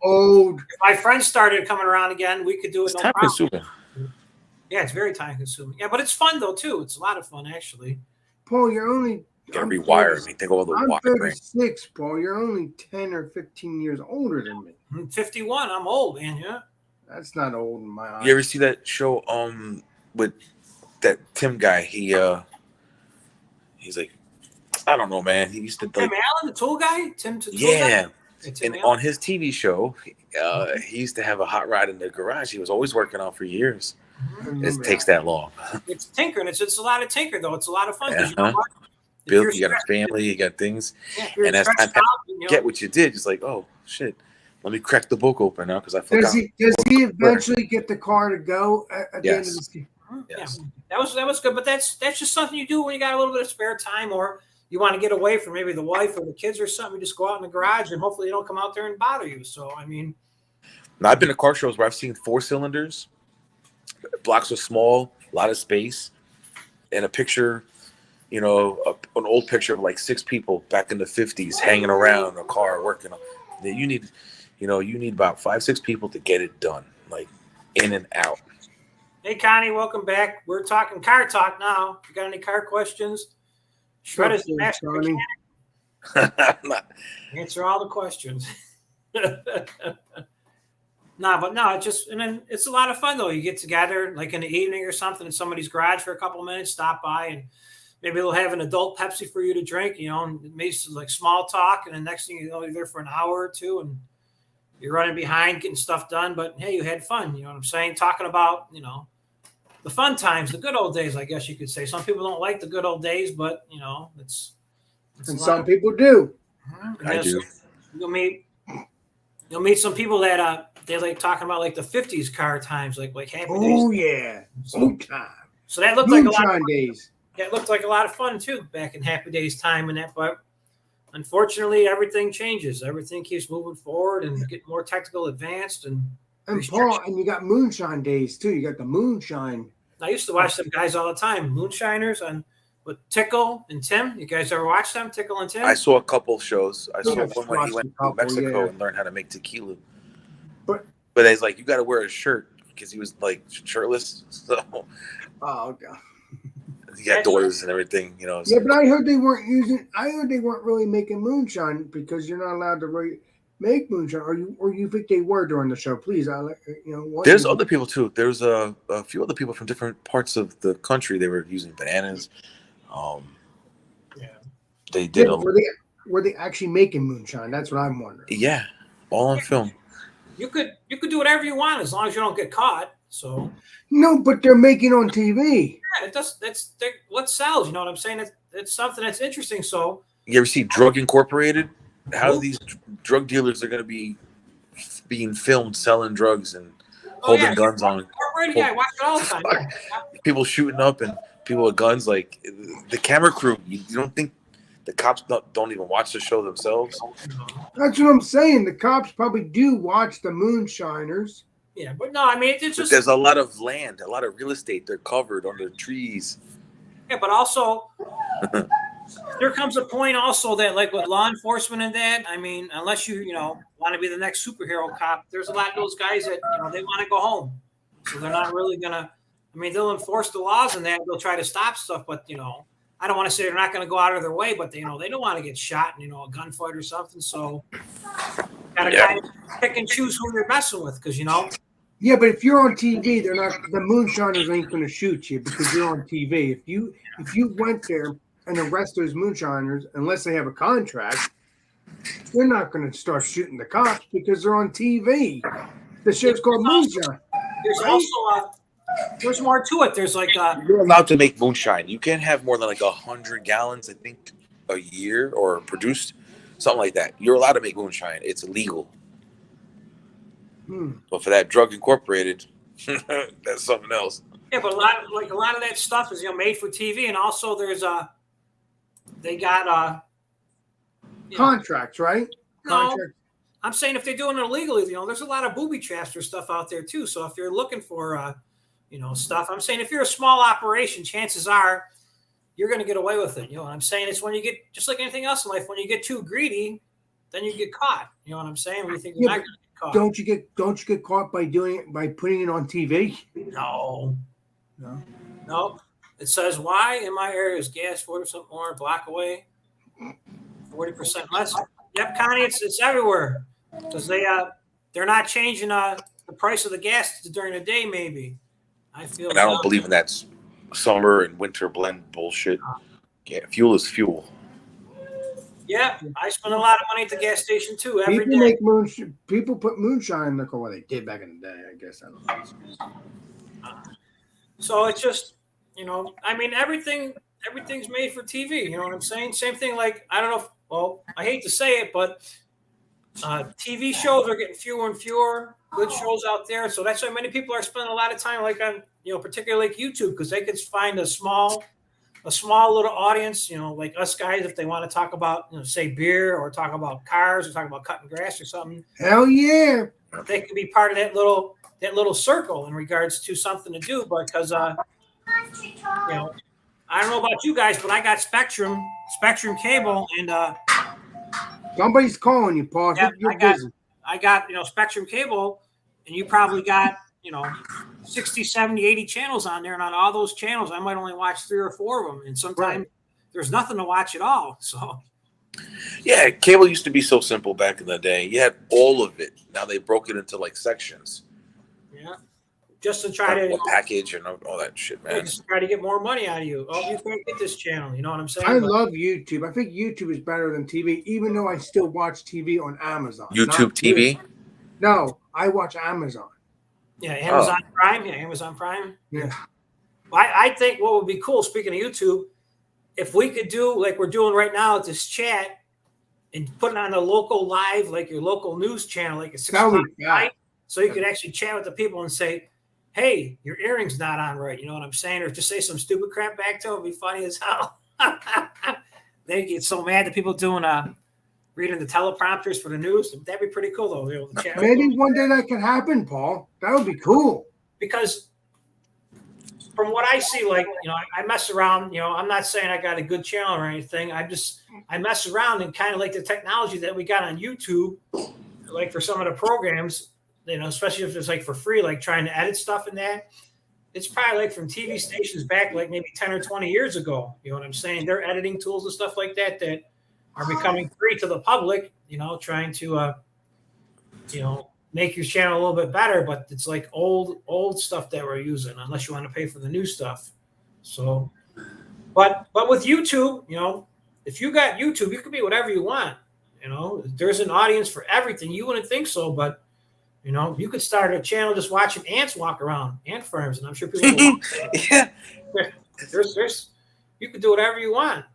old, if my friends started coming around again, we could do it. It's time consuming. Yeah, it's very time consuming. Yeah, but it's fun though too. It's a lot of fun actually. Paul, you're only gotta rewire everything. Think of all the I'm wire. 36, Paul. You're only 10 or 15 years older than me. I'm 51. I'm old, man. Yeah. That's not old in my eyes. You ever see that show with that Tim guy? He's like, I don't know, man. He used to Tim Allen, the tool guy. Tim yeah. Guy? And on his TV show, he used to have a hot rod in the garage. He was always working on for years. It takes that long. It's tinkering. It's a lot of tinker though. It's a lot of fun. You got a family, you got things, and as time get what you did, it's like, oh shit, let me crack the book open now because I forgot. Does he eventually get the car to go at the end of this game? Yes. Yeah, that was good. But that's just something you do when you got a little bit of spare time, or you want to get away from maybe the wife or the kids or something. You just go out in the garage, and hopefully they don't come out there and bother you. So I mean, now I've been to car shows where I've seen 4 cylinders. Blocks are small, a lot of space, and a picture, an old picture of like 6 people back in the 50s hanging around a car working on. You need about 5-6 people to get it done, like in and out. Hey, Connie, welcome back. We're talking car talk now. If you got any car questions, Shred is the master mechanic. Answer all the questions. It's just, and then it's a lot of fun though. You get together like in the evening or something in somebody's garage for a couple of minutes, stop by, and maybe they'll have an adult Pepsi for you to drink, and maybe some like small talk. And the next thing you know, you're there for an hour or two and you're running behind getting stuff done. But hey, you had fun. You know what I'm saying? Talking about, the fun times, the good old days, I guess you could say. Some people don't like the good old days, but it's and some people do. I do. You'll meet some people that they like talking about like the 50s car times, like happy days. Oh yeah, old time. So that looked like a lot of fun. Days. That looked like a lot of fun too back in Happy Days time and that. But unfortunately, everything changes. Everything keeps moving forward and getting more technical, advanced, and Paul, and you got moonshine days too. You got the moonshine. I used to watch them guys all the time, moonshiners with Tickle and Tim. You guys ever watch them, Tickle and Tim? I saw a couple shows. I saw one when he went to Mexico and learned how to make tequila. But it's like you got to wear a shirt because he was like shirtless. So oh god, he got doors and everything, So. Yeah, but I heard they weren't really making moonshine because you're not allowed to make moonshine. Or you think they were during the show? Please, There's other people too. There's a few other people from different parts of the country. They were using bananas. They did. Were they actually making moonshine? That's what I'm wondering. Yeah, all on film. You could do whatever you want as long as you don't get caught. So no, but they're making on TV. Yeah, it does. That's what sells. You know what I'm saying? It's something that's interesting. So you ever see Drug Incorporated? How these drug dealers are going to be being filmed selling drugs and holding guns on. Yeah, I watch it all the time. Yeah. People shooting up and people with guns. Like the camera crew, you don't think the cops don't even watch the show themselves? That's what I'm saying. The cops probably do watch the moonshiners. Yeah, but no, I mean it's just there's a lot of land, a lot of real estate. They're covered under trees. Yeah, but also there comes a point also that like with law enforcement and that, I mean, unless you want to be the next superhero cop, there's a lot of those guys that they want to go home, so they're not really gonna. I mean, they'll enforce the laws and that they'll try to stop stuff, but I don't want to say they're not going to go out of their way, but they don't want to get shot in a gunfight or something. So gotta kind of pick and choose who you're messing with because Yeah, but if you're on TV, they're not. The moonshiners ain't going to shoot you because you're on TV. If you went there and arrest those moonshiners, unless they have a contract, they're not going to start shooting the cops because they're on TV. The show's called Moonshine. There's also there's more to it. There's like you're allowed to make moonshine. You can't have more than like 100 gallons, I think, a year or produced something like that. You're allowed to make moonshine. It's illegal. But for that Drug Incorporated, that's something else. Yeah, but a lot of that stuff is made for TV, and also there's they got contracts, right? Contracts. I'm saying if they're doing it illegally, there's a lot of booby traps or stuff out there too. So if you're looking for stuff, I'm saying if you're a small operation, chances are you're going to get away with it. You know what I'm saying? It's when you get, just like anything else in life, when you get too greedy, then you get caught. You know what I'm saying? When you think you're not going to get caught. Don't you get caught by putting it on TV? No. It says why in my area is gas 40% more, block away 40% less. Yep, Connie, it's everywhere because they're not changing the price of the gas during the day. Maybe I don't believe in that summer and winter blend bullshit. Yeah, fuel is fuel. Yeah, I spend a lot of money at the gas station too every day. People put moonshine in the car. Well, they did back in the day, I guess. I don't know. So it's just, I mean, everything's made for TV. You know what I'm saying? Same thing. Like I don't know. Well, I hate to say it, but TV shows are getting fewer and fewer. Good shows out there, so that's why many people are spending a lot of time, like on particularly like YouTube, because they could find a small little audience, like us guys, if they want to talk about, say beer or talk about cars or talk about cutting grass or something. Hell yeah! They could be part of that little circle in regards to something to do, because I don't know about you guys, but I got Spectrum cable, and somebody's calling you, Paul. Yeah, I got Spectrum cable, and you probably got 60, 70, 80 channels on there. And on all those channels, I might only watch 3 or 4 of them. And sometimes there's nothing to watch at all. So, yeah, cable used to be so simple back in the day. You had all of it. Now they broke it into like sections. yeah. Just to try to package and all that shit, man. Just try to get more money out of you. Oh, you can't get this channel. You know what I'm saying? I love YouTube. I think YouTube is better than TV, even though I still watch TV on Amazon. YouTube TV? No, I watch Amazon. Yeah, Amazon Prime. Yeah, Amazon Prime. Yeah. Well, I think what would be cool, speaking of YouTube, if we could do like we're doing right now at this chat and put it on a local live, like your local news channel, like a 6 o'clock night, so you could actually chat with the people and say, hey, your earring's not on right. You know what I'm saying? Or just say some stupid crap back to them. It'd be funny as hell. They get so mad that people doing reading the teleprompters for the news. That'd be pretty cool, though. You know, maybe one day that could happen, Paul. That would be cool. Because from what I see, like, you know, I mess around. You know, I'm not saying I got a good channel or anything. I mess around and kind of like the technology that we got on YouTube, like for some of the programs. You know, especially if it's like for free, like trying to edit stuff in that, it's probably like from TV stations back like maybe 10 or 20 years ago. You know what I'm saying? They're editing tools and stuff like that that are becoming free to the public, you know, trying to, you know, make your channel a little bit better, but it's like old stuff that we're using unless you want to pay for the new stuff. So, but with YouTube, you know, if you got YouTube, you can be whatever you want. You know, there's an audience for everything. You wouldn't think so, but you know, you could start a channel just watching ants walk around, ant farms, and I'm sure people will watch that. Yeah. There's you could do whatever you want.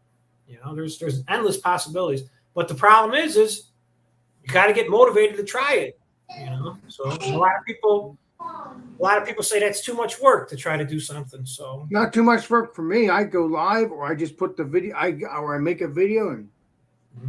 You know, there's endless possibilities. But the problem is you got to get motivated to try it. You know, so a lot of people say that's too much work to try to do something. So not too much work for me. I go live, or I just put the video. I make a video and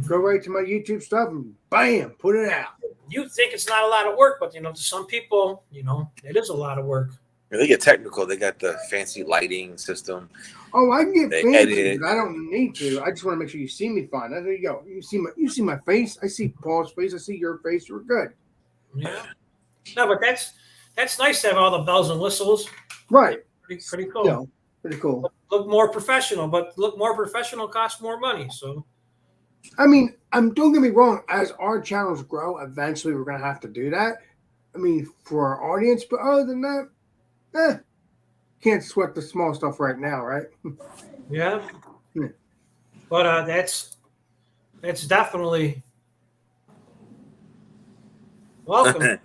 go right to my YouTube stuff and bam, put it out. You think it's not a lot of work, but you know, to some people, you know, it is a lot of work. Yeah, they get technical. They got the fancy lighting system. Oh, I can get fancy, but I don't need to. I just want to make sure you see me fine. There you go. You see my face. I see Paul's face. I see your face. We're good. Yeah. No, but that's nice to have all the bells and whistles. Right. Pretty cool. Yeah, pretty cool. Look more professional, but look more professional costs more money. So. I mean, don't get me wrong. As our channels grow, eventually we're going to have to do that. I mean, for our audience. But other than that, can't sweat the small stuff right now, right? Yeah. But that's definitely welcome.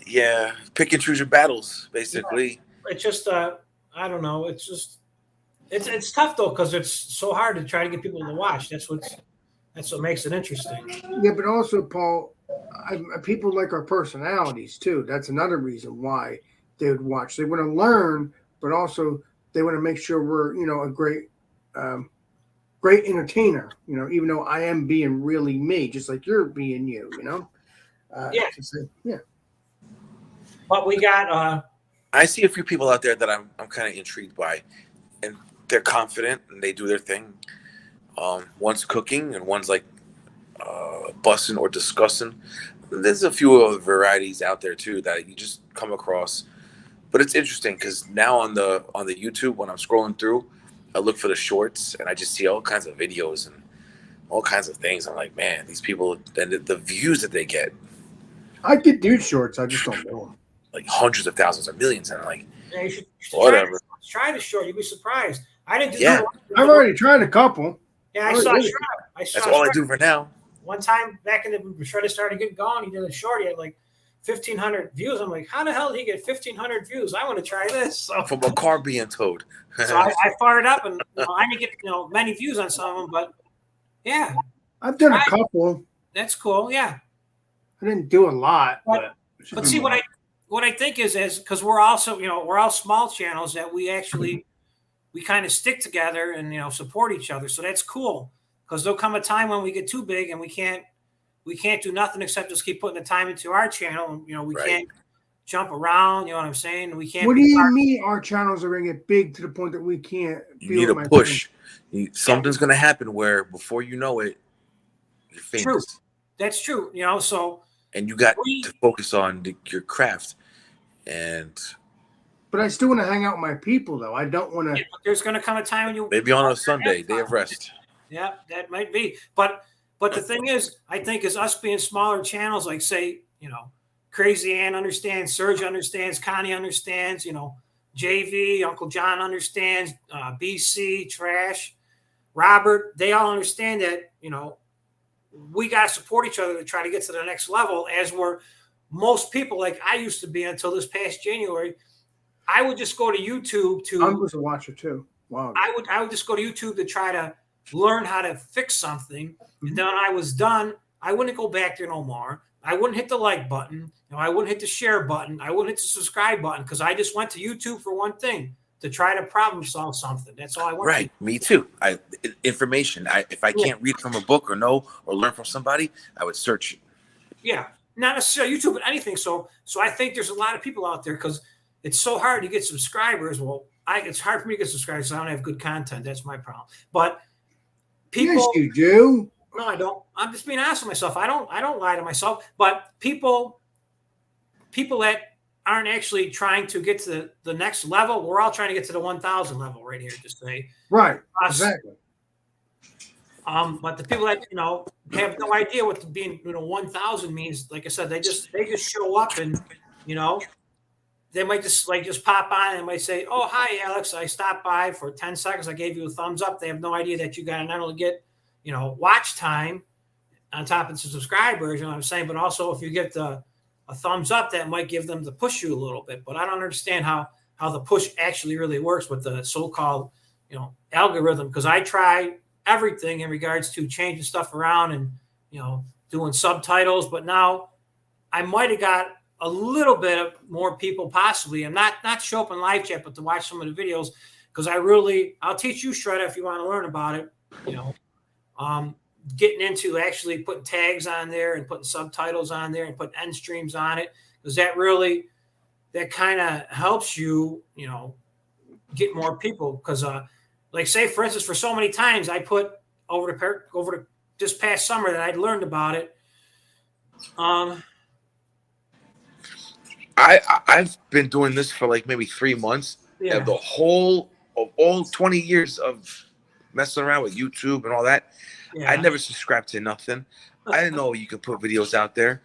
Yeah, pick and choose your battles, basically. Yeah. It's just I don't know. It's just. It's tough though because it's so hard to try to get people to watch. That's what makes it interesting. Yeah, but also, Paul, people like our personalities too. That's another reason why they would watch. They want to learn, but also they want to make sure we're a great entertainer. You know, even though I am being really me, just like you're being you. You know. Yeah. But we got. I see a few people out there that I'm kind of intrigued by, and they're confident and they do their thing. One's cooking and one's like bussing or discussing. There's a few other varieties out there too that you just come across. But it's interesting because now on the YouTube, when I'm scrolling through, I look for the shorts and I just see all kinds of videos and all kinds of things. I'm like, man, these people, and the views that they get. I could do shorts. I just don't know them. Like hundreds of thousands or millions. And I'm like, yeah, you should whatever. Try the short. You'd be surprised. I didn't do that. I've already tried a couple. Yeah, I saw Shrub. That's all I do for now. One time back in the Shredder started getting going, he did a short. He had like 1,500 views. I'm like, how the hell did he get 1,500 views? I want to try this. So, from a car being towed. So I fired up, and I didn't get many views on some of them, but yeah, I've done a couple. That's cool. Yeah, I didn't do a lot, but see what I think is because we're also we're all small channels that we actually. We kind of stick together and support each other, so that's cool. Because there'll come a time when we get too big and we can't do nothing except just keep putting the time into our channel. We can't jump around. You know what I'm saying? We can't. What do you mean our channels are going to get big to the point that we can't? You need a push. Something's going to happen where before you know it, you're famous. True. That's true. So and you got to focus on your craft. And But I still want to hang out with my people, though. I don't want to. Yeah, but there's going to come a time when you maybe on a Sunday, day of rest. Yeah, that might be. But the thing is, I think is us being smaller channels, like say, Crazy Ann understands, Serge understands, Connie understands, JV, Uncle John understands, BC, Trash, Robert, they all understand that, we got to support each other to try to get to the next level, as were most people, like I used to be until this past January. I would just go to YouTube to. I was a watcher too. Wow. I would just go to YouTube to try to learn how to fix something. Mm-hmm. And then when I was done, I wouldn't go back there no more. I wouldn't hit the like button. I wouldn't hit the share button. I wouldn't hit the subscribe button, because I just went to YouTube for one thing, to try to problem solve something. That's all I want. Right. Me too. Information. If I can't read from a book or learn from somebody, I would search it. Yeah. Not necessarily YouTube, but anything. So I think there's a lot of people out there, because it's so hard to get subscribers. Well, it's hard for me to get subscribers. I don't have good content. That's my problem. But people, yes, you do. No, I don't. I'm just being honest with myself. I don't lie to myself. But people that aren't actually trying to get to the next level, we're all trying to get to the 1,000 level right here. Just say right. Exactly. But the people that have no idea what being 1,000 means, like I said, they just show up and they might just pop on and might say, "Oh, hi, Alex. I stopped by for 10 seconds. I gave you a thumbs up." They have no idea that you got to not only get, watch time on top of the subscribers, you know what I'm saying, but also if you get a thumbs up, that might give them to push you a little bit. But I don't understand how the push actually really works with the so-called, algorithm, because I try everything in regards to changing stuff around and, doing subtitles. But now I might have got a little bit of more people possibly, and not show up in live chat, but to watch some of the videos, because I'll teach you, Shredder, if you want to learn about it, getting into actually putting tags on there and putting subtitles on there and putting end streams on it, because that kind of helps you, get more people. Because like say, for instance, for so many times I put over this past summer that I'd learned about it. I've been doing this for like maybe 3 months. Yeah. The whole of all 20 years of messing around with YouTube and all that, yeah. I never subscribed to nothing. I didn't know you could put videos out there,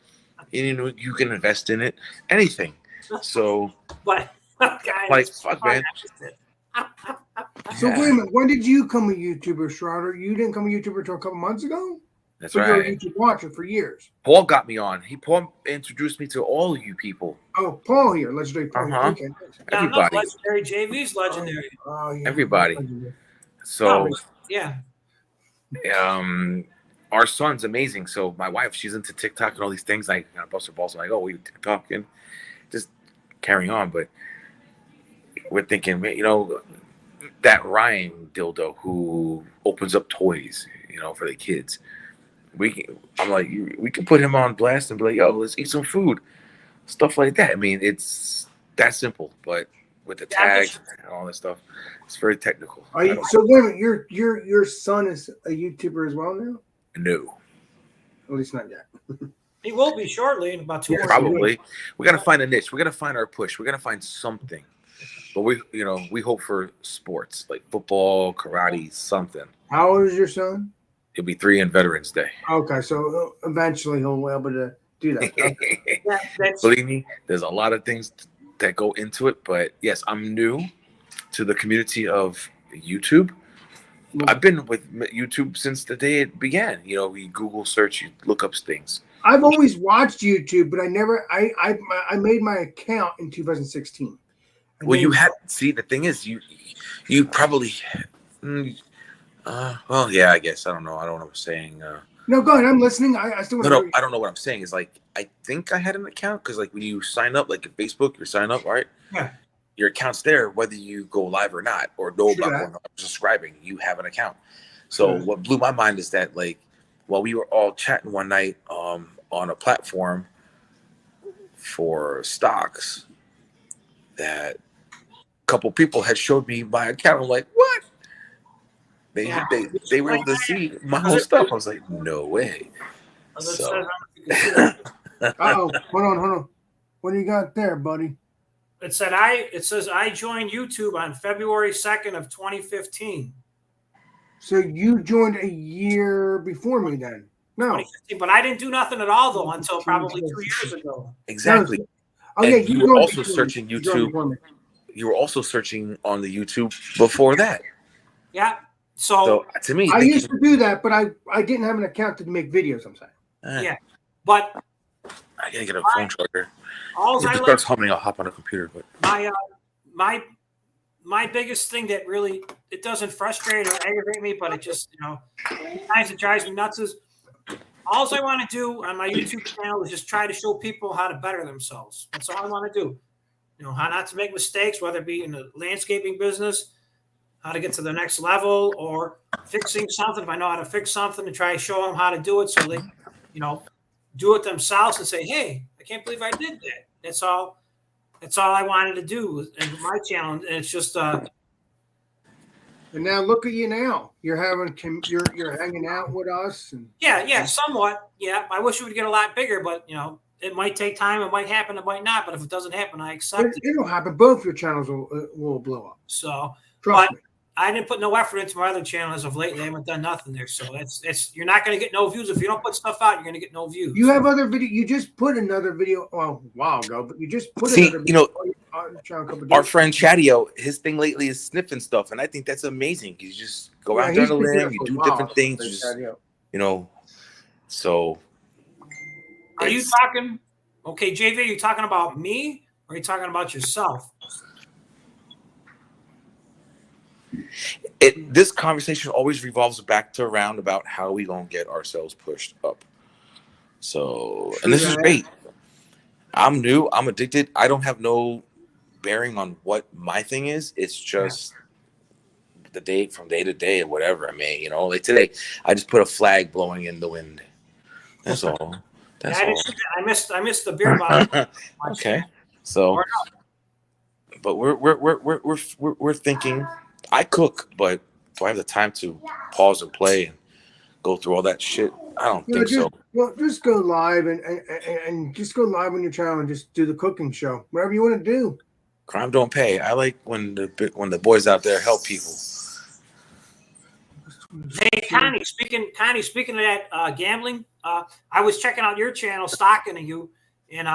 and you can invest in it, anything. So, but like, fuck, man. So wait a minute, when did you come a YouTuber, Schroeder? You didn't come a YouTuber until a couple months ago? That's right. You're a YouTube watcher for years. Paul got me on. Paul introduced me to all of you people. Oh, Paul here, legendary Paul. Okay. Everybody. Legendary JV's legendary. Oh, yeah. Everybody. So yeah. Our son's amazing. So my wife, she's into TikTok and all these things. I bust her balls. I'm like, oh, we TikTok and just carrying on. But we're thinking, that Ryan dildo who opens up toys, for the kids. I'm like, we can put him on blast and be like, yo, let's eat some food, stuff like that. I mean, it's that simple, but with the tags and all that stuff, it's very technical. So wait a minute, your son is a YouTuber as well now? No, at least not yet. He will be shortly, in about 2 years. Probably. We got to find a niche. We got to find our push. We got to find something. But we hope for sports like football, karate, something. How old is your son? He'll be 3 on Veterans Day. Okay, so eventually he'll be able to do that. Okay. Believe me, there's a lot of things that go into it. But yes, I'm new to the community of YouTube. I've been with YouTube since the day it began. We Google search, you look up things. I've always watched YouTube, but I made my account in 2016. Well, the thing is, you probably, well, yeah, I guess. I don't know. I don't know what I'm saying. No, go ahead. I'm listening. I still want to. No, I don't know what I'm saying. Is like, I think I had an account because like when you sign up, like at Facebook, you sign up, right? Yeah. Your account's there, whether you go live or not, or know about subscribing, you have an account. So what blew my mind is that like, while we were all chatting one night on a platform for stocks, that couple people had showed me my account. I'm like, what? They were able to see my whole stuff. I was like, no way. So. Hold on. What do you got there, buddy? It says I joined YouTube on February 2nd of 2015. So you joined a year before me then? No. 2015, but I didn't do nothing at all though until probably 2 years ago. Exactly. No, oh yeah, you were also searching YouTube. You were also searching on the YouTube before that. Yeah. So to me, I used to do that, but I didn't have an account to make videos. I'm saying. Yeah, but I gotta get a phone charger. If it starts humming, I'll hop on a computer. But my biggest thing that really it doesn't frustrate or aggravate me, but it just sometimes it drives me nuts is all I want to do on my YouTube channel is just try to show people how to better themselves. That's all I want to do. How not to make mistakes, whether it be in the landscaping business, how to get to the next level, or fixing something. If I know how to fix something, to try to show them how to do it so they, do it themselves and say, hey, I can't believe I did that. That's all I wanted to do in my channel. And it's just and now look at you now. You're hanging out with us. And yeah, somewhat. Yeah. I wish it would get a lot bigger, but it might take time, it might happen, it might not. But if it doesn't happen, I accept it. It'll happen. Both your channels will blow up. So trust me. I didn't put no effort into my other channel as of lately. I haven't done nothing there. So it's you're not going to get no views. If you don't put stuff out, you're going to get no views. You have other video. You just put another video a while ago, but you just put another video on the channel a couple days our friend Chatio, his thing lately is sniffing stuff, and I think that's amazing. You just go out there on the limb, you do different things. So are you talking? Okay, JV, are you talking about me or are you talking about yourself? This conversation always revolves back to around about how we gonna get ourselves pushed up. So, and this is great. I'm new. I'm addicted. I don't have no bearing on what my thing is. It's just the day from day to day or whatever. I mean, like today, I just put a flag blowing in the wind. That's all. That's all. I missed the beer bottle. Okay. So, but we're thinking. I cook, but do I have the time to pause and play and go through all that shit? I don't think so. Well, just go live and just go live on your channel and just do the cooking show, whatever you want to do. Crime don't pay. I like when the boys out there help people. Hey, Connie, speaking of that gambling, I was checking out your channel, stalking you, and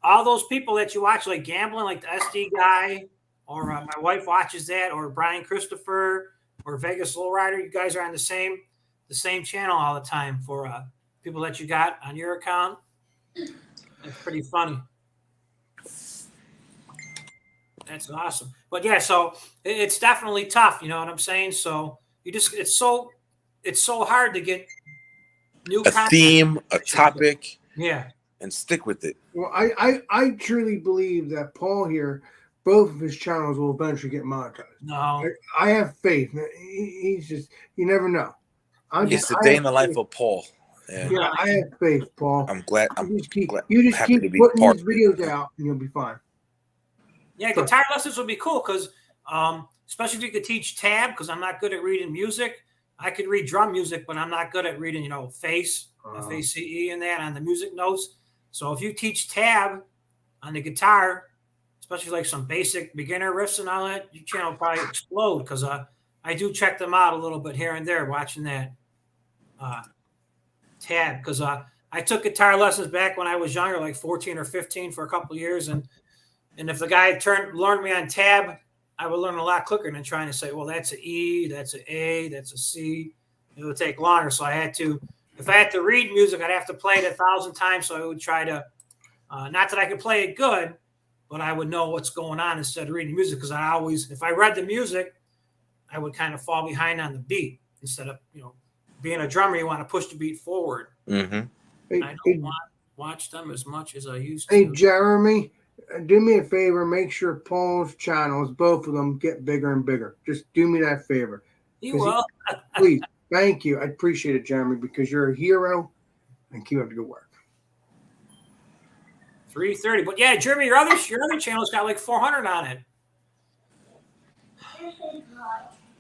all those people that you watch, like gambling, like the SD guy, or my wife watches that, or Brian Christopher, or Vegas Lowrider. You guys are on the same channel all the time for people that you got on your account. It's pretty funny. That's awesome. But yeah, so it's definitely tough. You know what I'm saying? So it's so hard to get new content. Theme, a topic, and stick with it. Well, I truly believe that Paul here, both of his channels will eventually get monetized. No, I have faith. He's just, you never know. It's the day in the life of Paul. Yeah, I have faith, Paul. I'm glad. You just keep putting these videos out, and you'll be fine. Yeah, guitar lessons would be cool because, especially if you could teach tab, because I'm not good at reading music. I could read drum music, but I'm not good at reading, FACE, FACE, and that on the music notes. So if you teach tab on the guitar, especially like some basic beginner riffs and all that, your channel will probably explode because I do check them out a little bit here and there watching that tab because I took guitar lessons back when I was younger, like 14 or 15 for a couple of years. And if the guy learned me on tab, I would learn a lot quicker than trying to say, well, that's an E, that's an A, that's a C. It would take longer. So if I had to read music, I'd have to play it 1,000 times. So I would try to, not that I could play it good, but I would know what's going on instead of reading music. Because if I read the music, I would kind of fall behind on the beat instead of, being a drummer, you want to push the beat forward. Mm-hmm. I don't watch them as much as I used to. Hey, Jeremy, do me a favor. Make sure Paul's channels, both of them, get bigger and bigger. Just do me that favor. You will. Please. Thank you. I appreciate it, Jeremy, because you're a hero and keep up the good work. 330. But yeah, Jeremy, your other channel's got like 400 on it.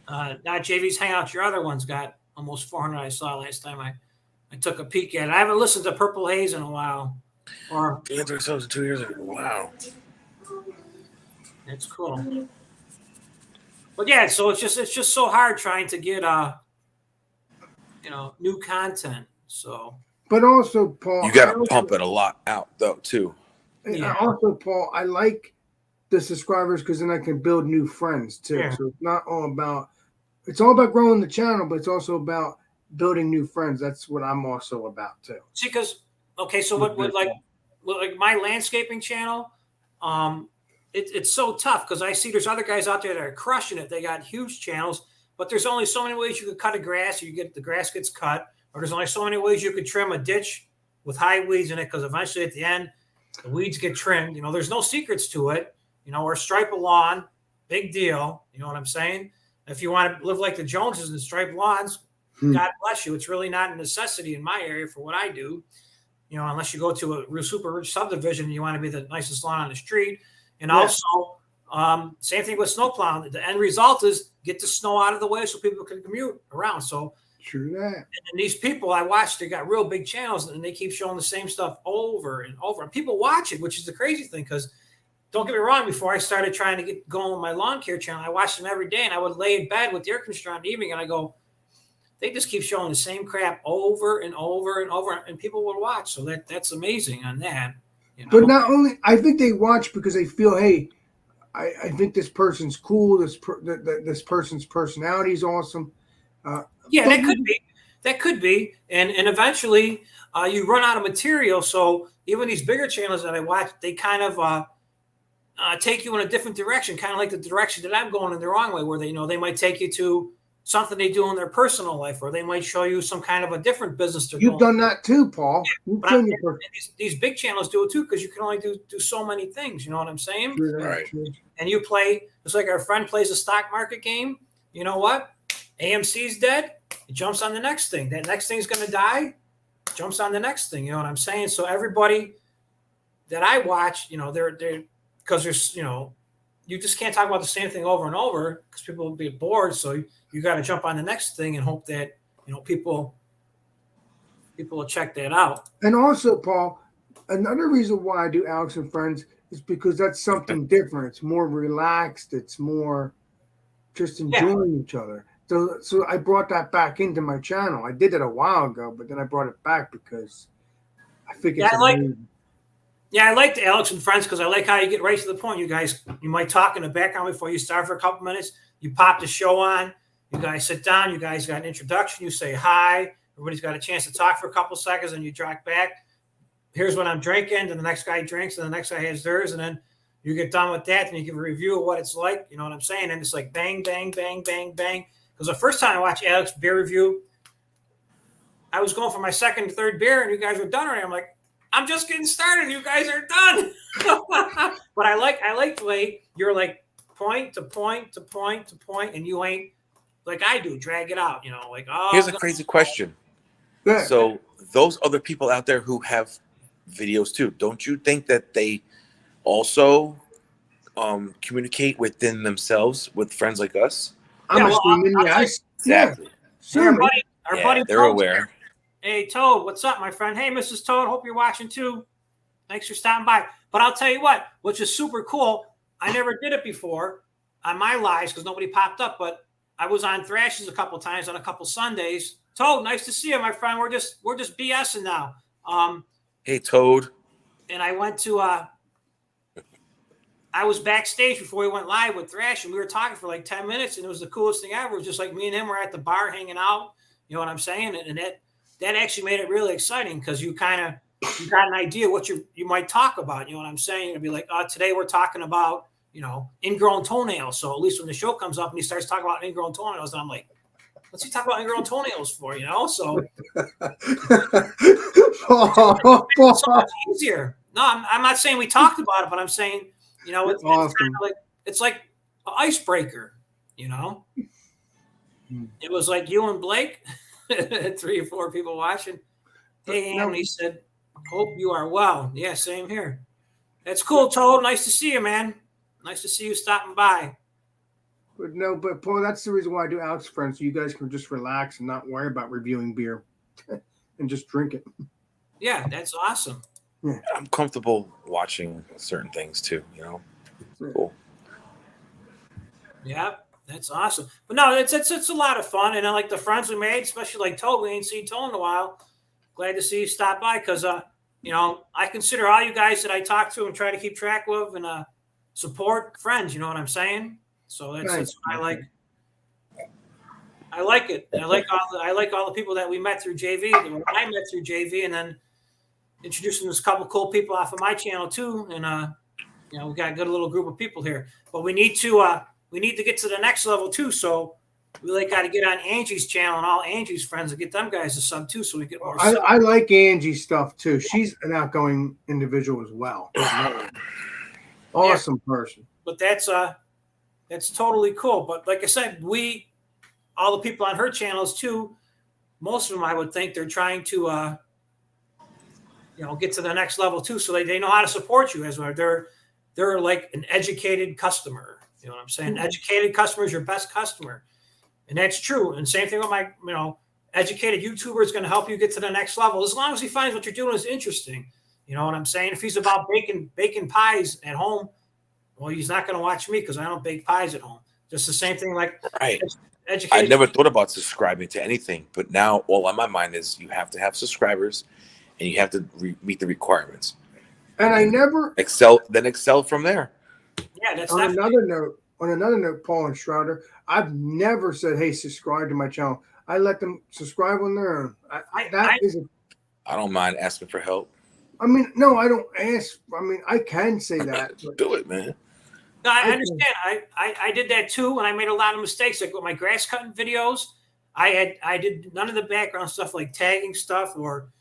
Not JV's Hangout. Your other one's got almost 400. I saw last time I took a peek at it. I haven't listened to Purple Haze in a while. We had ourselves 2 years ago. Wow. That's cool. But yeah, so it's just so hard trying to get new content. So But also, Paul, You got to pump it a lot out though too. yeah. Paul, I like the subscribers because then I can build new friends too. Yeah. So it's all about growing the channel, but it's also about building new friends. That's what I'm also about too. See, because okay, so what like my landscaping channel, it's so tough because I see there's other guys out there that are crushing it. They got huge channels, but there's only so many ways you could cut a grass. The grass gets cut, or there's only so many ways you could trim a ditch with high weeds in it. Because eventually, at the end, the weeds get trimmed. There's no secrets to it. Or stripe a lawn, big deal. You know what I'm saying? If you want to live like the Joneses and stripe lawns, God bless you. It's really not a necessity in my area for what I do. Unless you go to a real super rich subdivision and you want to be the nicest lawn on the street. And also, same thing with snow plowing. The end result is get the snow out of the way so people can commute around. So true that. And these people I watch, they got real big channels and they keep showing the same stuff over and over. And people watch it, which is the crazy thing because don't get me wrong, before I started trying to get going with my lawn care channel, I watched them every day and I would lay in bed with the air conditioner on the evening and I go, they just keep showing the same crap over and over and over, and people will watch. So that's amazing on that. But not only, I think they watch because they feel, hey, I think this person's cool. This person's personality is awesome. Yeah, that could be, and eventually you run out of material. So even these bigger channels that I watch, they kind of take you in a different direction, kind of like the direction that I'm going in the wrong way, where they might take you to something they do in their personal life, or they might show you some kind of a different business. You've done that too, Paul. Yeah, these big channels do it too, because you can only do so many things. You know what I'm saying? Right. And you play, it's like our friend plays a stock market game. You know what? AMC's dead. It jumps on the next thing. That next thing's going to die. Jumps on the next thing. You know what I'm saying? So everybody that I watch, they're because there's, you just can't talk about the same thing over and over because people will be bored. So you got to jump on the next thing and hope that, people will check that out. And also, Paul, another reason why I do Alex and Friends is because that's something different. It's more relaxed. It's more just enjoying each other. So I brought that back into my channel. I did it a while ago, but then I brought it back because I think it's amazing. I like the Alex and Friends because I like how you get right to the point. You guys, you might talk in the background before you start for a couple minutes. You pop the show on. You guys sit down. You guys got an introduction. You say hi. Everybody's got a chance to talk for a couple seconds, and you drop back. Here's what I'm drinking. Then the next guy drinks, and the next guy has theirs, and then you get done with that, and you give a review of what it's like. You know what I'm saying? And it's like bang, bang, bang, bang, bang. Because the first time I watched Alex beer review, I was going for my second, third beer, and you guys were done already. I'm like, I'm just getting started. You guys are done. But I like the way you're like point to point to point to point, and you ain't like I do. Drag it out. Like Here's a crazy question. Yeah. So those other people out there who have videos too, don't you think that they also communicate within themselves with friends like us? I'm assuming yes. Exactly. Yeah. Our buddy they're Toad. aware. Hey, Toad, what's up, my friend? Hey, Mrs. Toad, hope you're watching too. Thanks for stopping by. But I'll tell you what, which is super cool. I never did it before on my lives because nobody popped up, but I was on Thrashes a couple times on a couple Sundays. Toad, nice to see you, my friend. We're just BSing now. Hey, Toad. And I went to I was backstage before we went live with Thrash, and we were talking for like 10 minutes, and it was the coolest thing ever. It was just like me and him were at the bar hanging out. You know what I'm saying? And that actually made it really exciting because you got an idea what you might talk about. You know what I'm saying? It'd be like, today we're talking about, ingrown toenails. So at least when the show comes up and he starts talking about ingrown toenails, and I'm like, what's he talk about ingrown toenails for? So it's so much easier. No, I'm not saying we talked about it, but I'm saying, it's awesome. kind of it's like an icebreaker, It was like you and Blake, 3 or 4 people watching. Hey, Anthony said, hope you are well. Yeah, same here. That's cool, Toad. Nice to see you, man. Nice to see you stopping by. But Paul, that's the reason why I do Alex Friends, so you guys can just relax and not worry about reviewing beer and just drink it. Yeah, that's awesome. Yeah. I'm comfortable watching certain things too, Cool. Yeah, that's awesome. But no, it's a lot of fun, and I like the friends we made, especially like Toe. We ain't seen Toe in a while. Glad to see you stop by because I consider all you guys that I talk to and try to keep track of and support friends. You know what I'm saying? So that's what I like. I like it. I like all the people that we met through JV. That I met through JV, and then introducing this couple cool people off of my channel too. And we got a good little group of people here. But we need to get to the next level too. So we got to get on Angie's channel and all Angie's friends and get them guys to sub too, so we get more. I like Angie's stuff too. She's an outgoing individual as well. Awesome person. But that's totally cool. But like I said, all the people on her channels too, most of them I would think they're trying to get to the next level too, so they know how to support you as well. They're like an educated customer. You know what I'm saying? Educated customer is your best customer. And that's true. And same thing with my, educated YouTuber is going to help you get to the next level as long as he finds what you're doing is interesting. You know what I'm saying? If he's about baking pies at home, well, he's not going to watch me because I don't bake pies at home. Just the same thing, like right. I never thought about subscribing to anything, but now all on my mind is you have to have subscribers and you have to meet the requirements. And I never excel from there. Yeah, that's on another note, Paul and Schroeder, I've never said, "Hey, subscribe to my channel." I let them subscribe on their own. I don't mind asking for help. I mean, no, I don't ask. I mean, I can say that. Do it, man. No, I understand. I did that too, and I made a lot of mistakes. Like with my grass cutting videos, I did none of the background stuff like tagging stuff or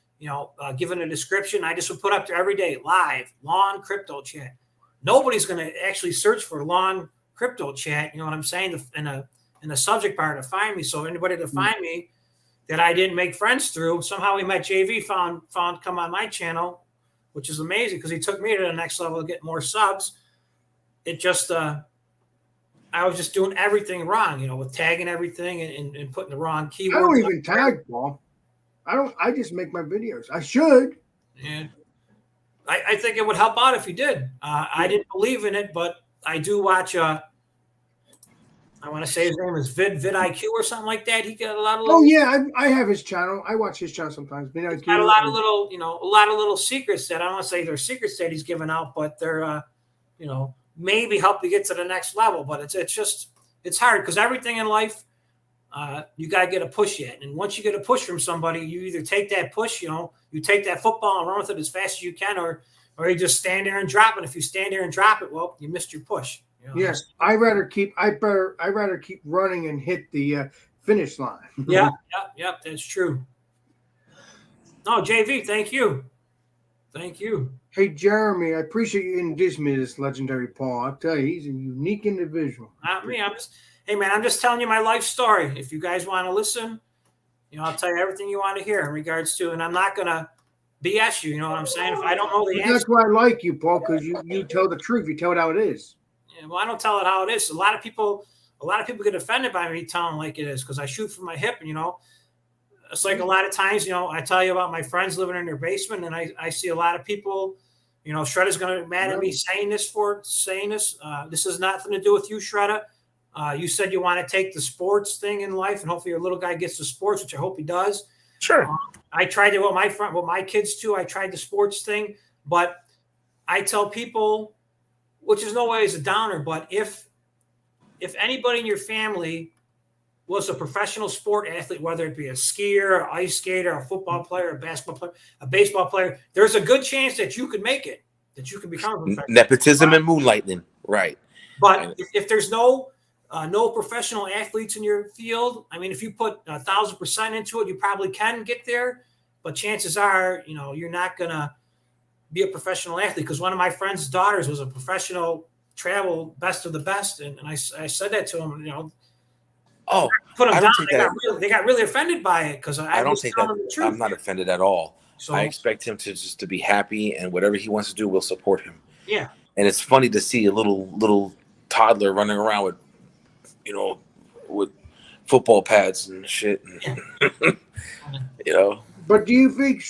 giving a description. I just would put up there every day live lawn crypto chat. Nobody's going to actually search for lawn crypto chat. You know what I'm saying? In the subject bar to find me. So anybody to find me that I didn't make friends through, somehow we met JV, found come on my channel, which is amazing because he took me to the next level to get more subs. It just I was just doing everything wrong, with tagging everything and putting the wrong keywords. I don't even tag, Paul. I just make my videos. I should. Yeah. I think it would help out if you did. I didn't believe in it, but I do watch. I want to say his name is vidIQ or something like that. He got a lot of. Oh yeah, I have his channel. I watch his channel sometimes. He's got a lot of little secrets that I don't want to say they're secrets that he's giving out, but they're maybe help you get to the next level. But it's hard because everything in life. You got to get a push yet. And once you get a push from somebody, you either take that push, you take that football and run with it as fast as you can, or you just stand there and drop it. If you stand there and drop it, well, you missed your push. Yes. I'd rather keep running and hit the finish line. Yep. That's true. No, JV, thank you. Thank you. Hey, Jeremy, I appreciate you introducing me to this legendary Paul. I'll tell you, he's a unique individual. Not me. Hey, man, I'm just telling you my life story. If you guys want to listen, I'll tell you everything you want to hear in regards to, and I'm not going to BS you. You know what I'm saying? If I don't know the answer. That's why I like you, Paul, because you tell the truth. You tell it how it is. Yeah, well, I don't tell it how it is. A lot of people get offended by me telling like it is because I shoot from my hip, and it's like a lot of times, I tell you about my friends living in their basement, and I see a lot of people. Shredder's going to be mad at me saying this. This has nothing to do with you, Shredder. You said you want to take the sports thing in life, and hopefully your little guy gets the sports, which I hope he does. Sure. I tried it with my kids too. I tried the sports thing, but I tell people, which is no way is a downer, but if anybody in your family was a professional sport athlete, whether it be a skier, an ice skater, a football player, a basketball player, a baseball player, there's a good chance that you could make it, that you could become a professional. Nepotism and moonlighting, right? But if there's no professional athletes in your field, I mean, if you put 1,000% into it, you probably can get there. But chances are, you're not gonna be a professional athlete. Because one of my friend's daughters was a professional travel best of the best, and I said that to him. Put them down. They got really offended by it because I don't take that. I'm not offended at all. So I expect him to be happy, and whatever he wants to do, we'll support him. Yeah. And it's funny to see a little toddler running around with, with football pads and shit. Yeah. But do you think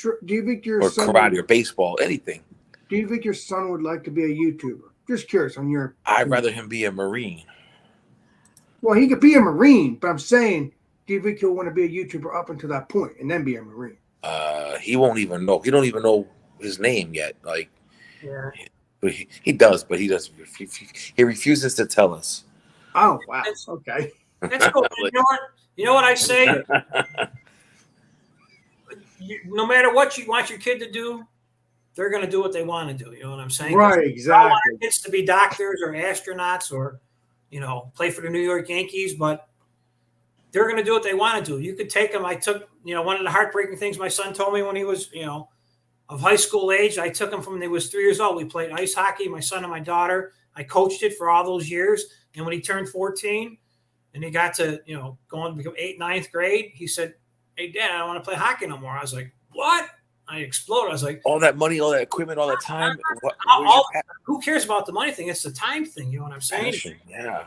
your or son karate or baseball, anything? Do you think your son would like to be a YouTuber? Just curious on your. I'd rather him be a Marine. Well, he could be a Marine, but I'm saying, do you think he'll want to be a YouTuber up until that point and then be a Marine? He won't even know. He don't even know his name yet. Like, Yeah. but he does, but he does. He refuses to tell us. Oh, wow. That's- Okay. That's cool. You know what? You know what I say? No matter what you want your kid to do, they're going to do what they want to do. You know what I'm saying? Right, I don't exactly. want our kids to be doctors or astronauts or, play for the New York Yankees, but they're going to do what they want to do. You could take them. I took, one of the heartbreaking things my son told me when he was, of high school age. I took him from when he was 3 years old. We played ice hockey, my son and my daughter. I coached it for all those years. And when he turned 14 and he got to, going to become 8th, 9th grade, he said, "Hey, Dad, I don't want to play hockey no more." I was like, "What?" I exploded. I was like, all that money, all that equipment, all that time. Who cares about the money thing? It's the time thing. You know what I'm saying? Passion, yeah.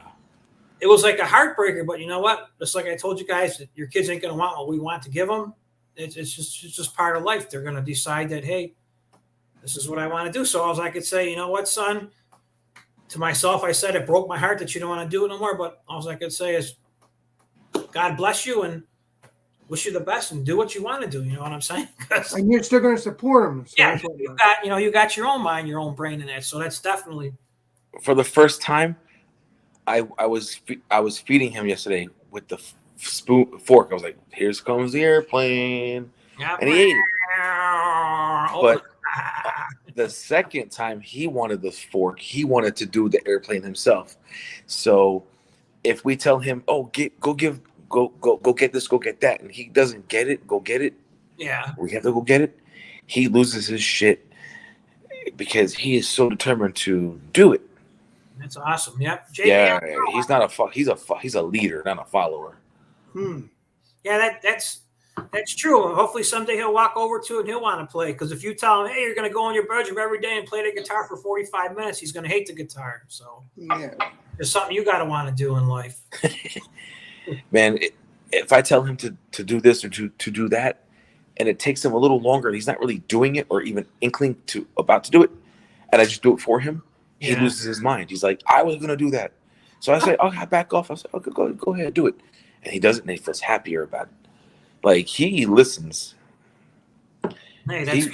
It was like a heartbreaker, but you know what? Just like I told you guys, that your kids ain't going to want what we want to give them. It's just part of life. They're going to decide that, hey, this is what I want to do. So all I could say, you know what, son? To myself, I said it broke my heart that you don't want to do it no more. But all I could say is, God bless you and wish you the best and do what you want to do. You know what I'm saying? And you're still going to support them. So yeah, you got your own mind, your own brain in that. So that's definitely. For the first time, I was feeding him yesterday with the fork. I was like, "Here comes the airplane," and he ate it. But the second time he wanted the fork, he wanted to do the airplane himself. So if we tell him, "Oh, go get this, go get that," and he doesn't get it, go get it. Yeah, we have to go get it. He loses his shit because he is so determined to do it. That's awesome. Yep. Yeah, he's not he's a leader, not a follower. Yeah, that's true. Hopefully someday he'll walk over to it and he'll want to play. Because if you tell him, "Hey, you're going to go in your bedroom every day and play the guitar for 45 minutes," he's going to hate the guitar. So yeah, there's something you got to want to do in life. Man, if I tell him to do this or to do that, and it takes him a little longer, and he's not really doing it or even inkling about to do it, and I just do it for him, he loses his mind. He's like, "I was going to do that." So I say, "Okay, back off." I say, "Okay, go ahead, do it." And he does it, and he feels happier about it. Like, he listens. Hey, that's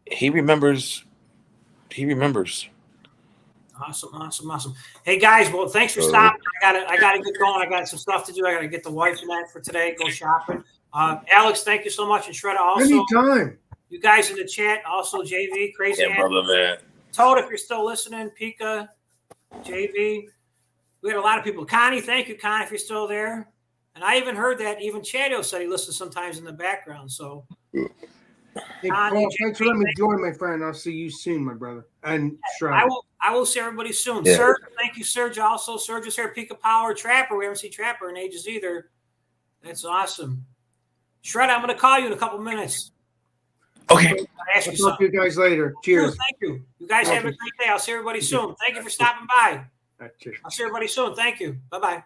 he remembers. He remembers. Awesome. Hey guys, well, thanks for stopping. I gotta get going. I got some stuff to do. I gotta get the wife and that for today. Go shopping. Alex, thank you so much, and Shredder also. Anytime. You guys in the chat, also JV, crazy. Yeah, brother, man. Toad, if you're still listening, Pika, JV. We had a lot of people. Connie, thank you, Connie, if you're still there. And I even heard that even Chadio said he listens sometimes in the background. So, hey, Paul, thanks for letting me join, my friend. I'll see you soon, my brother. And Shred. I will see everybody soon. Yeah. Serge, thank you, Serge. Also, Serge is here. Pika Power Trapper. We haven't seen Trapper in ages either. That's awesome. Shred, I'm going to call you in a couple minutes. Okay. I'll talk to you guys later. Cheers. Thank you. You guys have a great day. I'll see everybody soon. Thank you for stopping by. Cheers. I'll see everybody soon. Thank you. Bye-bye.